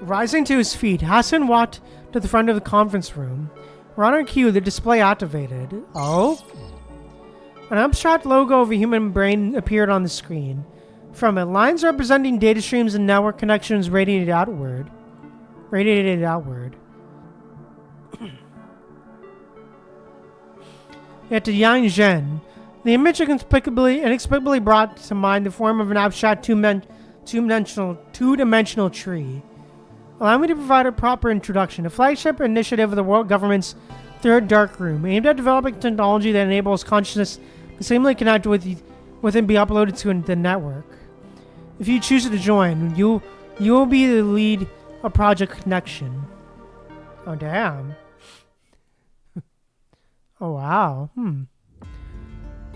Speaker 1: Rising to his feet, Hassan walked to the front of the conference room. On our cue, the display activated. Oh? An abstract logo of a human brain appeared on the screen. From it, lines representing data streams and network connections radiated outward. Yet to Yang Zhen, the image inexplicably brought to mind the form of an abstract two-dimensional tree. Allow me to provide a proper introduction. A flagship initiative of the world government's third dark room, aimed at developing technology that enables consciousness to seamlessly connect with with it be uploaded to the network. If you choose to join, you will be the lead of Project Connection. Oh damn. Oh wow.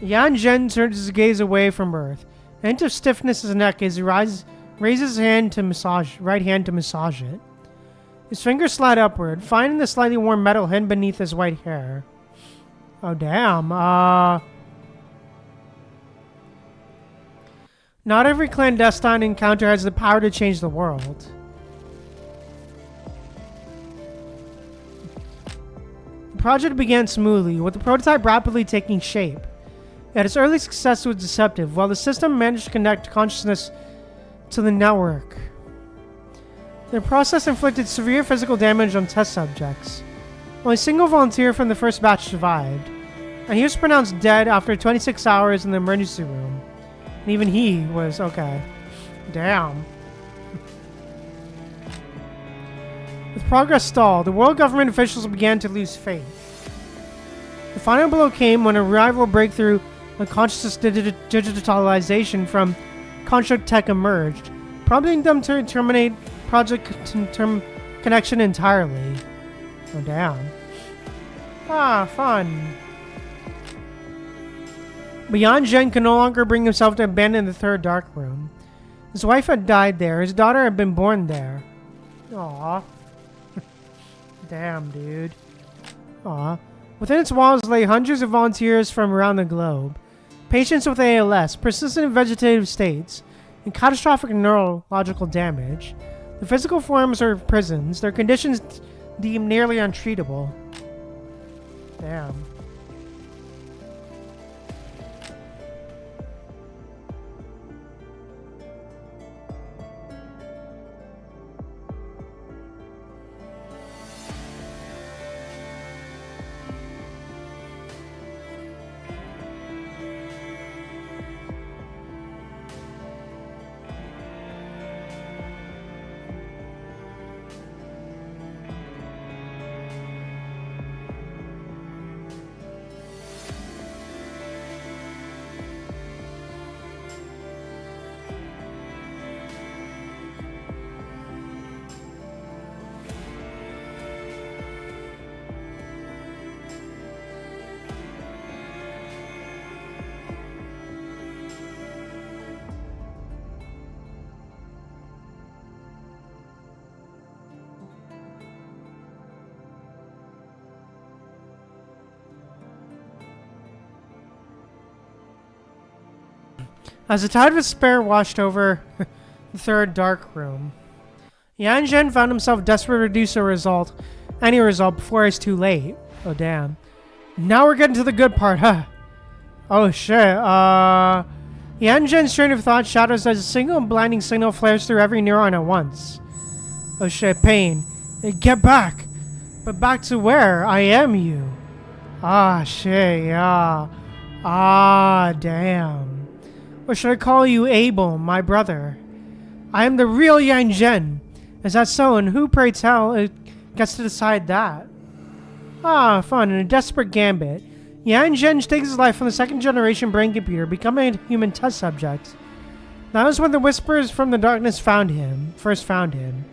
Speaker 1: Yan Zhen turns his gaze away from Earth. A hint of stiffness in his neck as he raises his hand to right hand to massage it. His fingers slide upward, finding the slightly warm metal hidden beneath his white hair. Oh damn. Not every clandestine encounter has the power to change the world. The project began smoothly, with the prototype rapidly taking shape. Yet its early success was deceptive, while the system managed to connect consciousness to the network. The process inflicted severe physical damage on test subjects. Only a single volunteer from the first batch survived, and he was pronounced dead after 26 hours in the emergency room. And even he was okay. Damn. With progress stalled, the world government officials began to lose faith. The final blow came when a rival breakthrough on consciousness digitalization from Construct Tech emerged, prompting them to terminate Project Connection entirely. Oh, damn. Ah, fun. But Yan Zhen could no longer bring himself to abandon the third dark room. His wife had died there. His daughter had been born there. Aww. Damn, dude. Aww. Within its walls lay hundreds of volunteers from around the globe. Patients with ALS, persistent vegetative states, and catastrophic neurological damage. The physical forms are prisons, their conditions deemed nearly untreatable. Damn. As a tide of despair washed over the third dark room, Yan Zhen found himself desperate to reduce any result before it's too late. Oh damn. Now we're getting to the good part, huh? Oh shit, Yan Zhen's train of thought shadows as a single blinding signal flares through every neuron at once. Oh shit, pain. Get back! But back to where? I am you. Ah shit, yeah. Ah damn. Or should I call you Abel, my brother? I am the real Yan Zhen. Is that so? And who, pray tell, gets to decide that? Ah, fun. In a desperate gambit, Yan Zhen takes his life from the second-generation brain computer, becoming a human test subject. That was when the whispers from the darkness first found him.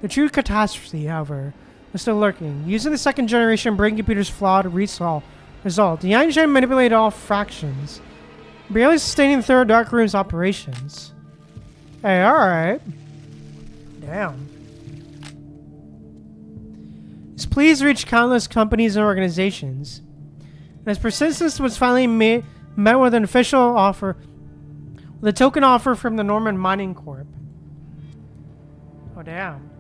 Speaker 1: The true catastrophe, however, was still lurking. Using the second-generation brain computer's flawed result, Yan Zhen manipulated all fractions, barely sustaining the third dark room's operations. Hey, alright. Damn. His pleas reached countless companies and organizations. And his persistence was finally met with an official offer, with a token offer from the Norman Mining Corp. Oh, damn.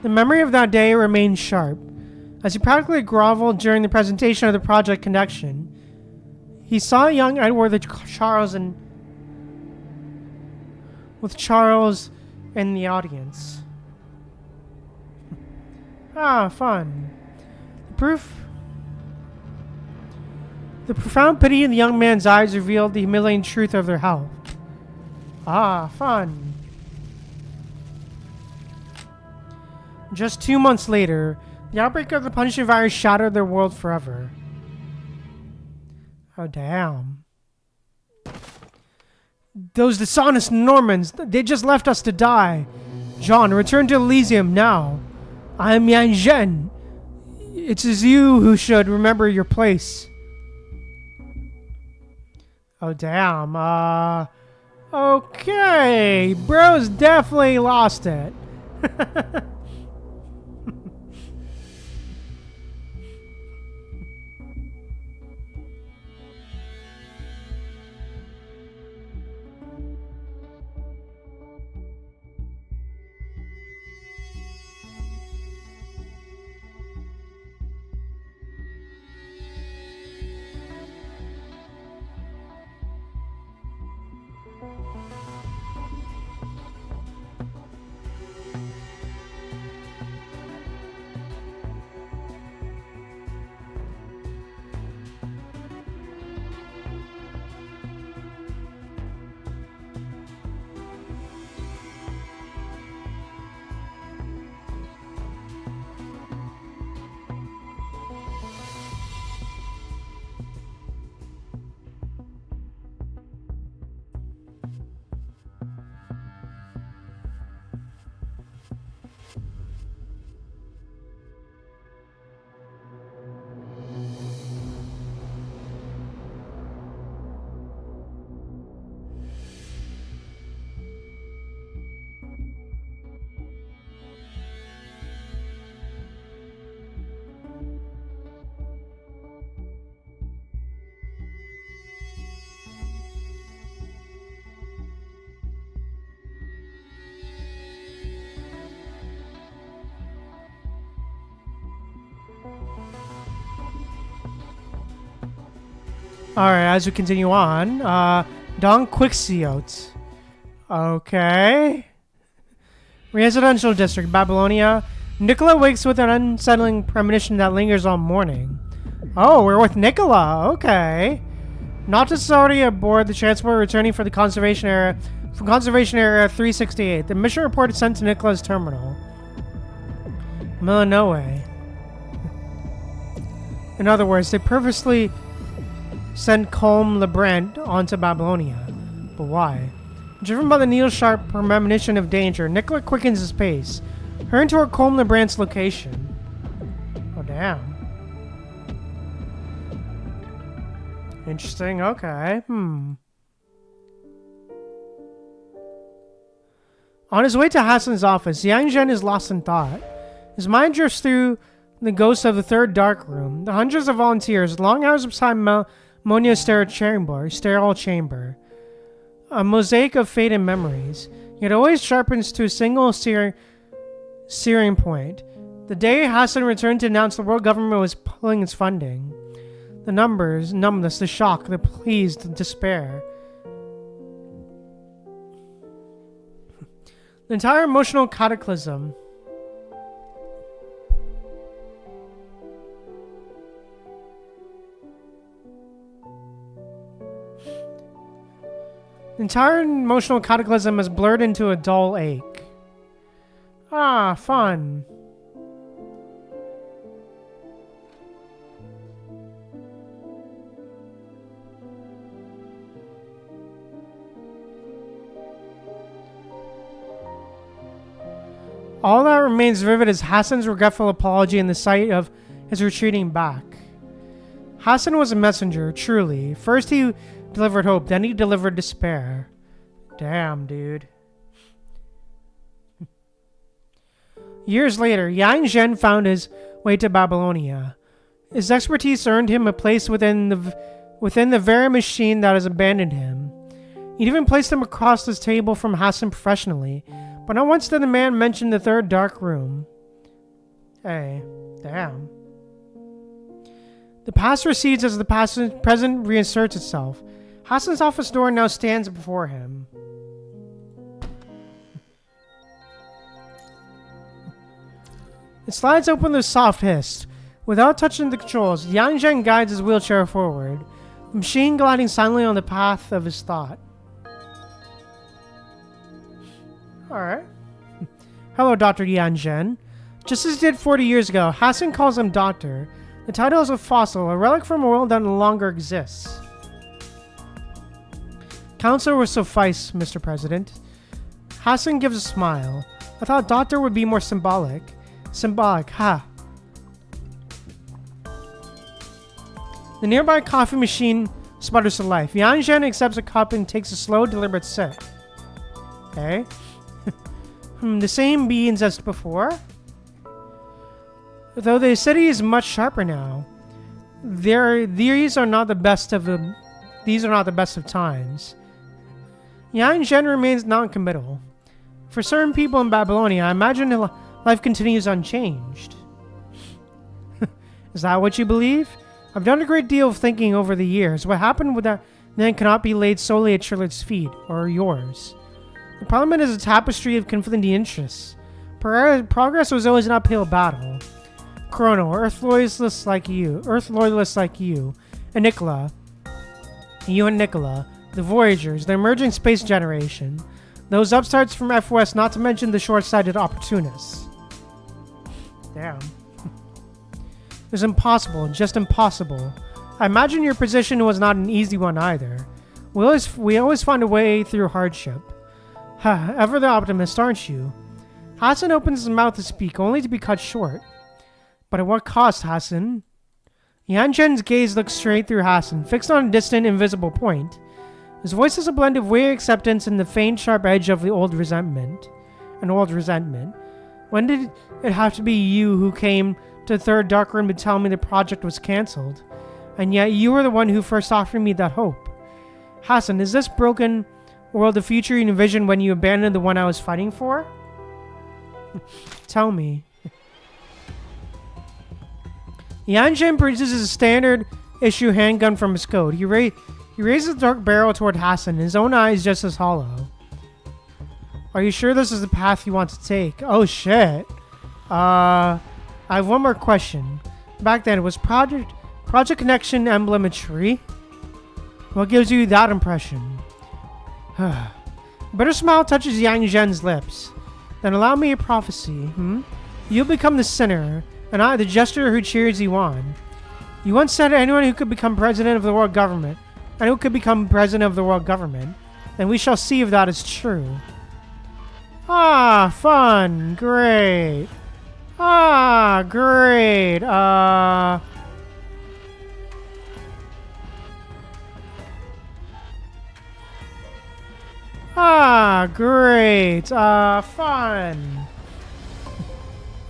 Speaker 1: The memory of that day remained sharp. As he practically groveled during the presentation of the Project Connection, he saw young Edward with Charles in the audience. Ah, fun. The profound pity in the young man's eyes revealed the humiliating truth of their health. Ah, fun. Just 2 months later, The outbreak of the punishing virus shattered their world forever. Oh, damn. Those dishonest Normans, they just left us to die. John, return to Elysium now. I am Yang Zhen. It is you who should remember your place. Oh, damn. Okay. Bro's definitely lost it. Alright, as we continue on, Don Quixote. Okay. Residential district, Babylonia. Nicola wakes with an unsettling premonition that lingers all morning. Oh, we're with Nicola. Okay. Noctis is already aboard the transport returning for the conservation area from conservation area 368. The mission report is sent to Nicola's terminal. Milanoe. In other words, they purposely send Colm Lebrant onto Babylonia. But why? Driven by the needle-sharp premonition of danger, Nicola quickens his pace, hurrying toward Colm Lebrant's location. Oh, damn. Interesting, okay. On his way to Hassan's office, Yang Zhen is lost in thought. His mind drifts through the ghosts of the third dark room, the hundreds of volunteers, long hours beside Monia's sterile chamber. A mosaic of fate and memories, yet always sharpens to a single searing point. The day Hassan returned to announce the world government was pulling its funding. The numbers, numbness, the shock, the pleas, the despair. The entire emotional cataclysm. The entire emotional cataclysm has blurred into a dull ache. Ah, fun. All that remains vivid is Hassan's regretful apology and the sight of his retreating back. Hassan was a messenger, truly. First he delivered hope, then he delivered despair. Damn, dude. Years later, Yang Zhen found his way to Babylonia. His expertise earned him a place within the very machine that has abandoned him. He'd even placed him across his table from Hassan professionally, but not once did the man mention the third dark room. Hey, damn. The past recedes as the present reasserts itself. Hassan's office door now stands before him. It slides open with a soft hiss. Without touching the controls, Yang Zhen guides his wheelchair forward, the machine gliding silently on the path of his thought. Alright. Hello, Dr. Yang Zhen. Just as he did 40 years ago, Hassan calls him Doctor. The title is a fossil, a relic from a world that no longer exists. Counselor will suffice, Mr. President. Hassan gives a smile. I thought Doctor would be more symbolic. Symbolic, ha. The nearby coffee machine sputters to life. Yan Zhen accepts a cup and takes a slow, deliberate sip. Okay. The same beans as before. Though the city is much sharper now. These are not the best of times. Yan Zhen remains non-committal. For certain people in Babylonia, I imagine life continues unchanged. Is that what you believe? I've done a great deal of thinking over the years. What happened with that then cannot be laid solely at Charlotte's feet, or yours. The Parliament is a tapestry of conflicting interests. Progress was always an uphill battle. Chrono, Earth loyalists like you, and Nicola, the Voyagers, the emerging space generation, those upstarts from FOS, not to mention the short-sighted opportunists. Damn. It was impossible, just impossible. I imagine your position was not an easy one either. We always find a way through hardship. Ever the optimist, aren't you? Hassan opens his mouth to speak, only to be cut short. But at what cost, Hassan? Yan Zhen's gaze looks straight through Hassan, fixed on a distant, invisible point. His voice is a blend of weary acceptance and the faint, sharp edge of the old resentment. When did it have to be you who came to the third dark room to tell me the project was cancelled? And yet you were the one who first offered me that hope. Hassan, is this broken world the future you envisioned when you abandoned the one I was fighting for? Tell me. Yan Zhen produces a standard issue handgun from his coat. He raises the dark barrel toward Hassan, his own eyes just as hollow. Are you sure this is the path you want to take? Oh shit. I have one more question. Back then, was Project Connection emblem a tree? What gives you that impression? A bitter smile touches Yang Zhen's lips. Then allow me a prophecy, You'll become the sinner, and I the jester who cheers you on. You once said anyone who could become president of the world government, then we shall see if that is true. Ah, fun, great. Ah, great. Great. Fun.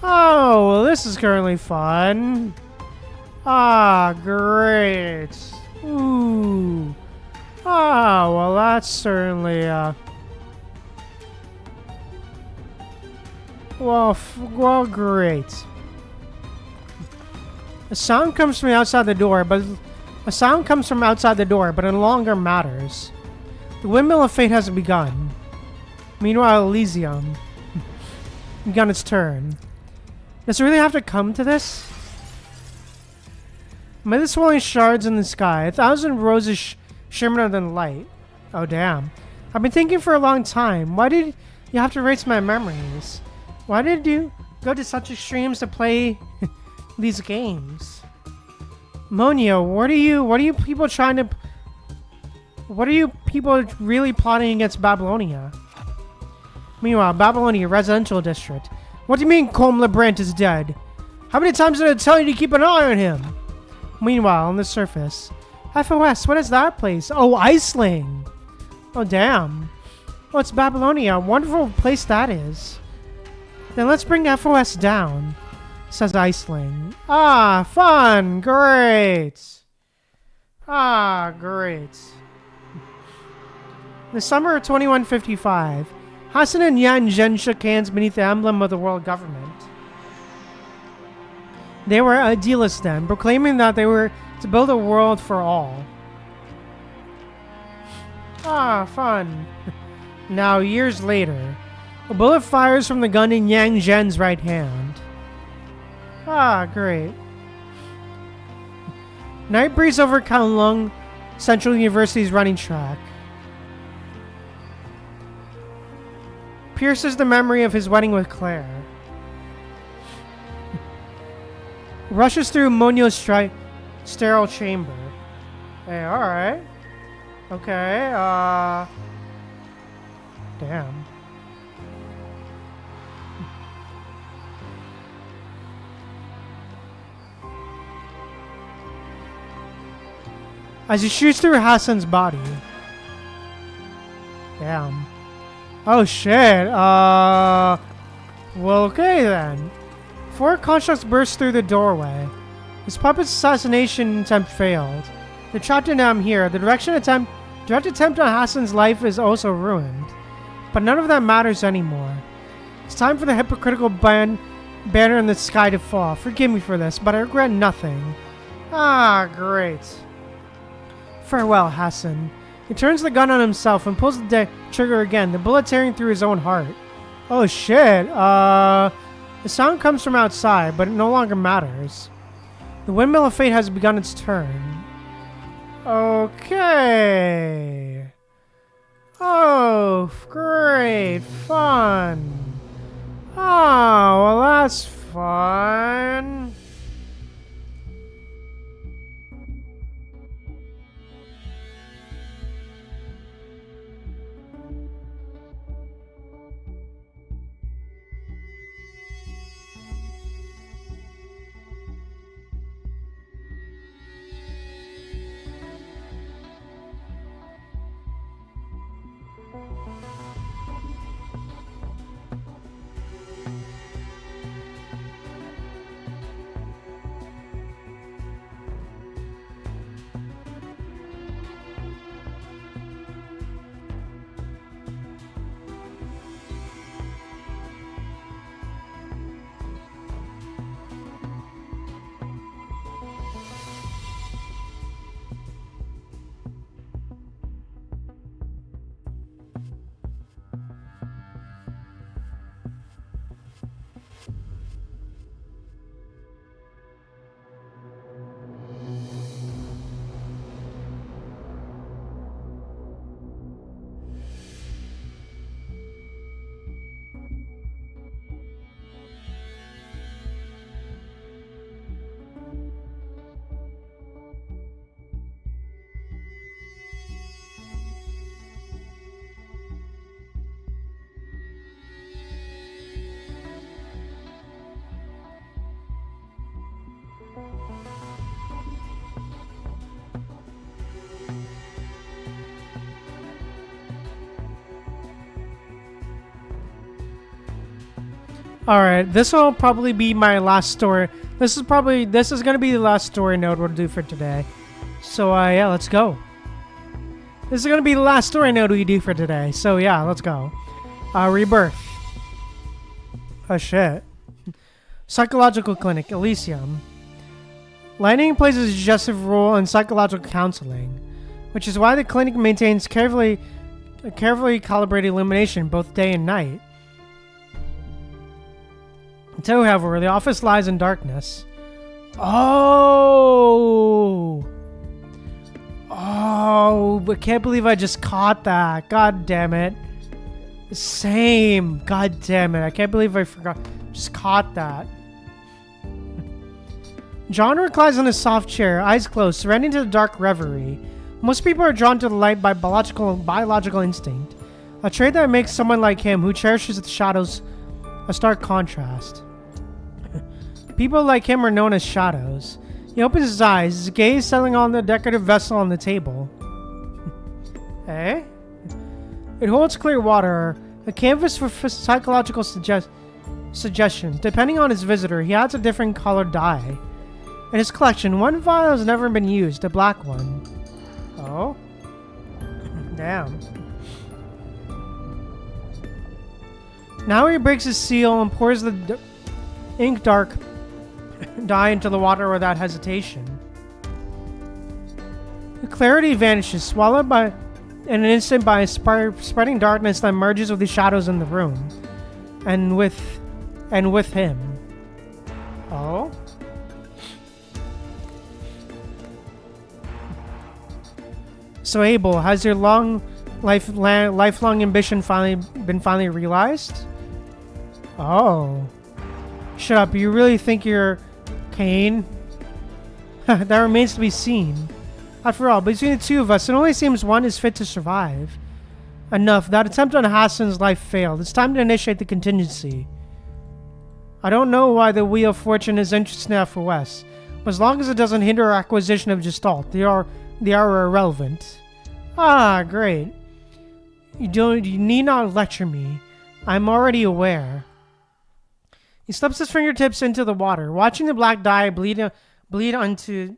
Speaker 1: Oh, well, this is currently fun. Great. Ooh. Well, that's certainly, well, great. A sound comes from outside the door, but it no longer matters. The windmill of fate has begun. Meanwhile, Elysium begun its turn. Does it really have to come to this? Amid the swirling shards in the sky, 1,000 roses shimmer than light. Oh damn! I've been thinking for a long time. Why did you have to erase my memories? Why did you go to such extremes to play these games? Monio, what are you people really plotting against Babylonia? Meanwhile, Babylonia residential district. What do you mean Colm LeBrant is dead? How many times did I tell you to keep an eye on him? Meanwhile, on the surface, FOS, what is that place? Oh, Iceland. Oh, damn. Oh, it's Babylonia. Wonderful place that is. Then let's bring FOS down, says Iceland. Fun. Great. Great. In the summer of 2155, Hassan and Yan Zhen shook hands beneath the emblem of the world government. They were idealists then, proclaiming that they were to build a world for all. Fun. Now, years later, a bullet fires from the gun in Yang Zhen's right hand. Great. Night breeze over Kowloon Central University's running track. Pierces the memory of his wedding with Claire. Rushes through Monio's sterile chamber. Hey, alright. Okay, damn. As he shoots through Hassan's body. Damn. Oh shit, well, okay then. Four constructs burst through the doorway. His puppet's assassination attempt failed. They're trapped in here. The direct attempt on Hassan's life is also ruined. But none of that matters anymore. It's time for the hypocritical banner in the sky to fall. Forgive me for this, but I regret nothing. Ah, great. Farewell, Hassan. He turns the gun on himself and pulls the trigger again, the bullet tearing through his own heart. Oh shit, the sound comes from outside, but it no longer matters. The windmill of fate has begun its turn. Okay. Oh, great fun. Oh, well that's fun. Alright, this will probably be my last story. This is gonna be the last story node we'll do for today. So, yeah, let's go. This is gonna be the last story node we do for today. So, yeah, let's go. Rebirth. Oh, shit. Psychological Clinic, Elysium. Lightning plays a suggestive role in psychological counseling, which is why the clinic maintains carefully calibrated illumination both day and night. Until, however, the office lies in darkness. Oh! Oh, I can't believe I just caught that. God damn it. Same. God damn it. I can't believe I forgot. Just caught that. John reclines on his soft chair, eyes closed, surrendering to the dark reverie. Most people are drawn to the light by biological instinct, a trait that makes someone like him who cherishes the shadows a stark contrast. People like him are known as shadows. He opens his eyes, his gaze settling on the decorative vessel on the table. Eh? It holds clear water, a canvas for psychological suggestions. Depending on his visitor, he adds a different colored dye. In his collection, one vial has never been used, a black one. Oh? Damn. Now he breaks his seal and pours the ink dark dye into the water without hesitation. The clarity vanishes, swallowed by in an instant by a spreading darkness that merges with the shadows in the room, and with him. Oh. So Abel, has your lifelong ambition been finally realized? Oh. Shut up, you really think you're Kane. That remains to be seen. After all, between the two of us, it only seems one is fit to survive. Enough. That attempt on Hassan's life failed. It's time to initiate the contingency. I don't know why the Wheel of Fortune is interested enough for Wes, but as long as it doesn't hinder our acquisition of Gestalt, they are irrelevant. Ah, great. You need not lecture me. I'm already aware. He slips his fingertips into the water, watching the black dye bleed onto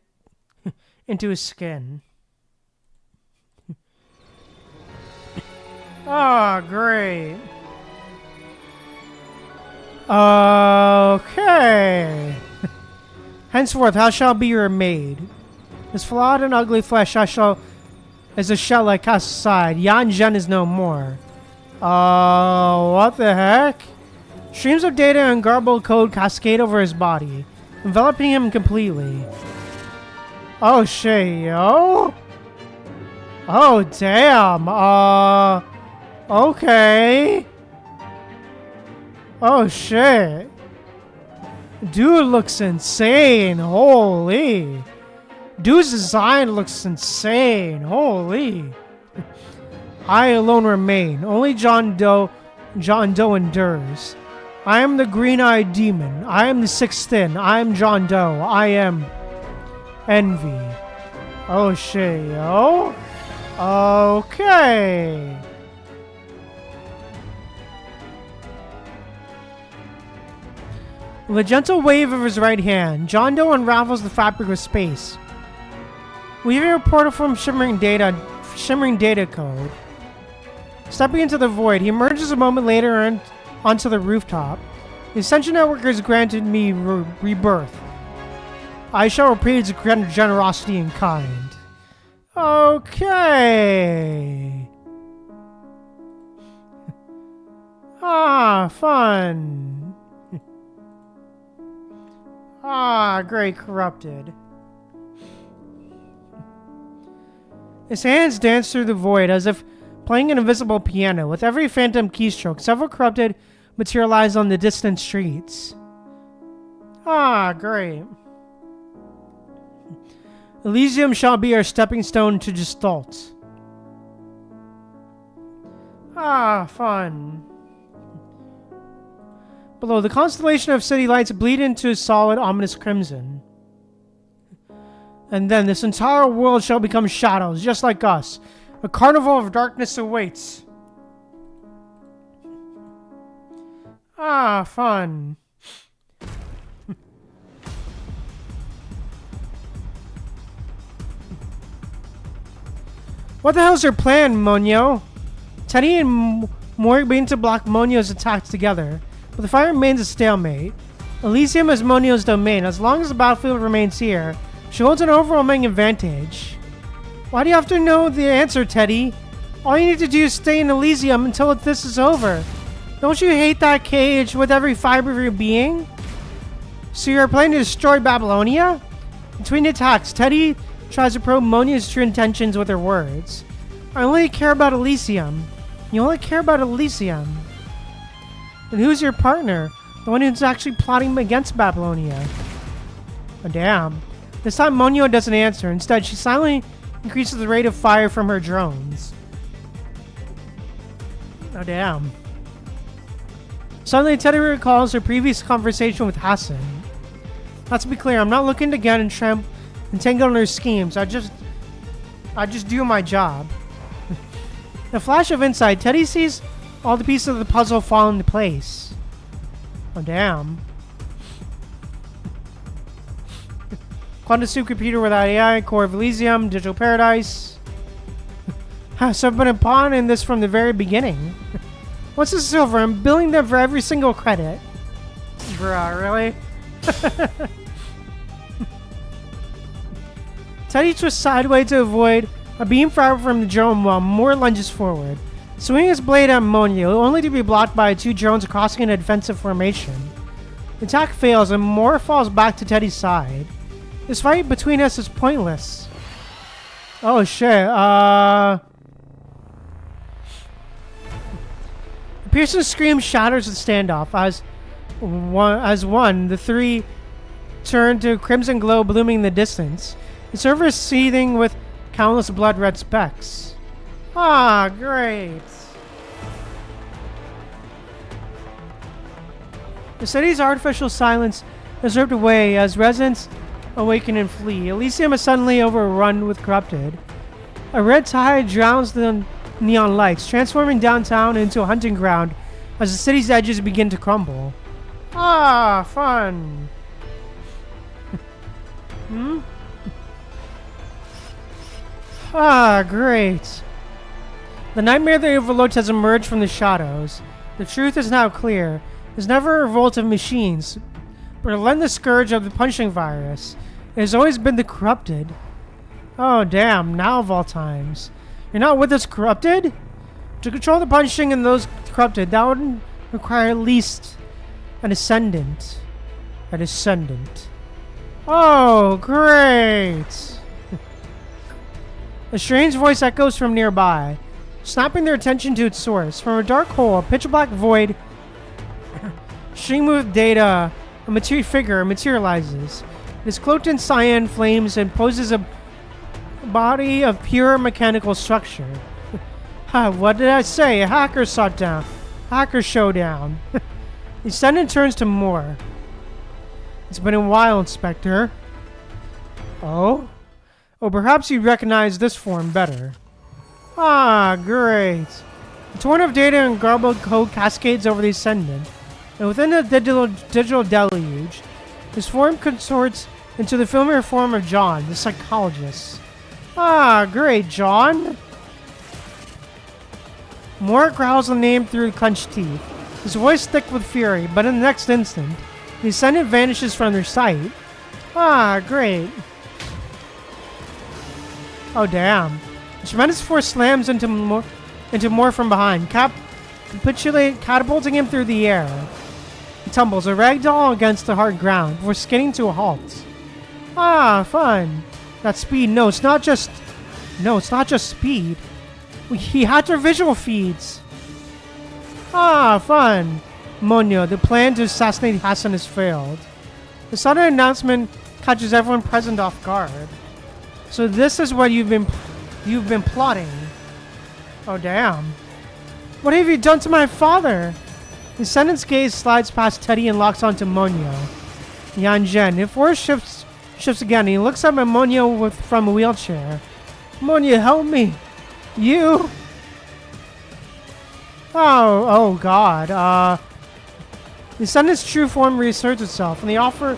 Speaker 1: into his skin. Oh, great. Okay. Henceforth, how shall be your maid? This flawed and ugly flesh as a shell I cast aside. Yan Zhen is no more. What the heck? Streams of data and garbled code cascade over his body, enveloping him completely. Oh shit, yo. Oh damn. Okay. Oh shit. Dude looks insane. Holy. Dude's design looks insane. Holy. I alone remain. Only John Doe endures. I am the green-eyed demon. I am the sixth sin. I am John Doe. I am envy. Oh shit, yo. Okay. With a gentle wave of his right hand, John Doe unravels the fabric of space, weaving a portal from shimmering data code. Stepping into the void, he emerges a moment later onto the rooftop. The Ascension Network has granted me rebirth. I shall repay its generosity in kind. Okay. Ah, fun. Ah, great, corrupted. His hands dance through the void as if playing an invisible piano. With every phantom keystroke, several corrupted materialize on the distant streets. Ah, great. Elysium shall be our stepping stone to Gestalt. Ah, fun. Below, the constellation of city lights bleed into solid, ominous crimson. And then this entire world shall become shadows, just like us. A carnival of darkness awaits. Ah, fun. What the hell's your plan, Monyo? Teddy and Mori begin to block Monyo's attacks together, but the fight remains a stalemate. Elysium is Monyo's domain. As long as the battlefield remains here, she holds an overwhelming advantage. Why do you have to know the answer, Teddy? All you need to do is stay in Elysium until this is over. Don't you hate that cage with every fiber of your being? So you're planning to destroy Babylonia? Between attacks, Teddy tries to probe Monyo's true intentions with her words. I only care about Elysium. You only care about Elysium. And who's your partner? The one who's actually plotting against Babylonia. Oh, damn. This time Monyo doesn't answer. Instead, she silently increases the rate of fire from her drones. Oh, damn. Suddenly, Teddy recalls her previous conversation with Hassan. Let's be clear, I'm not looking to get entangled in her schemes. I just do my job. In a flash of insight, Teddy sees all the pieces of the puzzle fall into place. Oh, damn. Quantum supercomputer without AI, core of Elysium, digital paradise. So I've been a pawn in this from the very beginning. What's the silver? I'm billing them for every single credit. Bruh, really? Teddy twists sideways to avoid a beam fire from the drone while Moore lunges forward, swinging his blade at Monyo, only to be blocked by two drones crossing in a defensive formation. The attack fails and Moore falls back to Teddy's side. This fight between us is pointless. Oh shit, A piercing scream shatters the standoff as the three turn to crimson glow blooming in the distance. The surface seething with countless blood-red specks. Ah, great. The city's artificial silence is ripped away as residents awaken and flee. Elysium is suddenly overrun with corrupted. A red tide drowns the neon lights, transforming downtown into a hunting ground as the city's edges begin to crumble. Ah, fun. Ah, great. The nightmare they overlooked has emerged from the shadows. The truth is now clear. There's never a revolt of machines, but a relentless scourge of the punching virus. It has always been the corrupted. Oh, damn, now of all times. You're not with us, corrupted? To control the punching and those corrupted, that would require at least an ascendant. A descendant. Oh, great! A strange voice echoes from nearby, snapping their attention to its source. From a dark hole, a pitch-black void streaming with data, a figure materializes. It is cloaked in cyan flames and poses a body of pure mechanical structure. What did I say? A hacker showdown. Hacker showdown. The Ascendant turns to Moore. It's been a while, Inspector. Oh? Oh, perhaps you recognize this form better. Ah, great. A torrent of data and garbled code cascades over the Ascendant, and within the digital deluge, his form consorts into the familiar form of John, the psychologist. Ah, great, John. Moore growls the name through clenched teeth, his voice thick with fury, but in the next instant, the Ascendant vanishes from their sight. Ah, great. Oh, damn. A tremendous force slams into Moore from behind, catapulting him through the air. He tumbles, a ragdoll against the hard ground, before skidding to a halt. Ah, fun. That speed, no, it's not just speed. He hacked our visual feeds. Ah, fun. Monyo, the plan to assassinate Hassan has failed. The sudden announcement catches everyone present off guard. So this is what you've been plotting. Oh, damn. What have you done to my father? The Ascendant's gaze slides past Teddy and locks onto Monyo. Yanzhen, his force shifts again, and he looks up at Monyo from a wheelchair. Monyo, help me. You? Oh God. The Ascendant's true form reasserts itself, and he offers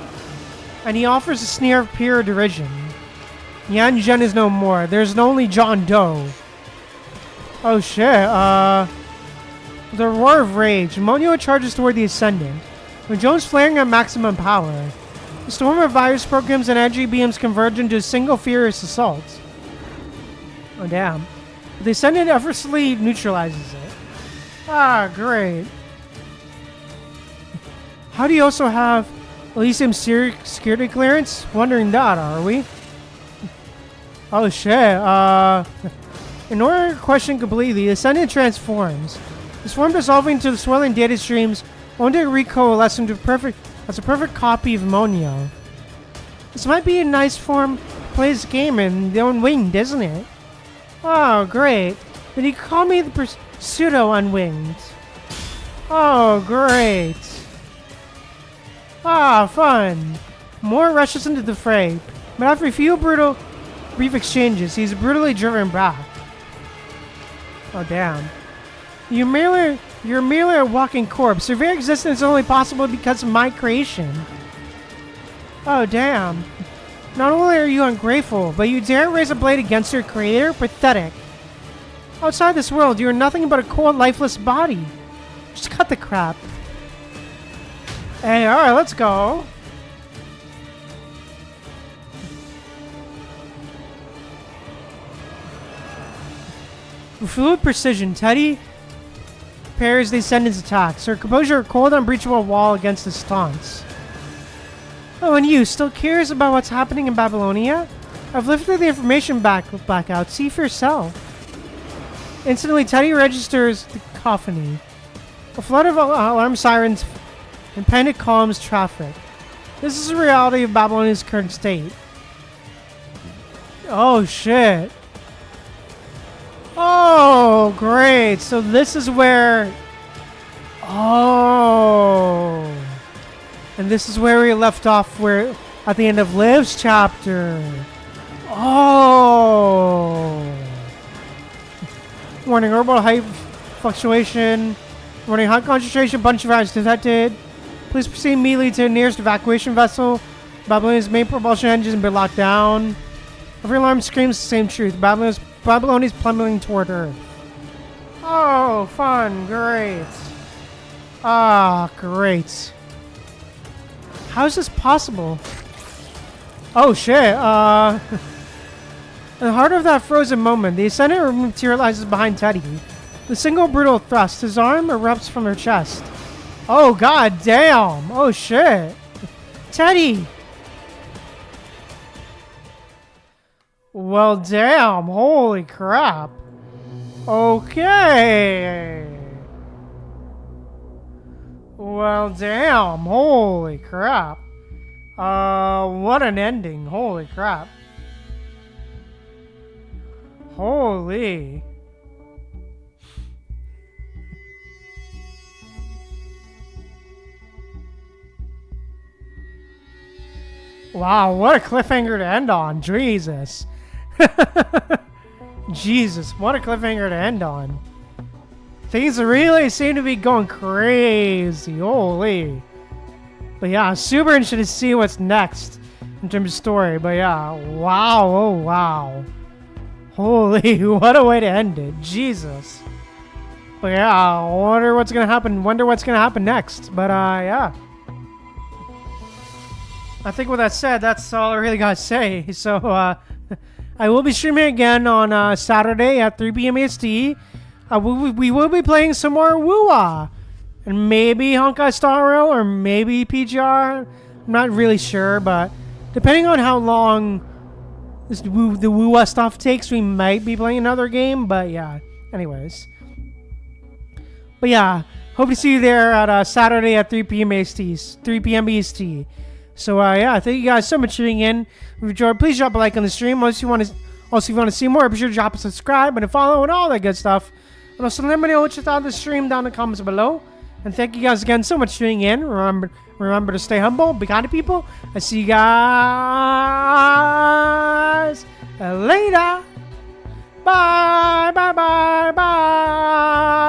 Speaker 1: a sneer of pure derision. Yanzhen is no more. There's only John Doe. Oh shit. The roar of rage. Monyo charges toward the Ascendant, with Jones flaring at maximum power. The storm of virus programs and energy beams converge into a single furious assault. Oh damn. The Ascendant effortlessly neutralizes it. Ah, great. How do you also have Elysium security clearance? Wondering that, are we? Oh shit, in order to question completely, the Ascendant transforms. This form dissolving into the swirling data streams, only to recoalesce into a perfect copy of Monyo. This might be a nice form to play this game in the Unwinged, isn't it? Oh, great. Then you call me the pseudo-Unwinged. Oh, great. Ah, fun. Moore rushes into the fray, but after a few brief exchanges, he's brutally driven back. Oh, damn. You're merely a walking corpse. Your very existence is only possible because of my creation. Oh, damn. Not only are you ungrateful, but you dare raise a blade against your creator? Pathetic. Outside this world, you are nothing but a cold, lifeless body. Just cut the crap. Hey, alright, let's go. With fluid precision, Teddy parries the Ascendant's attacks, her composure a cold, unbreachable wall against his taunts. Oh, and you, still curious about what's happening in Babylonia? I've lifted the information blackout. See for yourself. Instantly, Teddy registers the cacophony. A flood of alarm sirens and panic calms traffic. This is the reality of Babylonia's current state. Oh, shit. Oh, great. So this is where... Oh. And this is where we left off where at the end of Liv's chapter. Oh. Warning, orbital height fluctuation. Warning, high concentration bunch of atoms detected. Please proceed immediately to the nearest evacuation vessel. Babylonia's main propulsion engine has been locked down. Every alarm screams the same truth. Babylonia's plummeting toward Earth. Oh, fun. Great. Ah, great. How is this possible? Oh, shit. In the heart of that frozen moment, the Ascendant materializes behind Teddy. The single brutal thrust, his arm erupts from her chest. Oh, god damn. Oh, shit. Teddy. Well, damn. Holy crap. Okay. Well, damn. Holy crap. What an ending. Holy crap. Holy. Wow, what a cliffhanger to end on. Jesus. Jesus, what a cliffhanger to end on. Things really seem to be going crazy. Holy. But yeah, super interested to see what's next in terms of story. But yeah, wow, oh wow. Holy, what a way to end it. Jesus. But yeah, I wonder what's gonna happen. Wonder what's gonna happen next. But yeah. I think with that said, that's all I really gotta say. So I will be streaming again on Saturday at 3 p.m. EST. We will be playing some more Woo-Ah. And maybe Honkai Star Rail or maybe PGR. I'm not really sure, but depending on how long the Woo-Ah stuff takes, we might be playing another game. But yeah, anyways. But yeah, hope to see you there at Saturday at 3 p.m. EST. 3 p.m. EST. So yeah, thank you guys so much for tuning in. If you enjoyed, please drop a like on the stream. Also, if you want to see more, be sure to drop a subscribe and a follow and all that good stuff. And also let me know what you thought of the stream down in the comments below. And thank you guys again so much for tuning in. Remember to stay humble, be kind to people. I see you guys later. Bye, bye, bye, bye.